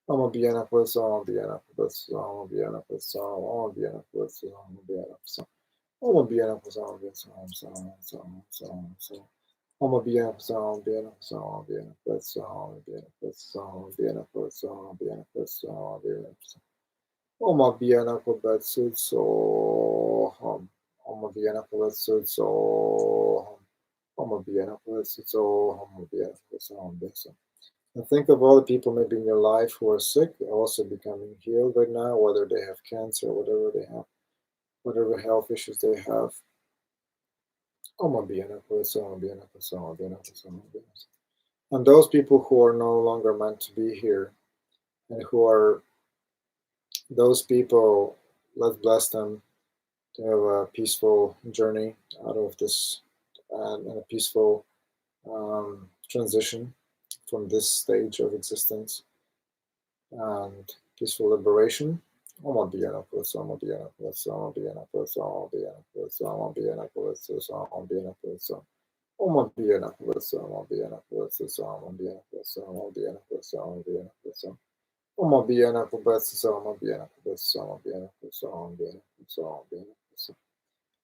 [SPEAKER 1] Oma Biana Kuvatsoma Biana Kuvatsoma Biana Kuvatsoma Oma Biana Kuvatsoma Biana Kuvatsoma Oma Biana Kuvatsoma Biana Oma Biana Kuvatsoma Biana Kuvatsoma Biana Kuvatsoma Biana Kuvatsoma Biana Kuvatsoma Biana Kuvatsoma Biana Kuvatsoma Oma Biana Kuvatsoma Oma Biana Kuvatsoma Oma Biana Kuvatsoma Oma Biana Kuvatsoma. And think of all the people maybe in your life who are sick, also becoming healed right now, whether they have cancer, whatever they have, whatever health issues they have. And those people who are no longer meant to be here, and who are those people, let's bless them to have a peaceful journey out of this, and a peaceful transition from this stage of existence and peaceful liberation. Oma Biana Kusa, Oma Biana Kusa, Oma Biana Kusa, Oma Biana Kusa, Oma Biana Kusa, Oma Biana Kusa. Oma Biana Kusa, Oma Biana Kusa, Oma Biana Kusa, Oma Biana Kusa, Oma Biana Kusa. Oma biena pobetsa, oma biena pobetsa, oma biena pobetsa, oma biena pobetsa, oma biena pobetsa.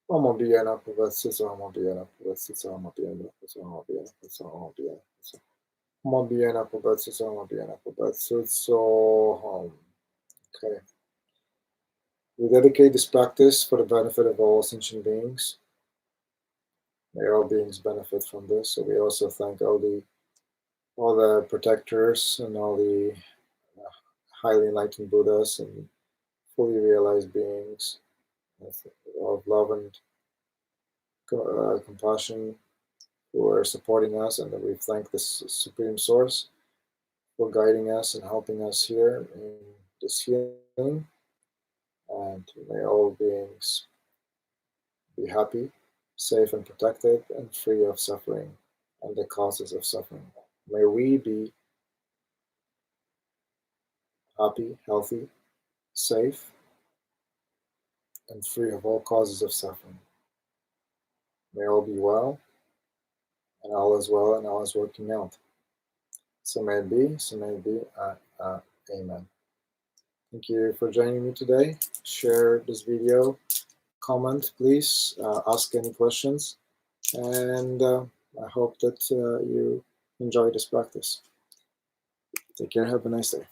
[SPEAKER 1] Oma biena pobetsa, oma biena pobetsa, oma biena pobetsa, oma biena pobetsa, oma biena pobetsa. Oma biena pobetsa, oma biena pobetsa. Okay. We dedicate this practice for the benefit of all sentient beings. May all beings benefit from this. So we also thank all the protectors and all the highly enlightened Buddhas and fully realized beings of love and compassion who are supporting us, and that we thank this Supreme Source for guiding us and helping us here in this healing. And may all beings be happy, safe and protected, and free of suffering and the causes of suffering. May we be happy, healthy, safe, and free of all causes of suffering. May all be well, and all is well, and all is working out. So may it be, so may it be. Amen. Thank you for joining me today. Share this video, comment, please, ask any questions, and I hope that you enjoy this practice. Take care, have a nice day.